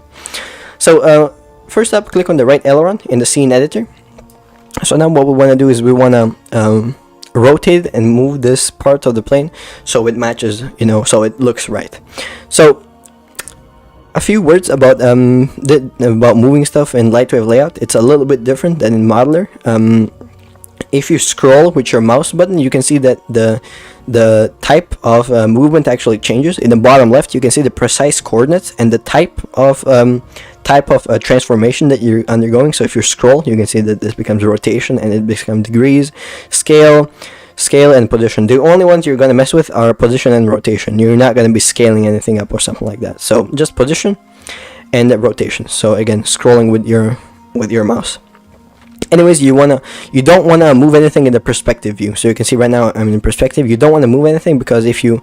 So first up, click on the right aileron in the scene editor. So now what we want to do is we want to rotate and move this part of the plane so it matches, so it looks right. So a few words about moving stuff in Lightwave layout. It's a little bit different than in Modeler. If you scroll with your mouse button, you can see that the type of movement actually changes. In the bottom left, you can see the precise coordinates and the type of transformation that you're undergoing. So if you scroll, you can see that this becomes rotation and it becomes degrees, scale, and position. The only ones you're going to mess with are position and rotation. You're not going to be scaling anything up or something like that. So just position and rotation. So again, scrolling with your mouse. Anyways, you don't wanna move anything in the perspective view. So you can see right now I'm in perspective. You don't want to move anything because if you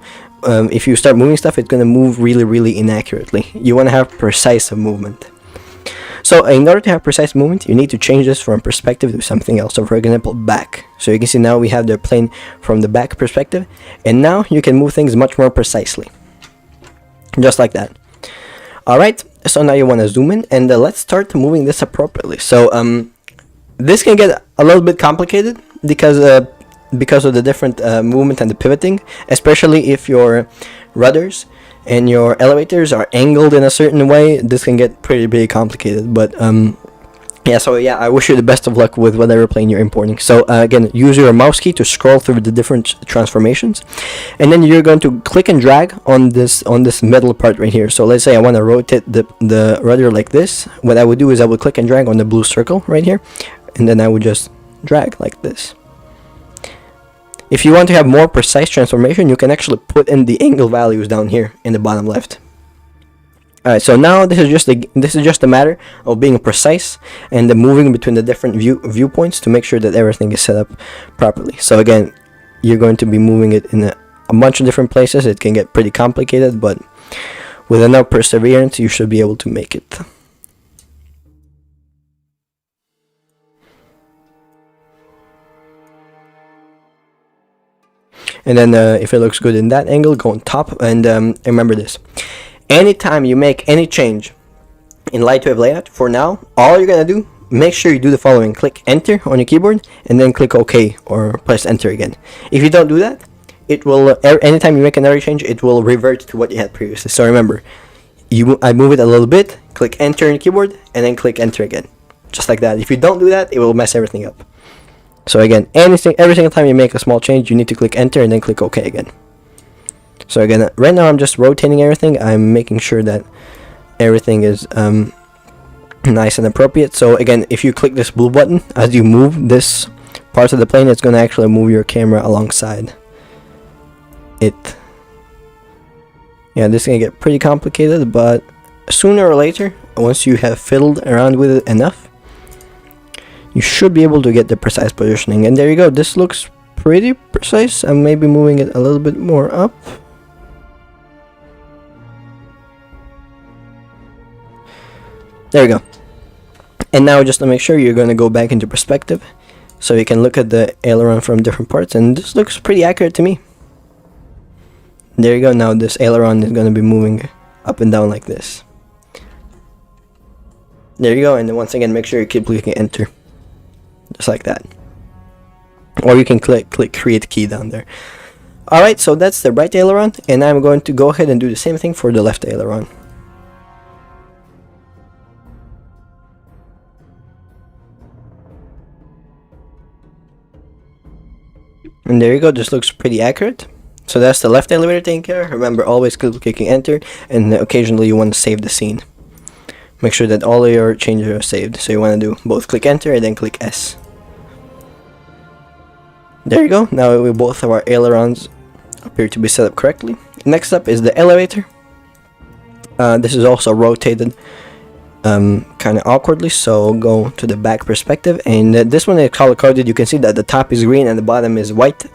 start moving stuff, it's gonna move really inaccurately. You want to have precise movement. So in order to have precise movement, you need to change this from perspective to something else. So for example, back. So you can see now we have the plane from the back perspective, and now you can move things much more precisely, just like that. All right. So now you want to zoom in, and let's start moving this appropriately. So this can get a little bit complicated because of the different movement and the pivoting, especially if your rudders and your elevators are angled in a certain way. This can get pretty complicated, but yeah, I wish you the best of luck with whatever plane you're importing. So again, use your mouse key to scroll through the different transformations, and then you're going to click and drag on this middle part right here. So let's say I want to rotate the rudder like this. What I would do is I would click and drag on the blue circle right here, and then I would just drag like this. If you want to have more precise transformation, you can actually put in the angle values down here in the bottom left. Alright, so now this is just a matter of being precise and moving between the different viewpoints to make sure that everything is set up properly. So again, you're going to be moving it in a bunch of different places. It can get pretty complicated, but with enough perseverance, you should be able to make it. And then if it looks good in that angle, go on top. And remember this: anytime you make any change in Lightwave layout, for now, all you're gonna do, make sure you do the following: click enter on your keyboard, and then click OK or press enter again. If you don't do that, it will anytime you make another change, it will revert to what you had previously. So remember, I move it a little bit, click enter on your keyboard, and then click enter again, just like that. If you don't do that, it will mess everything up. So again, every single time you make a small change, you need to click enter and then click OK again. So again, right now I'm just rotating everything. I'm making sure that everything is nice and appropriate. So again, if you click this blue button, as you move this part of the plane, it's going to actually move your camera alongside it. Yeah, this is going to get pretty complicated, but sooner or later, once you have fiddled around with it enough, you should be able to get the precise positioning. And there you go. This looks pretty precise. I'm maybe moving it a little bit more up. There you go. And now, just to make sure, you're going to go back into perspective so you can look at the aileron from different parts, and this looks pretty accurate to me. There you go. Now this aileron is going to be moving up and down like this. There you go. And then once again, make sure you keep clicking enter, just like that. Or you can click create key down there. Alright, so that's the right aileron, and I'm going to go ahead and do the same thing for the left aileron. And there you go, this looks pretty accurate. So that's the left elevator taken care of. Remember, always clicking enter, and occasionally you want to save the scene. Make sure that all of your changes are saved. So you want to do both click enter and then click S. There you go, now we both of our ailerons appear to be set up correctly. Next up is the elevator. This is also rotated kind of awkwardly, so go to the back perspective, and this one is color coded. You can see that the top is green and the bottom is white.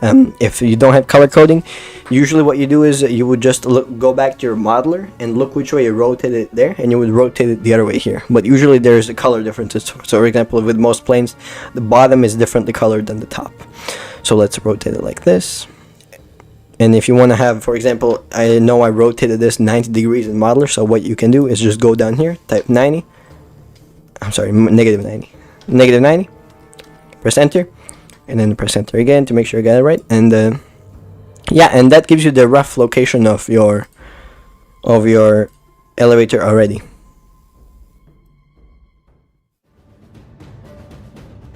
If you don't have color coding, usually what you do is you would just go back to your modeler and look which way you rotate it there, and you would rotate it the other way here. But usually there's a color differences. So for example, with most planes, the bottom is differently colored than the top. So let's rotate it like this. And if you want to have, for example, I know I rotated this 90 degrees in modeler, so what you can do is just go down here, type 90, I'm sorry, negative 90, press enter, and then press enter again to make sure you got it right. And yeah, and that gives you the rough location of your elevator already.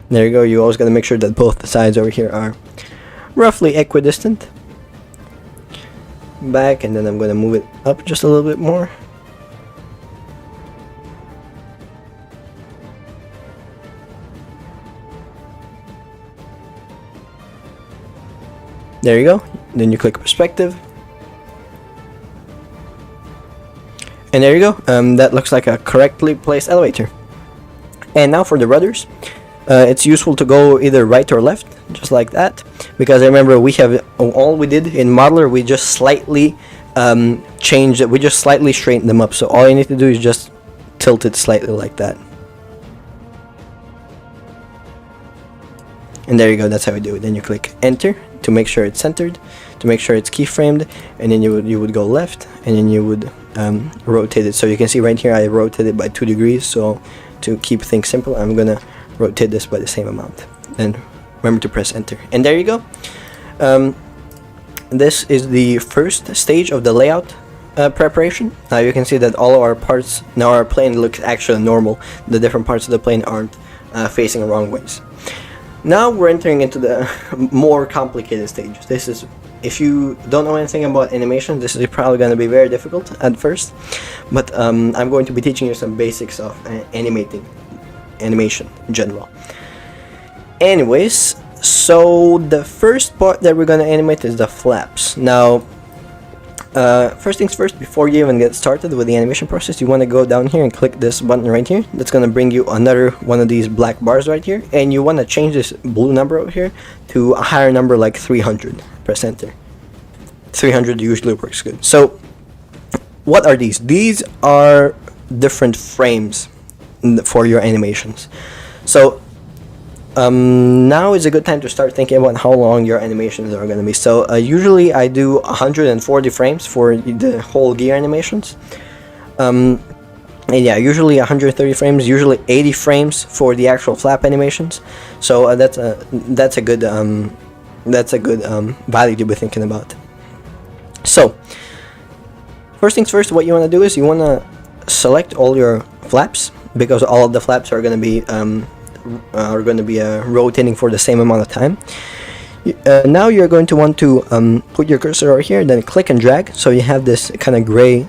There you go. You always got to make sure that both the sides over here are roughly equidistant. Back, and then I'm going to move it up just a little bit more. There you go. Then you click perspective, and there you go. That looks like a correctly placed elevator. And now for the rudders. It's useful to go either right or left, just like that, because remember, we have all we did in modeler, we just slightly changed it, we just slightly straightened them up. So all you need to do is just tilt it slightly like that, and there you go. That's how we do it. Then you click enter to make sure it's centered, to make sure it's keyframed, and then you would go left, and then you would rotate it. So you can see right here I rotated by 2 degrees. So to keep things simple, I'm gonna rotate this by the same amount. Then remember to press enter, and there you go. This is the first stage of the layout preparation. Now you can see that all of our parts, now our plane looks actually normal. The different parts of the plane aren't facing the wrong ways. Now we're entering into the more complicated stages. This is, if you don't know anything about animation, this is probably going to be very difficult at first, but I'm going to be teaching you some basics of animation in general. Anyways, so the first part that we're going to animate is the flaps. Now first things first, before you even get started with the animation process, you want to go down here and click this button right here. That's going to bring you another one of these black bars right here, and you want to change this blue number over here to a higher number, like 300. Press enter. 300 usually works good. So what are these? These are different frames for your animations. So now is a good time to start thinking about how long your animations are going to be. So usually I do 140 frames for the whole gear animations. And yeah, usually 130 frames, usually 80 frames for the actual flap animations. So that's a good value to be thinking about. So first things first, what you want to do is you want to select all your flaps, because all of the flaps are going to be rotating for the same amount of time. Now you're going to want to put your cursor over here, then click and drag, so you have this kind of gray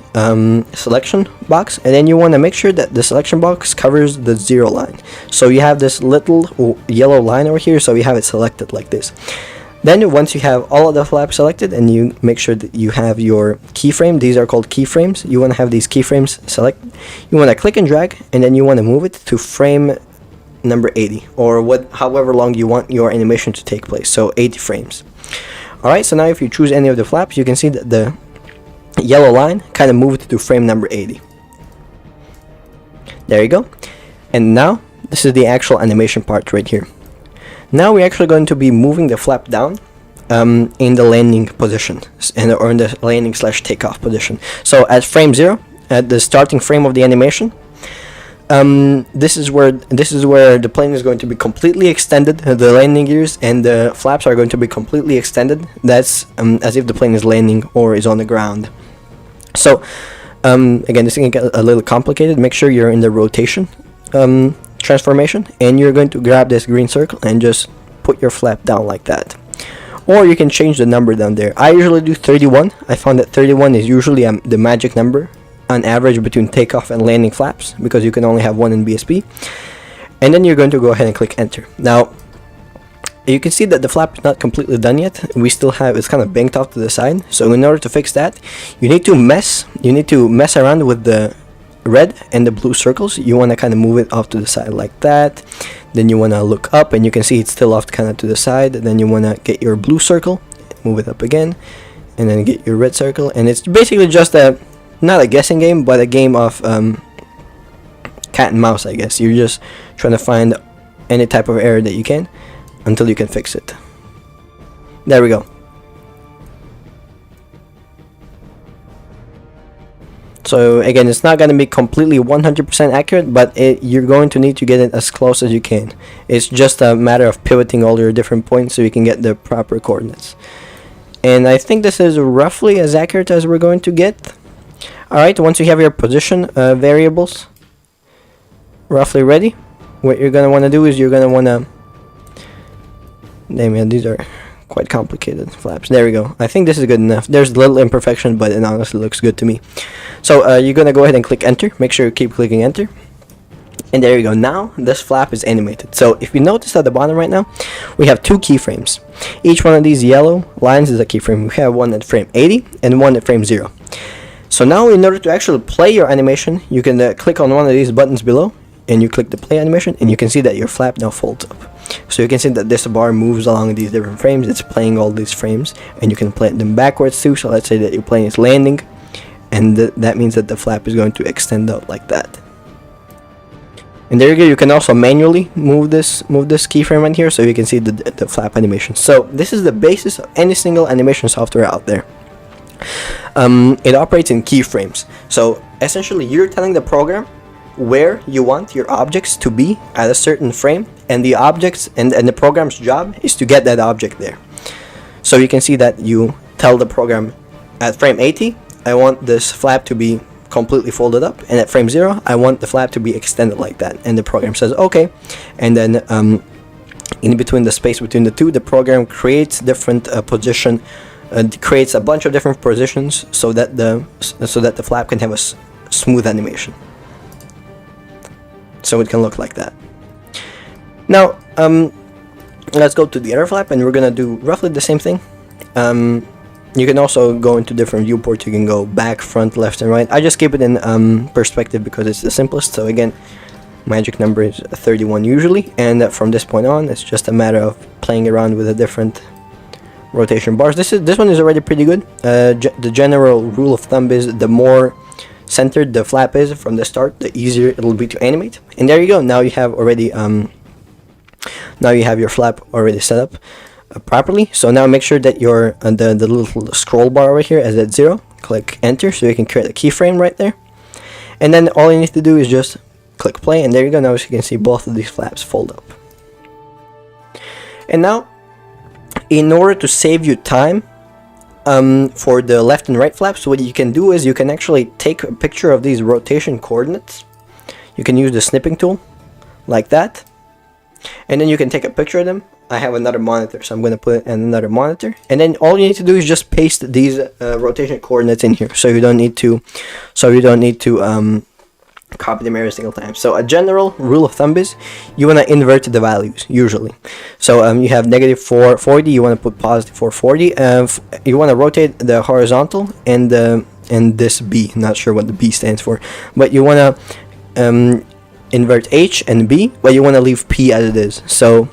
selection box, and then you want to make sure that the selection box covers the 0 line. So you have this little yellow line over here, so you have it selected like this. Then once you have all of the flaps selected, and you make sure that you have your keyframe, these are called keyframes, you want to have these keyframes selected. You want to click and drag, and then you want to move it to frame number 80, or however long you want your animation to take place, so 80 frames. Alright, so now if you choose any of the flaps, you can see that the yellow line kind of moved to frame number 80. There you go. And now this is the actual animation part right here. Now we're actually going to be moving the flap down in the landing position, or in the landing / takeoff position. So at frame 0, at the starting frame of the animation, this is where the plane is going to be completely extended, the landing gears and the flaps are going to be completely extended. That's as if the plane is landing or is on the ground. So again, this can get a little complicated. Make sure you're in the rotation transformation, and you're going to grab this green circle and just put your flap down like that. Or you can change the number down there. I usually do 31. I found that 31 is usually the magic number on average between takeoff and landing flaps, because you can only have one in BSP. And then you're going to go ahead and click enter. Now you can see that the flap is not completely done yet. We still have, it's kind of banked off to the side. So in order to fix that, you need to mess around with the red and the blue circles. You want to kind of move it off to the side like that. Then you want to look up, and you can see it's still off kind of to the side. Then you want to get your blue circle, move it up again, and then get your red circle. And it's basically just not a guessing game, but a game of cat and mouse, I guess. You're just trying to find any type of error that you can until you can fix it. There we go. So again, it's not going to be completely 100% accurate, but you're going to need to get it as close as you can. It's just a matter of pivoting all your different points so you can get the proper coordinates. And I think this is roughly as accurate as we're going to get. Alright, once you have your position variables roughly ready, what you're going to want to do is you're going to want to... Damn, yeah, these are quite complicated flaps. There we go. I think this is good enough. There's a little imperfection, but it honestly looks good to me. So you're going to go ahead and click enter. Make sure you keep clicking enter. And there you go. Now this flap is animated. So if you notice at the bottom right now, we have two keyframes. Each one of these yellow lines is a keyframe. We have one at frame 80 and one at frame 0. So now in order to actually play your animation, you can click on one of these buttons below, and you click the play animation, and you can see that your flap now folds up. So you can see that this bar moves along these different frames. It's playing all these frames, and you can play them backwards too. So let's say that your plane is landing, and that means that the flap is going to extend out like that. And there you go. You can also manually move this keyframe right here, so you can see the flap animation. So this is the basis of any single animation software out there. It operates in keyframes. So essentially, you're telling the program where you want your objects to be at a certain frame, and the objects and the program's job is to get that object there. So you can see that you tell the program at frame 80, I want this flap to be completely folded up, and at frame 0, I want the flap to be extended like that, and the program says okay. And then in between the space between the two, the program creates different position, creates a bunch of different positions so that the flap can have a smooth animation. So it can look like that. Now let's go to the other flap, and we're gonna do roughly the same thing. You can also go into different viewports. You can go back, front, left, and right. I just keep it in perspective because it's the simplest. So again, magic number is 31 usually, and from this point on, it's just a matter of playing around with the different rotation bars. This one is already pretty good. The general rule of thumb is the more centered the flap is from the start, the easier it'll be to animate. And there you go. Now you have already Now you have your flap already set up properly. So now make sure that your the little scroll bar over here is at 0. Click enter so you can create a keyframe right there. And then all you need to do is just click play, and there you go. Now as you can see, both of these flaps fold up. And now, in order to save you time for the left and right flaps, what you can do is you can actually take a picture of these rotation coordinates. You can use the snipping tool like that, and then you can take a picture of them. I have another monitor, so I'm going to put it in another monitor, and then all you need to do is just paste these rotation coordinates in here, so you don't need to copy them every single time. So a general rule of thumb is you want to invert the values usually. So you have negative 440, you want to put positive 440. You want to rotate the horizontal and this B. Not sure what the B stands for, but you want to invert H and B, but you want to leave P as it is. So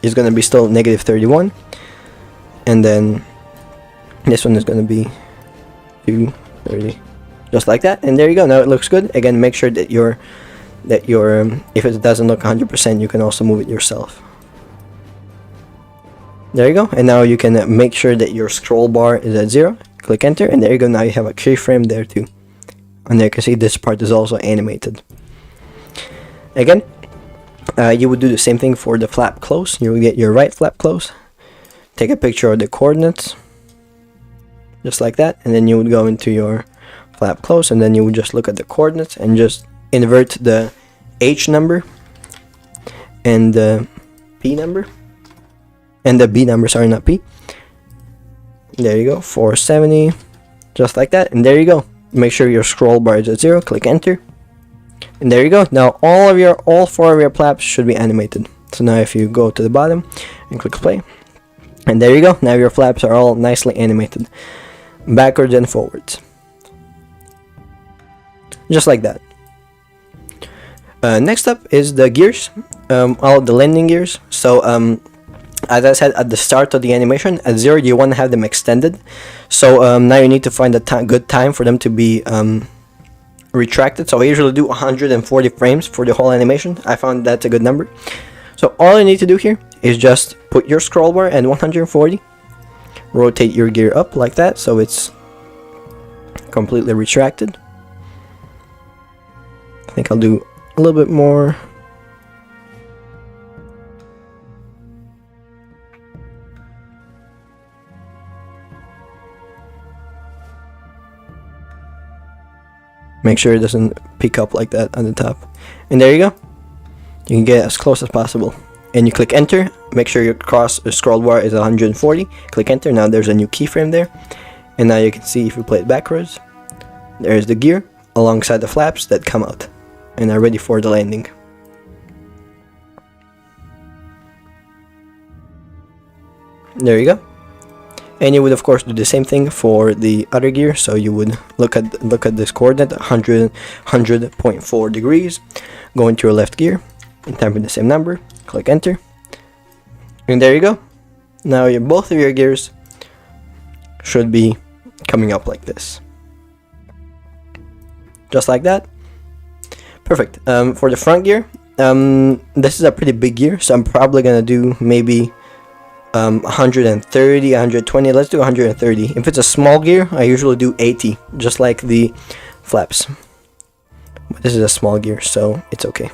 it's going to be still negative 31, and then this one is going to be 230. Just like that, and there you go. Now it looks good. Again, make sure that your if it doesn't look 100%, you can also move it yourself. There you go. And now you can make sure that your scroll bar is at 0. Click enter, and there you go. Now you have a keyframe there too. And there you can see this part is also animated. Again, you would do the same thing for the flap close. You will get your right flap close. Take a picture of the coordinates, just like that, and then you would go into your flap close, and then you would just look at the coordinates and just invert the H number and the P number and the B number, sorry, not P. There you go, 470, just like that, and there you go. Make sure your scroll bar is at 0. Click enter, and there you go. Now all 4 of your flaps should be animated. So now if you go to the bottom and click play, and there you go. Now your flaps are all nicely animated backwards and forwards, just like that. Next up is the gears, all the landing gears. So as I said at the start of the animation, at 0 you want to have them extended. So now you need to find a good time for them to be retracted. So I usually do 140 frames for the whole animation. I found that's a good number. So all you need to do here is just put your scroll bar at 140, rotate your gear up like that so it's completely retracted. I think I'll do a little bit more. Make sure it doesn't pick up like that on the top. And there you go. You can get as close as possible. And you click enter. Make sure your scroll bar is 140. Click enter. Now there's a new keyframe there. And now you can see if you play it backwards, there's the gear alongside the flaps that come out and are ready for the landing. There you go. And you would of course do the same thing for the other gear. So you would look at this coordinate, 100.4 degrees, go into your left gear and type in the same number, click enter, and there you go. Now both of your gears should be coming up like this, just like that. Perfect. For the front gear, this is a pretty big gear, so I'm probably gonna do maybe 130, 120. Let's do 130. If it's a small gear, I usually do 80, just like the flaps. But this is a small gear, so it's okay.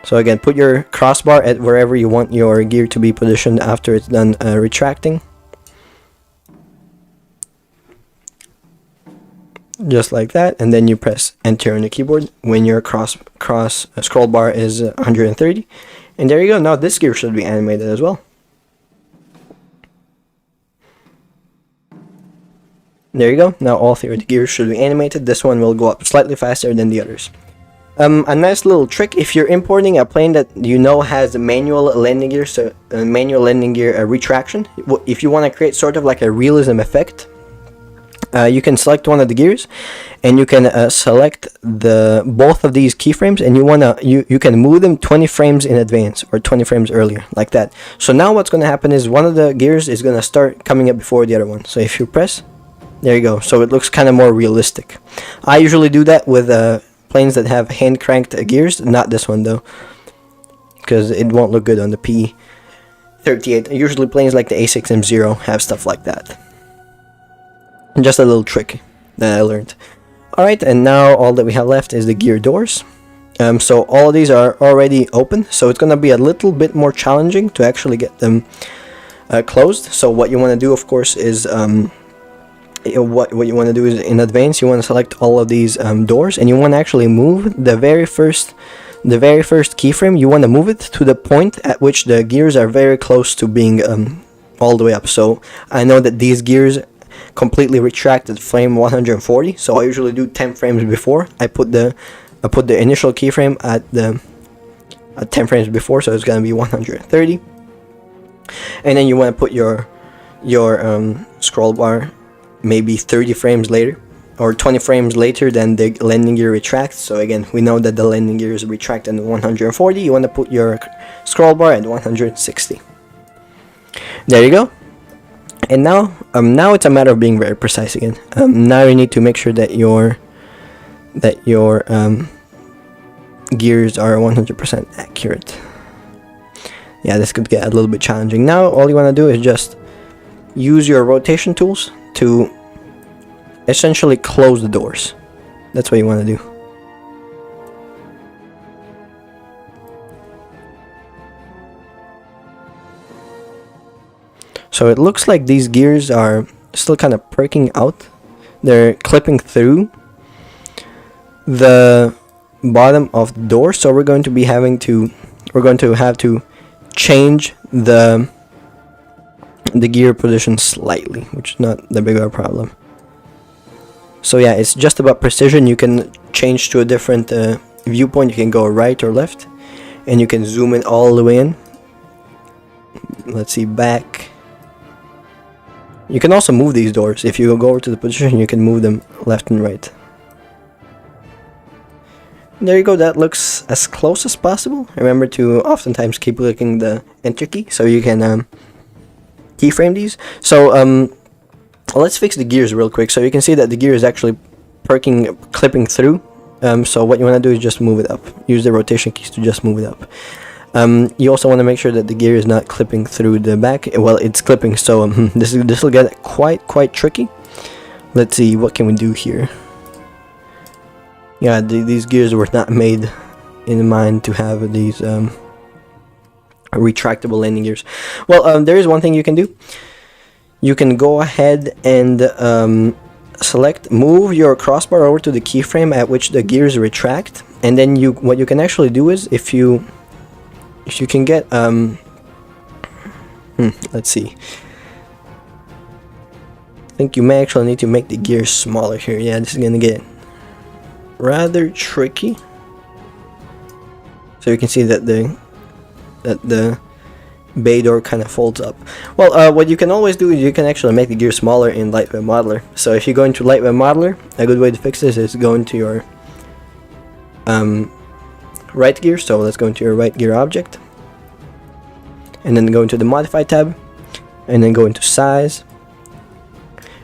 So again, put your crossbar at wherever you want your gear to be positioned after it's done retracting. Just like that, and then you press enter on the keyboard when your scroll bar is 130, and there you go. Now this gear should be animated as well. There you go. Now all 3 of the gears should be animated. This one will go up slightly faster than the others. A nice little trick, if you're importing a plane that you know has a manual landing gear, so a manual landing gear retraction, if you want to create sort of like a realism effect, you can select one of the gears, and you can select both of these keyframes, and you can move them 20 frames in advance or 20 frames earlier, like that. So now what's going to happen is one of the gears is going to start coming up before the other one. So if you press, there you go. So it looks kind of more realistic. I usually do that with planes that have hand cranked gears, not this one though. because it won't look good on the P38. Usually planes like the A6M0 have stuff like that. Just a little trick that I learned. Alright, and now all that we have left is the gear doors. So all of these are already open, so it's gonna be a little bit more challenging to actually get them closed. So what you want to do, of course, is what you want to do is in advance you want to select all of these doors, and you want to actually move the very first keyframe. You want to move it to the point at which the gears are very close to being all the way up. So I know that these gears completely retract at frame 140, so I usually do 10 frames before. I put the initial keyframe at 10 frames before, so it's gonna be 130. And then you want to put your scroll bar maybe 30 frames later, or 20 frames later than the landing gear retracts. So again, we know that the landing gear is retracted at 140. You want to put your scroll bar at 160. There you go. And now it's a matter of being very precise again. Now you need to make sure that your gears are 100% accurate. Yeah, this could get a little bit challenging. Now all you want to do is just use your rotation tools to essentially close the doors. That's what you want to do. So it looks like these gears are still kind of perking out. They're clipping through the bottom of the door, so we're going to have to change the gear position slightly, which is not the bigger problem. So yeah, it's just about precision. You can change to a different viewpoint. You can go right or left, and you can zoom it all the way in. Let's see, back. You can also move these doors. If you go over to the position, you can move them left and right. There you go, that looks as close as possible. Remember to oftentimes keep clicking the enter key so you can keyframe these. So let's fix the gears real quick. So you can see that the gear is actually clipping through. So what you want to do is just move it up. Use the rotation keys to just move it up. You also want to make sure that the gear is not clipping through the back. Well, it's clipping, so this will get quite tricky. Let's see, what can we do here? Yeah, these gears were not made in mind to have these retractable landing gears. Well, there is one thing you can do. You can go ahead and move your crossbar over to the keyframe at which the gears retract, and then what you can actually do is if you can get let's see. I think you may actually need to make the gears smaller here. Yeah, this is gonna get rather tricky. So you can see that the bay door kind of folds up. Well, what you can always do is you can actually make the gear smaller in Lightweight Modeler. So if you go into Lightweight Modeler, a good way to fix this is go into your right gear. So let's go into your right gear object, and then go into the Modify tab, and then go into Size,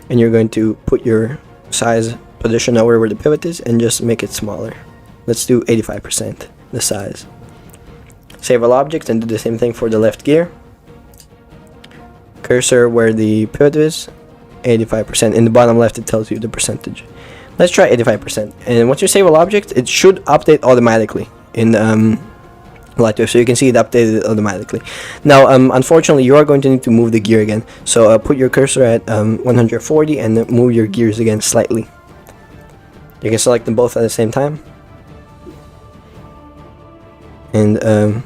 and you're going to put your size position over where the pivot is and just make it smaller. Let's do 85% the size. Save all objects and do the same thing for the left gear. Cursor where the pivot is, 85%. In the bottom left it tells you the percentage. Let's try 85%. And once you save all objects, it should update automatically in Lightwave, so you can see it updated automatically. Now, unfortunately, you are going to need to move the gear again. So put your cursor at 140 and then move your gears again slightly. You can select them both at the same time. And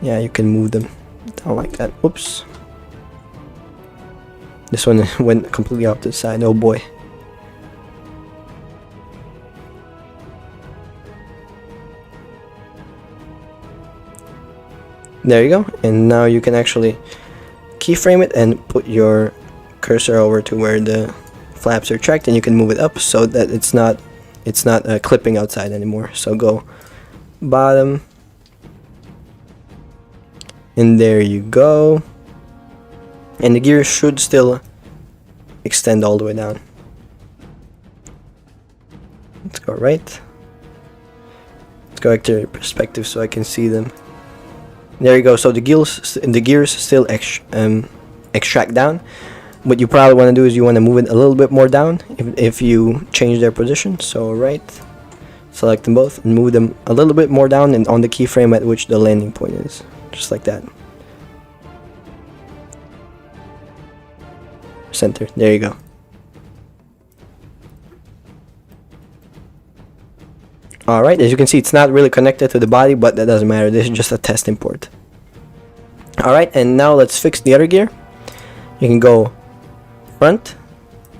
yeah, you can move them down like that. Whoops. This one went completely off to the side. Oh boy. There you go. And now you can actually keyframe it and put your cursor over to where the flaps are tracked, and you can move it up so that it's not clipping outside anymore. So go bottom, and there you go. And the gear should still extend all the way down. Let's go right. Let's go back to perspective so I can see them. There you go. So the gears still extract down. What you probably want to do is you want to move it a little bit more down if you change their position. So right, select them both and move them a little bit more down and on the keyframe at which the landing point is, just like that. Center. There you go. Alright, as you can see, it's not really connected to the body, but that doesn't matter. This is just a test import. Alright, and now let's fix the other gear. You can go front,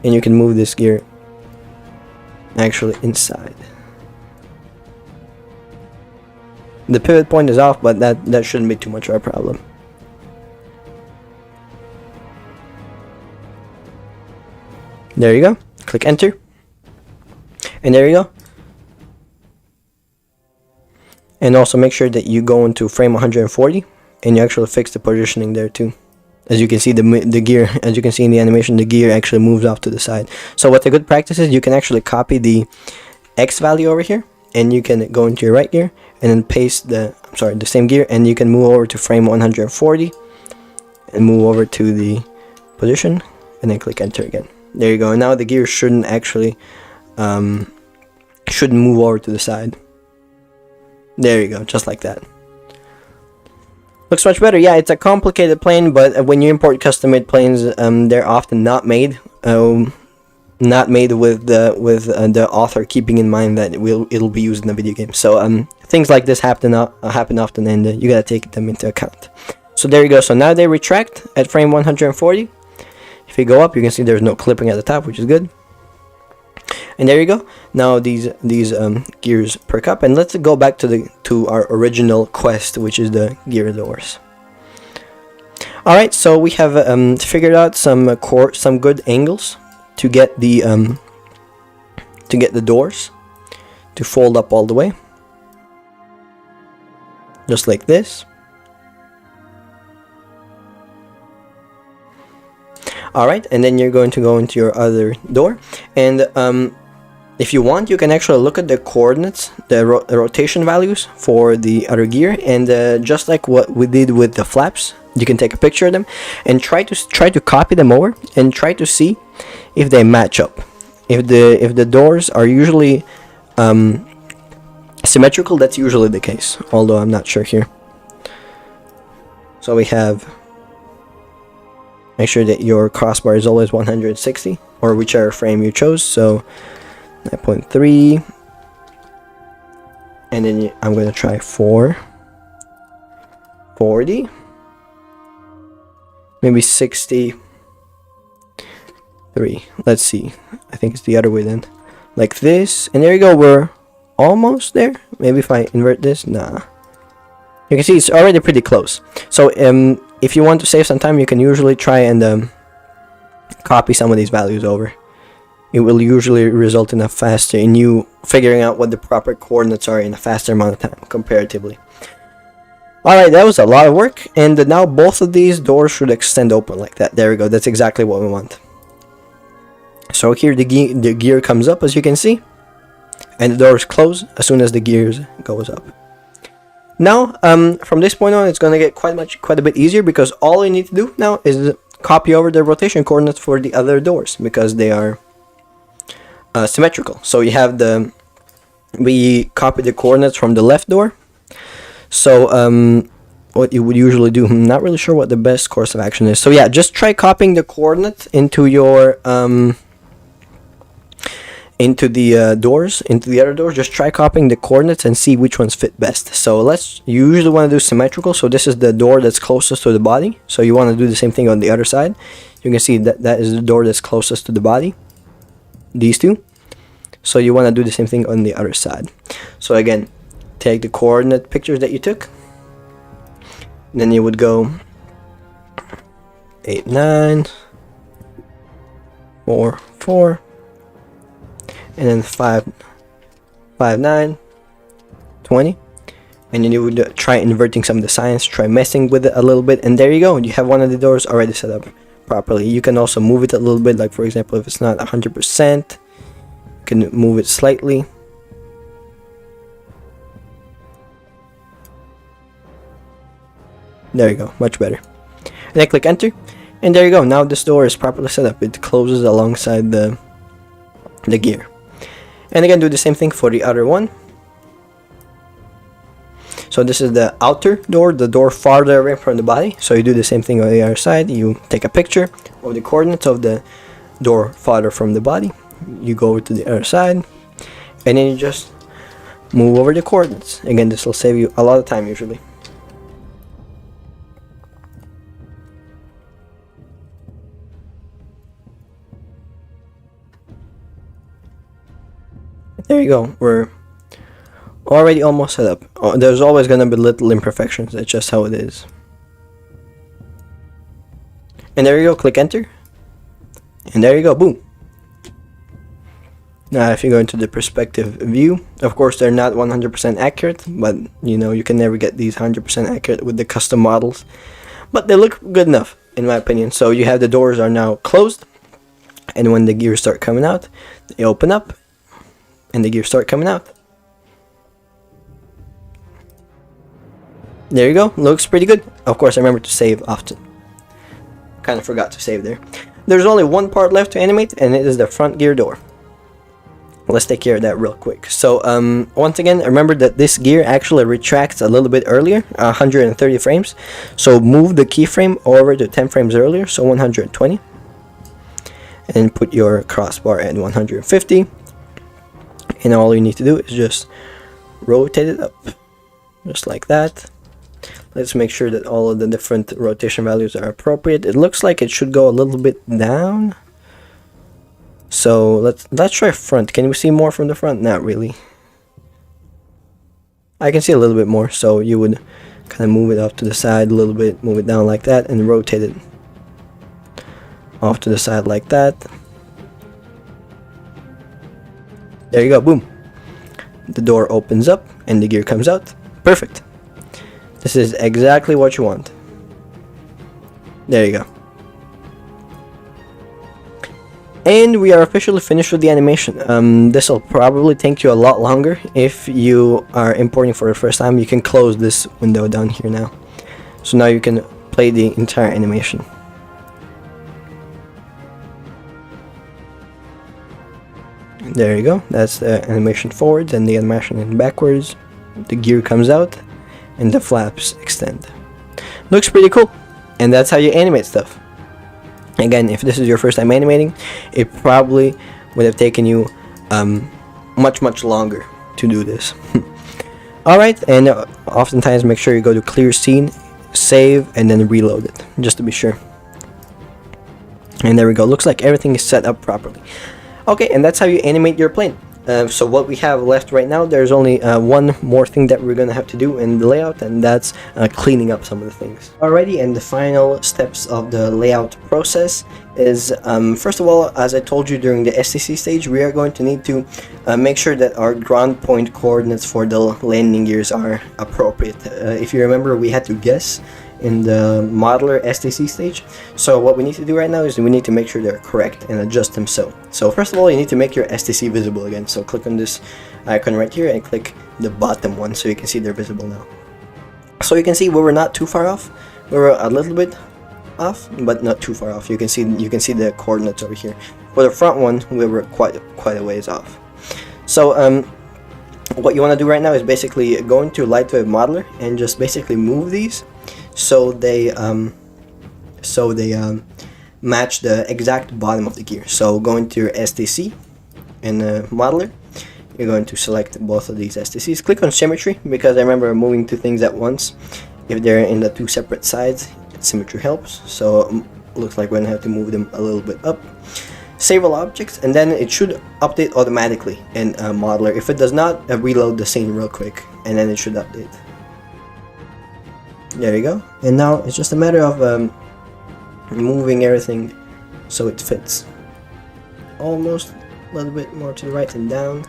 and you can move this gear actually inside. The pivot point is off, but that shouldn't be too much of a problem. There you go. Click enter. And there you go. And also make sure that you go into frame 140 and you actually fix the positioning there too. As you can see, the gear, as you can see in the animation, the gear actually moves off to the side. So what the good practice is, you can actually copy the X value over here, and you can go into your right gear and then paste the same gear, and you can move over to frame 140 and move over to the position and then click enter again. There you go. And now the gear shouldn't actually shouldn't move over to the side. There you go, just like that. Looks much better. Yeah, it's a complicated plane, but when you import custom-made planes, they're often not made with the author keeping in mind that it'll be used in a video game. So things like this happen often, and you gotta take them into account. So there you go. So now they retract at frame 140. If you go up, you can see there's no clipping at the top, which is good. And there you go. Now these gears perk up, and let's go back to our original quest, which is the gear doors. All right, so we have figured out some good angles to get the doors to fold up all the way, just like this. Alright, and then you're going to go into your other door, and if you want, you can actually look at the coordinates, the rotation values for the other gear, and just like what we did with the flaps, you can take a picture of them and try to copy them over and try to see if they match up. If the doors are usually symmetrical, that's usually the case, although I'm not sure here. So we have, make sure that your crossbar is always 160 or whichever frame you chose. So 9.3, and then I'm going to try 440, maybe 63. Let's see, I think it's the other way then, like this, and there you go, we're almost there. Maybe if I invert this, nah, you can see it's already pretty close. So if you want to save some time, you can usually try and copy some of these values over. It will usually result in you figuring out what the proper coordinates are in a faster amount of time, comparatively. Alright, that was a lot of work, and now both of these doors should extend open like that. There we go, that's exactly what we want. So here the gear comes up, as you can see, and the doors close as soon as the gears goes up. Now, from this point on, it's going to get quite a bit easier, because all you need to do now is copy over the rotation coordinates for the other doors, because they are symmetrical. So you have we copy the coordinates from the left door. So what you would usually do, I'm not really sure what the best course of action is. So yeah, just try copying the coordinates into your into the other doors. Just try copying the coordinates and see which ones fit best. So you usually want to do symmetrical. So this is the door that's closest to the body, so you want to do the same thing on the other side. You can see that is the door that's closest to the body, these two. So you want to do the same thing on the other side. So again, take the coordinate pictures that you took, then you would go 8, 9, 4, 4, and then 5, 5, 9, 20, and then you would try inverting some of the signs, try messing with it a little bit, and there you go, you have one of the doors already set up properly. You can also move it a little bit, like for example, if it's not 100%, you can move it slightly. There you go, much better. And then click enter, and there you go. Now this door is properly set up. It closes alongside the gear. And again, do the same thing for the other one. So this is the outer door, the door farther away from the body. So you do the same thing on the other side. You take a picture of the coordinates of the door farther from the body. You go over to the other side, and then you just move over the coordinates. Again, this will save you a lot of time usually. There you go. We're already almost set up. Oh, there's always gonna be little imperfections. That's just how it is. And there you go. Click enter. And there you go. Boom. Now, if you go into the perspective view, of course they're not 100% accurate, but you know you can never get these 100% accurate with the custom models. But they look good enough, in my opinion. So you have the doors are now closed, and when the gears start coming out, they open up, and the gears start coming out. There you go. Looks pretty good. Of course, I remember to save often. Kind of forgot to save there. There's only one part left to animate, and it is the front gear door. Let's take care of that real quick. So once again, remember that this gear actually retracts a little bit earlier, 130 frames. So move the keyframe over to 10 frames earlier, so 120. And then put your crossbar at 150. And all you need to do is just rotate it up, just like that. Let's make sure that all of the different rotation values are appropriate. It looks like it should go a little bit down. So let's try front. Can you see more from the front? Not really. I can see a little bit more. So you would kind of move it off to the side a little bit, move it down like that, and rotate it off to the side like that. There you go, boom. The door opens up and the gear comes out. Perfect. This is exactly what you want. There you go. And we are officially finished with the animation. This will probably take you a lot longer. If you are importing for the first time, you can close this window down here now. So now you can play the entire animation. There you go. That's the animation forwards and the animation backwards. The gear comes out and the flaps extend. Looks pretty cool. And that's how you animate stuff. Again, if this is your first time animating, it probably would have taken you much longer to do this. Alright, and oftentimes make sure you go to clear scene, save, and then reload it, just to be sure. And there we go. Looks like everything is set up properly. Okay, and that's how you animate your plane. So what we have left right now, there's only one more thing that we're gonna have to do in the layout, and that's cleaning up some of the things. Alrighty, and the final steps of the layout process is, first of all, as I told you during the STC stage, we are going to need to make sure that our ground point coordinates for the landing gears are appropriate. If you remember, we had to guess in the modeler STC stage. So what we need to do right now is we need to make sure they're correct and adjust them so. So first of all, you need to make your STC visible again. So click on this icon right here and click the bottom one so you can see they're visible now. So you can see we were not too far off. We were a little bit off, but not too far off. You can see the coordinates over here. For the front one, we were quite a ways off. So what you want to do right now is basically go into Lightwave Modeler and just basically move these so they match the exact bottom of the gear. So go into your STC in the modeler. You're going to select both of these STCs. Click on symmetry, because I remember moving two things at once. If they're in the two separate sides, symmetry helps. So looks like we're gonna have to move them a little bit up. Save all objects, and then it should update automatically in modeler. If it does not, reload the scene real quick, and then it should update. There you go. And now it's just a matter of moving everything so it fits. Almost a little bit more to the right and down.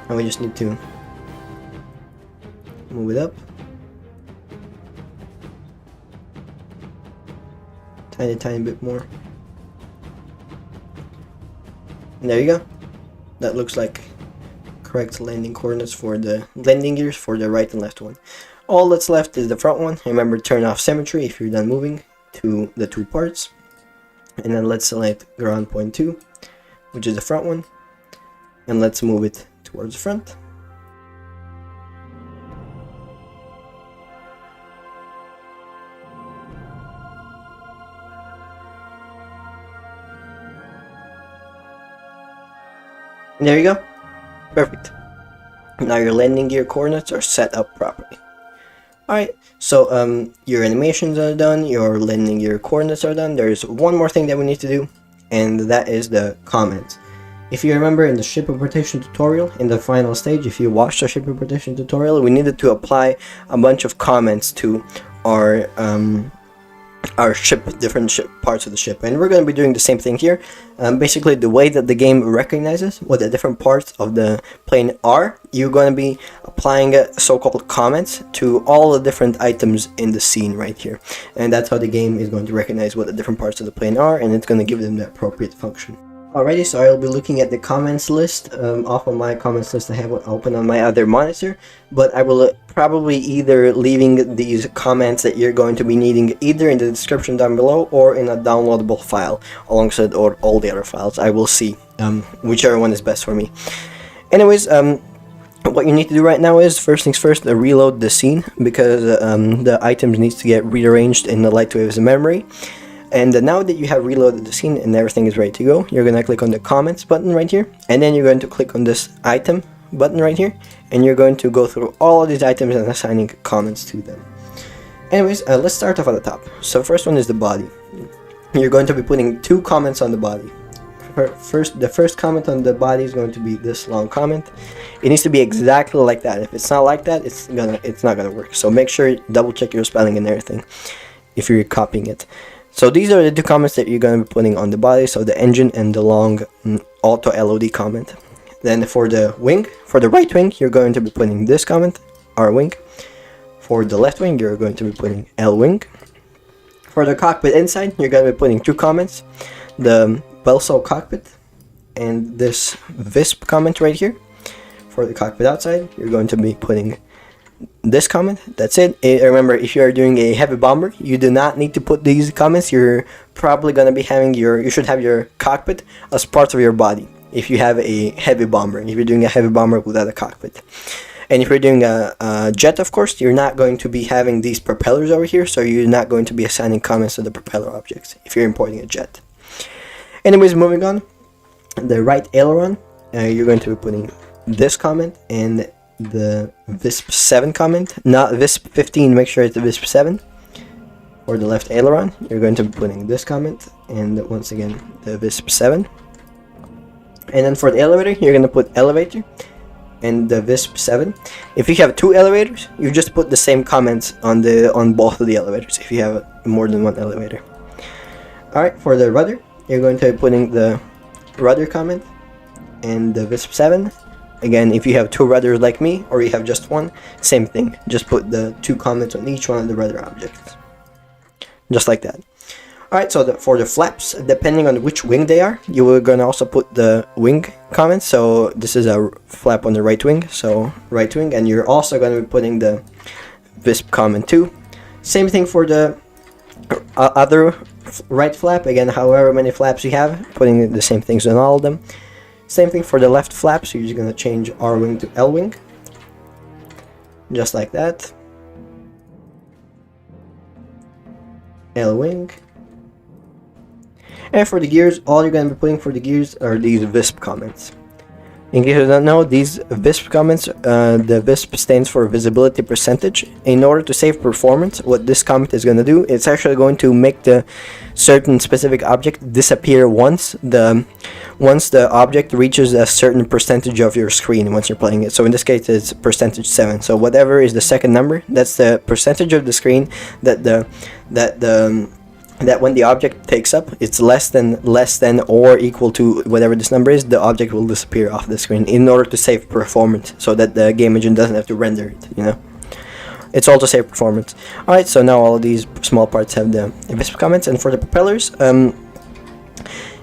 And we just need to move it up. Tiny bit more. And there you go. That looks like correct landing coordinates for the landing gears for the right and left one. All that's left is the front one. Remember, turn off symmetry if you're done moving to the two parts. And then let's select ground point 2, which is the front one, and let's move it towards the front. And there you go. Perfect. Now your landing gear coordinates are set up properly. Alright, so your animations are done, your landing gear coordinates are done. There's one more thing that we need to do, and that is the comments. If you remember in the ship importation tutorial, in the final stage, if you watched the ship importation tutorial, we needed to apply a bunch of comments to our ship, different parts of the ship, and we're going to be doing the same thing here. Basically, the way that the game recognizes what the different parts of the plane are, you're going to be applying so-called comments to all the different items in the scene right here, and that's how the game is going to recognize what the different parts of the plane are, and it's going to give them the appropriate function. Alrighty, so I'll be looking at the comments list. Off of my comments list I have it open on my other monitor, but I will probably either leaving these comments that you're going to be needing either in the description down below or in a downloadable file alongside all the other files. I will see whichever one is best for me. Anyways, what you need to do right now is, first things first, reload the scene, because the items needs to get rearranged in the Lightwave's memory. And now that you have reloaded the scene and everything is ready to go, you're going to click on the comments button right here, and then you're going to click on this item button right here, and you're going to go through all of these items and assigning comments to them. Anyways, let's start off at the top. So first one is the body. You're going to be putting 2 comments on the body. The first comment on the body is going to be this long comment. It needs to be exactly like that. If it's not like that, it's not gonna work. So make sure you double check your spelling and everything if you're copying it. So these are the 2 comments that you're going to be putting on the body, so the engine and the long auto LOD comment. Then for the wing, for the right wing, you're going to be putting this comment, R wing. For the left wing, you're going to be putting L wing. For the cockpit inside, you're going to be putting 2 comments, the Belso cockpit and this Visp comment right here. For the cockpit outside, you're going to be putting this comment. That's it. Remember, if you are doing a heavy bomber, you do not need to put these comments. You're probably going to be having you should have your cockpit as part of your body if you have a heavy bomber, if you're doing a heavy bomber without a cockpit. And if you're doing a jet, of course, you're not going to be having these propellers over here, so you're not going to be assigning comments to the propeller objects if you're importing a jet. Anyways, moving on, the right aileron, you're going to be putting this comment and the Visp 7 comment, not Visp 15, make sure it's the Visp 7. For the left aileron, you're going to be putting this comment and once again the Visp 7. And then for the elevator, you're going to put elevator and the Visp 7. If you have 2 elevators, you just put the same comments on both of the elevators if you have more than 1 elevator. Alright, for the rudder, you're going to be putting the rudder comment and the Visp 7. Again, if you have 2 rudders like me, or you have just 1, same thing. Just put the 2 comments on each one of the rudder objects. Just like that. Alright, so for the flaps, depending on which wing they are, you are going to also put the wing comments. So this is a flap on the right wing, so right wing, and you're also going to be putting the Visp comment too. Same thing for the other right flap. Again, however many flaps you have, putting the same things on all of them. Same thing for the left flap, so you're just going to change R wing to L wing. Just like that. L wing. And for the gears, all you're going to be putting for the gears are these Visp comments. In case you don't know, these Visp comments, the Visp stands for visibility percentage. In order to save performance, what this comment is going to do, it's actually going to make the certain specific object disappear once the object reaches a certain percentage of your screen once you're playing it. So in this case, it's percentage 7. So whatever is the second number, that's the percentage of the screen that when the object takes up, it's less than or equal to whatever this number is, the object will disappear off the screen in order to save performance, so that the game engine doesn't have to render it, you know. It's all to save performance. Alright, so now all of these small parts have the Visp comments, and for the propellers,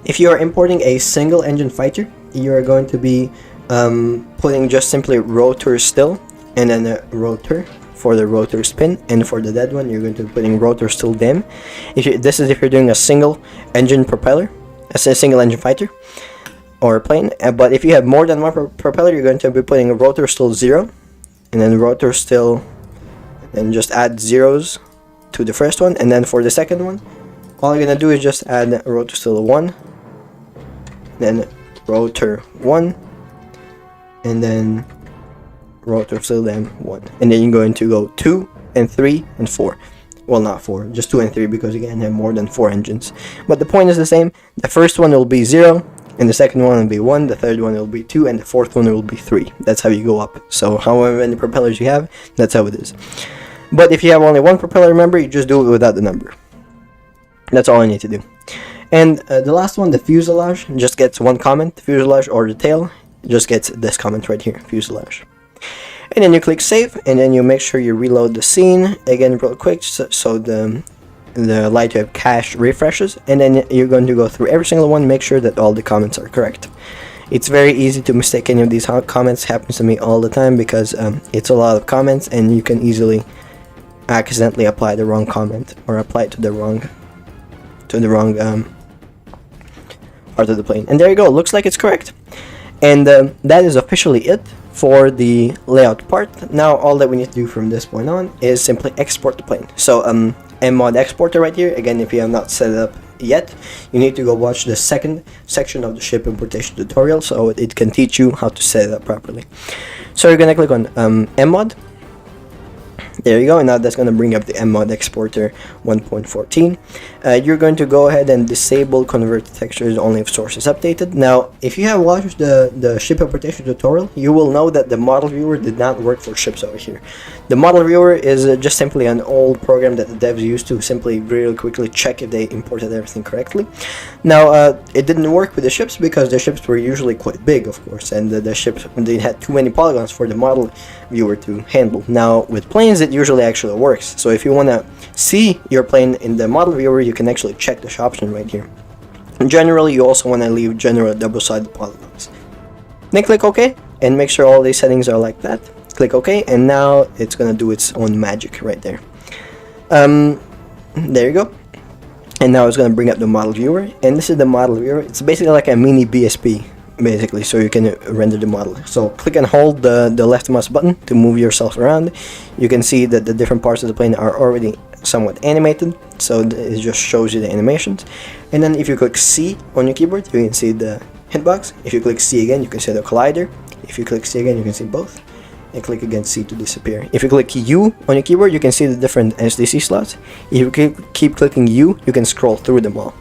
if you are importing a single engine fighter, you are going to be putting just simply rotor still and then a rotor for the rotor spin, and for the dead one you're going to be putting rotor still dim. This is if you're doing a single engine propeller, a single engine fighter or plane, but if you have more than one propeller, you're going to be putting a rotor still 0 and then rotor still, and just add zeros to the first one, and then for the second one all you're gonna do is just add rotor still 1, then rotor 1, and then rotor still then 1, and then you're going to go 2 and 3 and 4. Well, not 4, just 2 and 3, because you can have more than 4 engines, but the point is the same. The first one will be 0, and the second one will be 1, the third one will be 2, and the fourth one will be 3. That's how you go up. So however many propellers you have, that's how it is. But if you have only one propeller, remember, you just do it without the number. That's all I need to do. And the last one, the fuselage, just gets one comment. The fuselage or the tail just gets this comment right here, fuselage. And then you click save, and then you make sure you reload the scene again real quick, so the light wave cache refreshes, and then you're going to go through every single one, make sure that all the comments are correct. It's very easy to mistake any of these comments. Happens to me all the time because it's a lot of comments and you can easily accidentally apply the wrong comment or apply it to the wrong part of the plane. And there you go, looks like it's correct. And that is officially it for the layout part. Now all that we need to do from this point on is simply export the plane. So mmod exporter right here. Again, if you have not set it up yet, you need to go watch the second section of the ship importation tutorial so it can teach you how to set it up properly. So you're gonna click on mmod. There you go, and now that's going to bring up the mmod exporter 1.14. You're going to go ahead and disable convert textures only if source is updated. Now, if you have watched the ship importation tutorial, you will know that the model viewer did not work for ships over here. The model viewer is just simply an old program that the devs used to simply really quickly check if they imported everything correctly. Now, it didn't work with the ships because the ships were usually quite big, of course, and the ships, they had too many polygons for the model viewer to handle. Now, with planes, it usually actually works. So if you want to see your plane in the model viewer, you can actually check this option right here. And generally, you also want to leave general double-sided polygons. Then click OK, and make sure all these settings are like that. Click OK, and now it's going to do its own magic right there. There you go. And now it's going to bring up the model viewer, and this is the model viewer. It's basically like a mini BSP, basically, so you can render the model. So click and hold the left mouse button to move yourself around. You can see that the different parts of the plane are already somewhat animated, so it just shows you the animations. And then if you click C on your keyboard, you can see the hitbox. If you click C again, you can see the collider. If you click C again, you can see both. And click again C to disappear. If you click U on your keyboard, you can see the different SDC slots. If you keep clicking U, you can scroll through them all.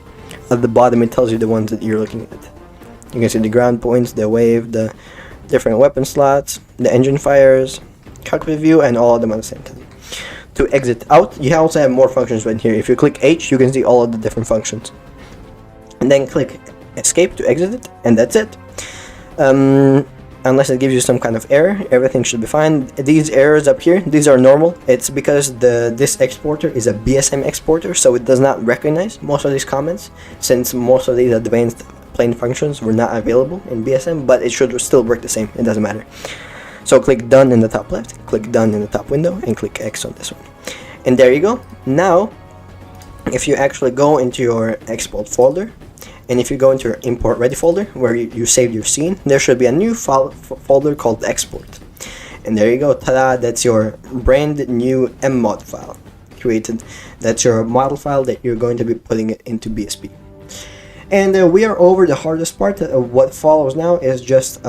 At the bottom, it tells you the ones that you're looking at. You can see the ground points, the wave, the different weapon slots, the engine fires, cockpit view, and all of them at the same time. To exit out, you also have more functions right here. If you click H, you can see all of the different functions. And then click escape to exit it, and that's it. Unless it gives you some kind of error, everything should be fine. These errors up here, these are normal. It's because this exporter is a BSM exporter, so it does not recognize most of these comments, since most of these advanced plane functions were not available in BSM, but it should still work the same. It doesn't matter. So click done in the top left, click done in the top window, and click X on this one. And there you go. Now, if you actually go into your export folder, and if you go into your import ready folder where you saved your scene, there should be a new folder called export. And there you go, ta-da, that's your brand new mmod file created. That's your model file that you're going to be putting it into BSP. And we are over the hardest part. What follows now is just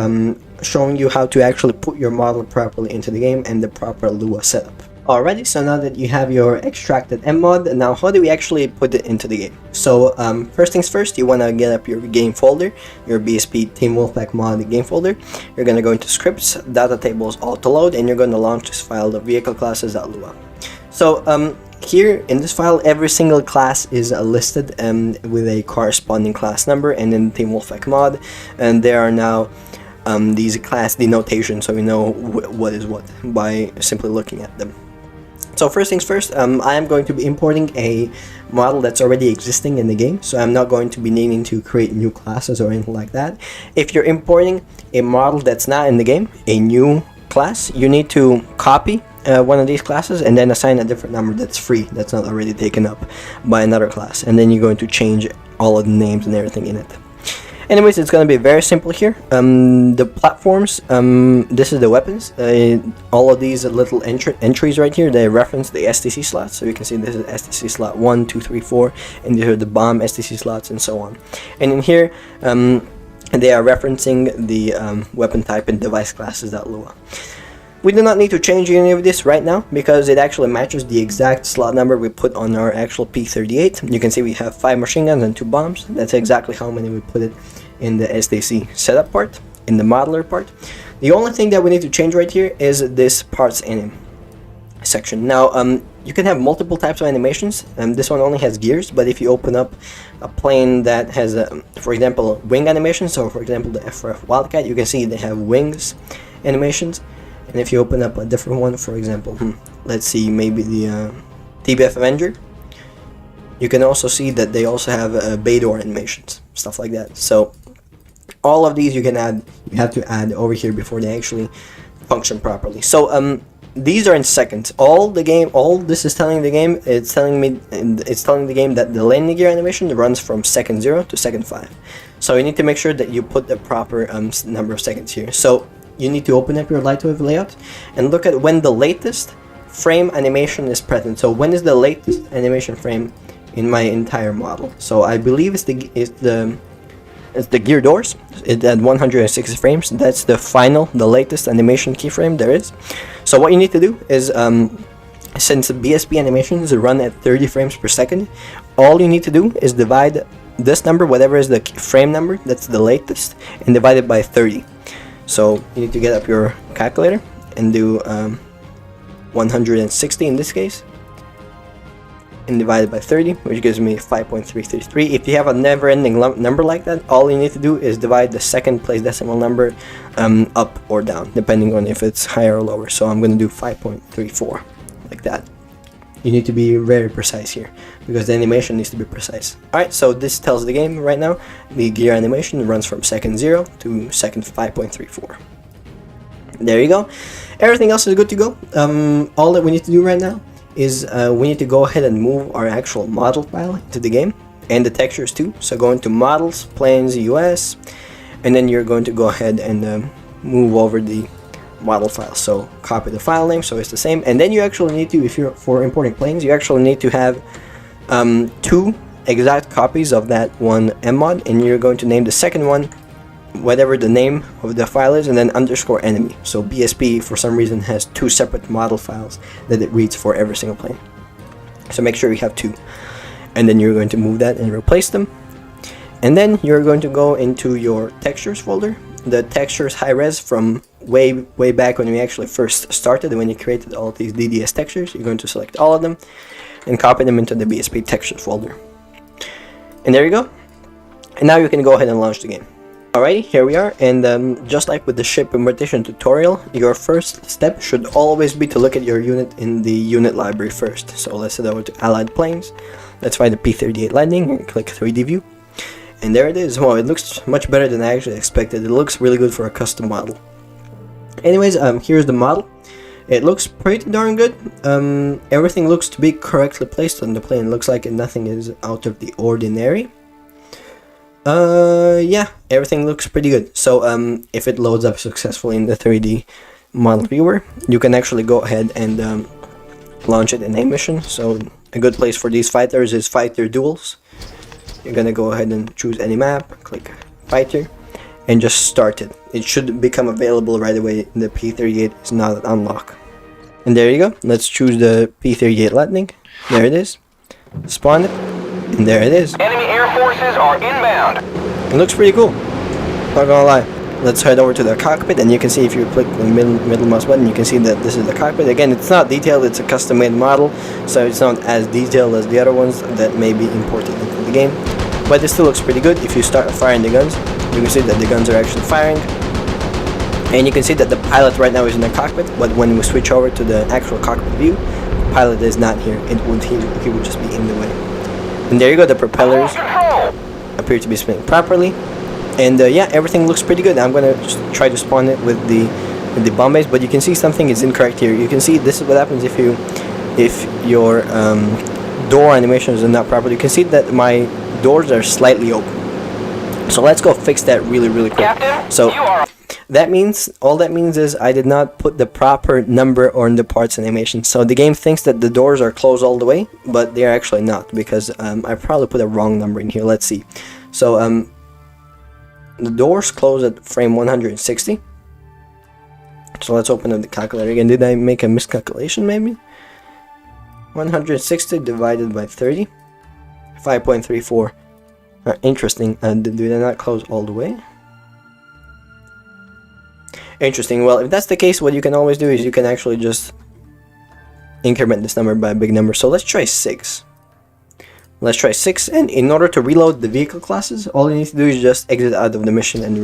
showing you how to actually put your model properly into the game and the proper LUA setup. Alrighty, so now that you have your extracted mmod, now how do we actually put it into the game? So first things first, you want to get up your game folder, your BSP Team Wolfpack mod game folder. You're going to go into scripts, data tables, auto load, and you're going to launch this file, the vehicle classes.lua. So here in this file, every single class is listed with a corresponding class number, and in Team Wolfpack mod, and there are now these class denotations, so we know what is what by simply looking at them. So first things first, I am going to be importing a model that's already existing in the game, so I'm not going to be needing to create new classes or anything like that. If you're importing a model that's not in the game, a new class, you need to copy one of these classes and then assign a different number that's free, that's not already taken up by another class, and then you're going to change all of the names and everything in it. Anyways, it's going to be very simple here. The platforms, this is the weapons. All of these little entries right here, they reference the STC slots. So you can see this is STC slot 1, 2, 3, 4, and these are the bomb STC slots and so on. And in here, they are referencing the weapon type and device classes.lua. We do not need to change any of this right now because it actually matches the exact slot number we put on our actual P38. You can see we have 5 machine guns and 2 bombs. That's exactly how many we put it in the STC setup part, in the modeler part. The only thing that we need to change right here is this parts anim section. Now, you can have multiple types of animations. This one only has gears, but if you open up a plane that has, for example, wing animation, so for example the FRF Wildcat, you can see they have wings animations. And if you open up a different one, for example, let's see, maybe the TBF Avenger, you can also see that they also have bay door animations, stuff like that. So all of these you can add, you have to add over here before they actually function properly. So these are in seconds. All this is telling the game, it's telling the game that the landing gear animation runs from second 0 to second 5. So you need to make sure that you put the proper number of seconds here. So you need to open up your Lightwave layout and look at when the latest frame animation is present. So when is the latest animation frame in my entire model? So I believe it's the gear doors. It's at 160 frames. That's the latest animation keyframe there is. So what you need to do is, since BSP animations run at 30 frames per second, all you need to do is divide this number, whatever is the frame number, that's the latest, and divide it by 30. So you need to get up your calculator and do 160 in this case, and divide it by 30, which gives me 5.333. If you have a never-ending number like that, all you need to do is divide the second place decimal number up or down, depending on if it's higher or lower. So I'm going to do 5.34, like that. You need to be very precise here, because the animation needs to be precise. Alright, so this tells the game right now, the gear animation runs from second 0 to second 5.34. There you go. Everything else is good to go. All that we need to do right now is we need to go ahead and move our actual model file into the game, and the textures too. So go into Models, Planes, US, and then you're going to go ahead and move over the model file. So copy the file name so it's the same, and then you actually need to, if you're for importing planes, you actually need to have 2 exact copies of that one mmod, and you're going to name the second one whatever the name of the file is, and then underscore enemy. So BSP for some reason has 2 separate model files that it reads for every single plane, so make sure you have 2, and then you're going to move that and replace them. And then you're going to go into your textures folder, the textures high res from way back when we actually first started, when you created all of these DDS textures. You're going to select all of them and copy them into the BSP textures folder. And there you go. And now you can go ahead and launch the game. Alrighty, here we are, and just like with the ship importation tutorial, your first step should always be to look at your unit in the unit library first. So let's head over to Allied Planes. Let's find the P38 Lightning and click 3D view. And there it is. Wow, it looks much better than I actually expected. It looks really good for a custom model. Anyways, here's the model. It looks pretty darn good. Everything looks to be correctly placed on the plane. It looks like nothing is out of the ordinary. Yeah, everything looks pretty good. So if it loads up successfully in the 3D model viewer, you can actually go ahead and launch it in a mission. So a good place for these fighters is fighter duels. You're gonna go ahead and choose any map, click fighter, and just start it. It should become available right away. The P38 is not an unlock. And there you go. Let's choose the P38 Lightning. There it is. Spawn it, and there it is. Enemy air forces are inbound. It looks pretty cool, not gonna lie. Let's head over to the cockpit, and you can see if you click the middle mouse button, you can see that this is the cockpit. Again, it's not detailed, it's a custom made model, so it's not as detailed as the other ones that may be imported into the game. But it still looks pretty good. If you start firing the guns, you can see that the guns are actually firing. And you can see that the pilot right now is in the cockpit, but when we switch over to the actual cockpit view, the pilot is not here, he would just be in the way. And there you go, the propellers appear to be spinning properly. And yeah, everything looks pretty good. I'm gonna just try to spawn it with the bomb base, but you can see something is incorrect here. You can see this is what happens if your door animations are not proper. You can see that my doors are slightly open. So let's go fix that really quick. Captain, so you are... that means, all that means is I did not put the proper number on the parts animation. So the game thinks that the doors are closed all the way, but they are actually not, because I probably put a wrong number in here. Let's see. So the doors close at frame 160. So let's open up the calculator again. Did I make a miscalculation maybe? 160 divided by 30. 5.34. Interesting. Did I not close all the way? Interesting. Well, if that's the case, what you can always do is you can actually just increment this number by a big number. So let's try 6. Let's try 6, and in order to reload the vehicle classes, all you need to do is just exit out of the mission and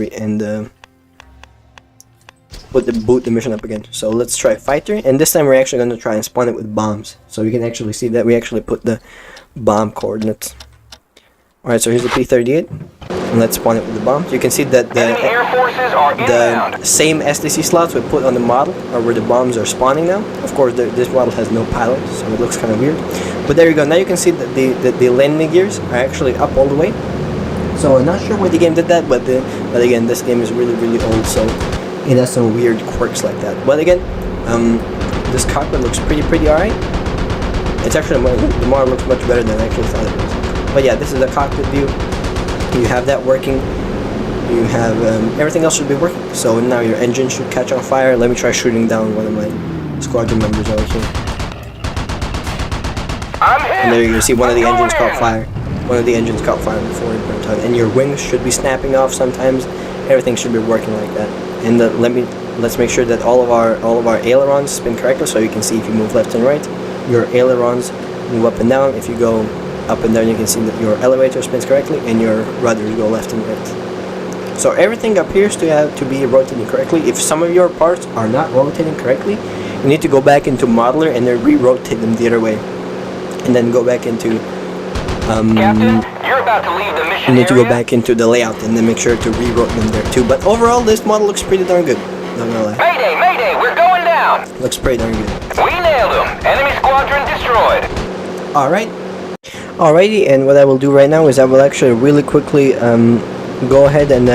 boot the mission up again. So let's try fighter, and this time we're actually going to try and spawn it with bombs. So you can actually see that we actually put the bomb coordinates. Alright, so here's the P-38, and let's spawn it with the bombs. You can see that Enemy air forces are inbound. the same SDC slots we put on the model are where the bombs are spawning now. Of course, this model has no pilot, so it looks kind of weird. But there you go. Now you can see that the landing gears are actually up all the way. So I'm not sure why the game did that, but again, this game is really old, so it has some weird quirks like that. But again, this cockpit looks pretty alright. It's actually, the model looks much better than I actually thought it was. But yeah, this is the cockpit view. You have that working. You have everything else should be working. So now your engine should catch on fire. Let me try shooting down one of my squadron members over here. And there you can see one of the engines caught fire. One of the engines caught fire before it burnt out. And your wings should be snapping off sometimes. Everything should be working like that. And let's make sure that all of our ailerons spin correctly. So you can see if you move left and right, your ailerons move up and down. If you go up and down, you can see that your elevator spins correctly and your rudders go left and right. So everything appears to be rotating correctly. If some of your parts are not rotating correctly, you need to go back into modeler and then re-rotate them the other way, and then go back into Captain, you're about to leave the mission you need to go area. back into the layout and then make sure to re-rotate them there too. But overall, this model looks pretty darn good. Not gonna lie. Mayday, we're going down. Looks pretty darn good. We nailed them. Enemy squadron destroyed. Alrighty, and what I will do right now is I will actually really quickly go ahead and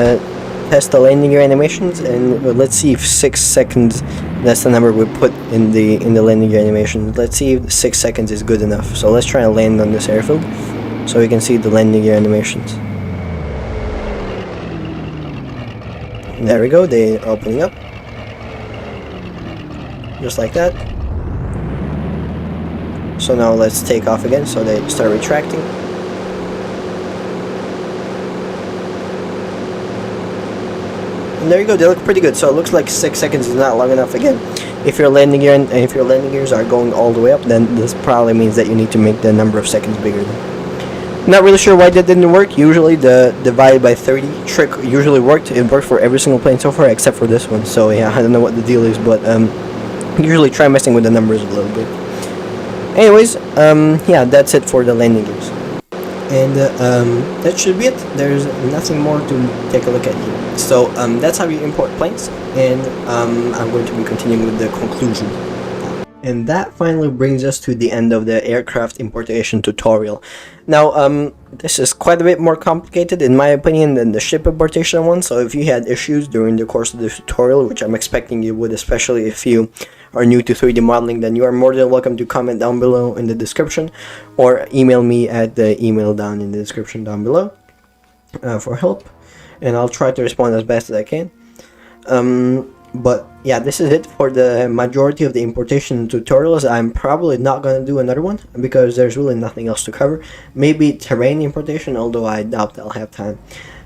test the landing gear animations, and let's see if 6 seconds, that's the number we put in the landing gear animation. Let's see if 6 seconds is good enough. So let's try and land on this airfield so we can see the landing gear animations. There we go, they are opening up. Just like that. So now let's take off again, so they start retracting. And there you go, they look pretty good. So it looks like 6 seconds is not long enough again. If your landing gears are going all the way up, then this probably means that you need to make the number of seconds bigger. Not really sure why that didn't work. Usually the divide by 30 trick usually worked. It worked for every single plane so far except for this one. So yeah, I don't know what the deal is, but usually try messing with the numbers a little bit. Anyways, yeah, that's it for the landing gears. And that should be it. There's nothing more to take a look at here. So that's how you import planes, and I'm going to be continuing with the conclusion. And that finally brings us to the end of the aircraft importation tutorial. Now, this is quite a bit more complicated in my opinion than the ship importation one, so if you had issues during the course of the tutorial, which I'm expecting you would, especially if you are new to 3D modeling, then you are more than welcome to comment down below in the description, or email me at the email down in the description down below for help, and I'll try to respond as best as I can. But yeah, this is it for the majority of the importation tutorials. I'm probably not going to do another one because there's really nothing else to cover. Maybe terrain importation, although I doubt I'll have time.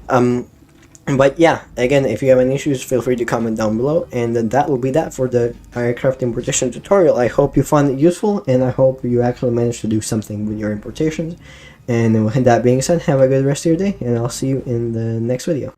But yeah, again, if you have any issues, feel free to comment down below, and that will be that for the aircraft importation tutorial. I hope you found it useful, and I hope you actually managed to do something with your importations. And with that being said, have a good rest of your day, and I'll see you in the next video.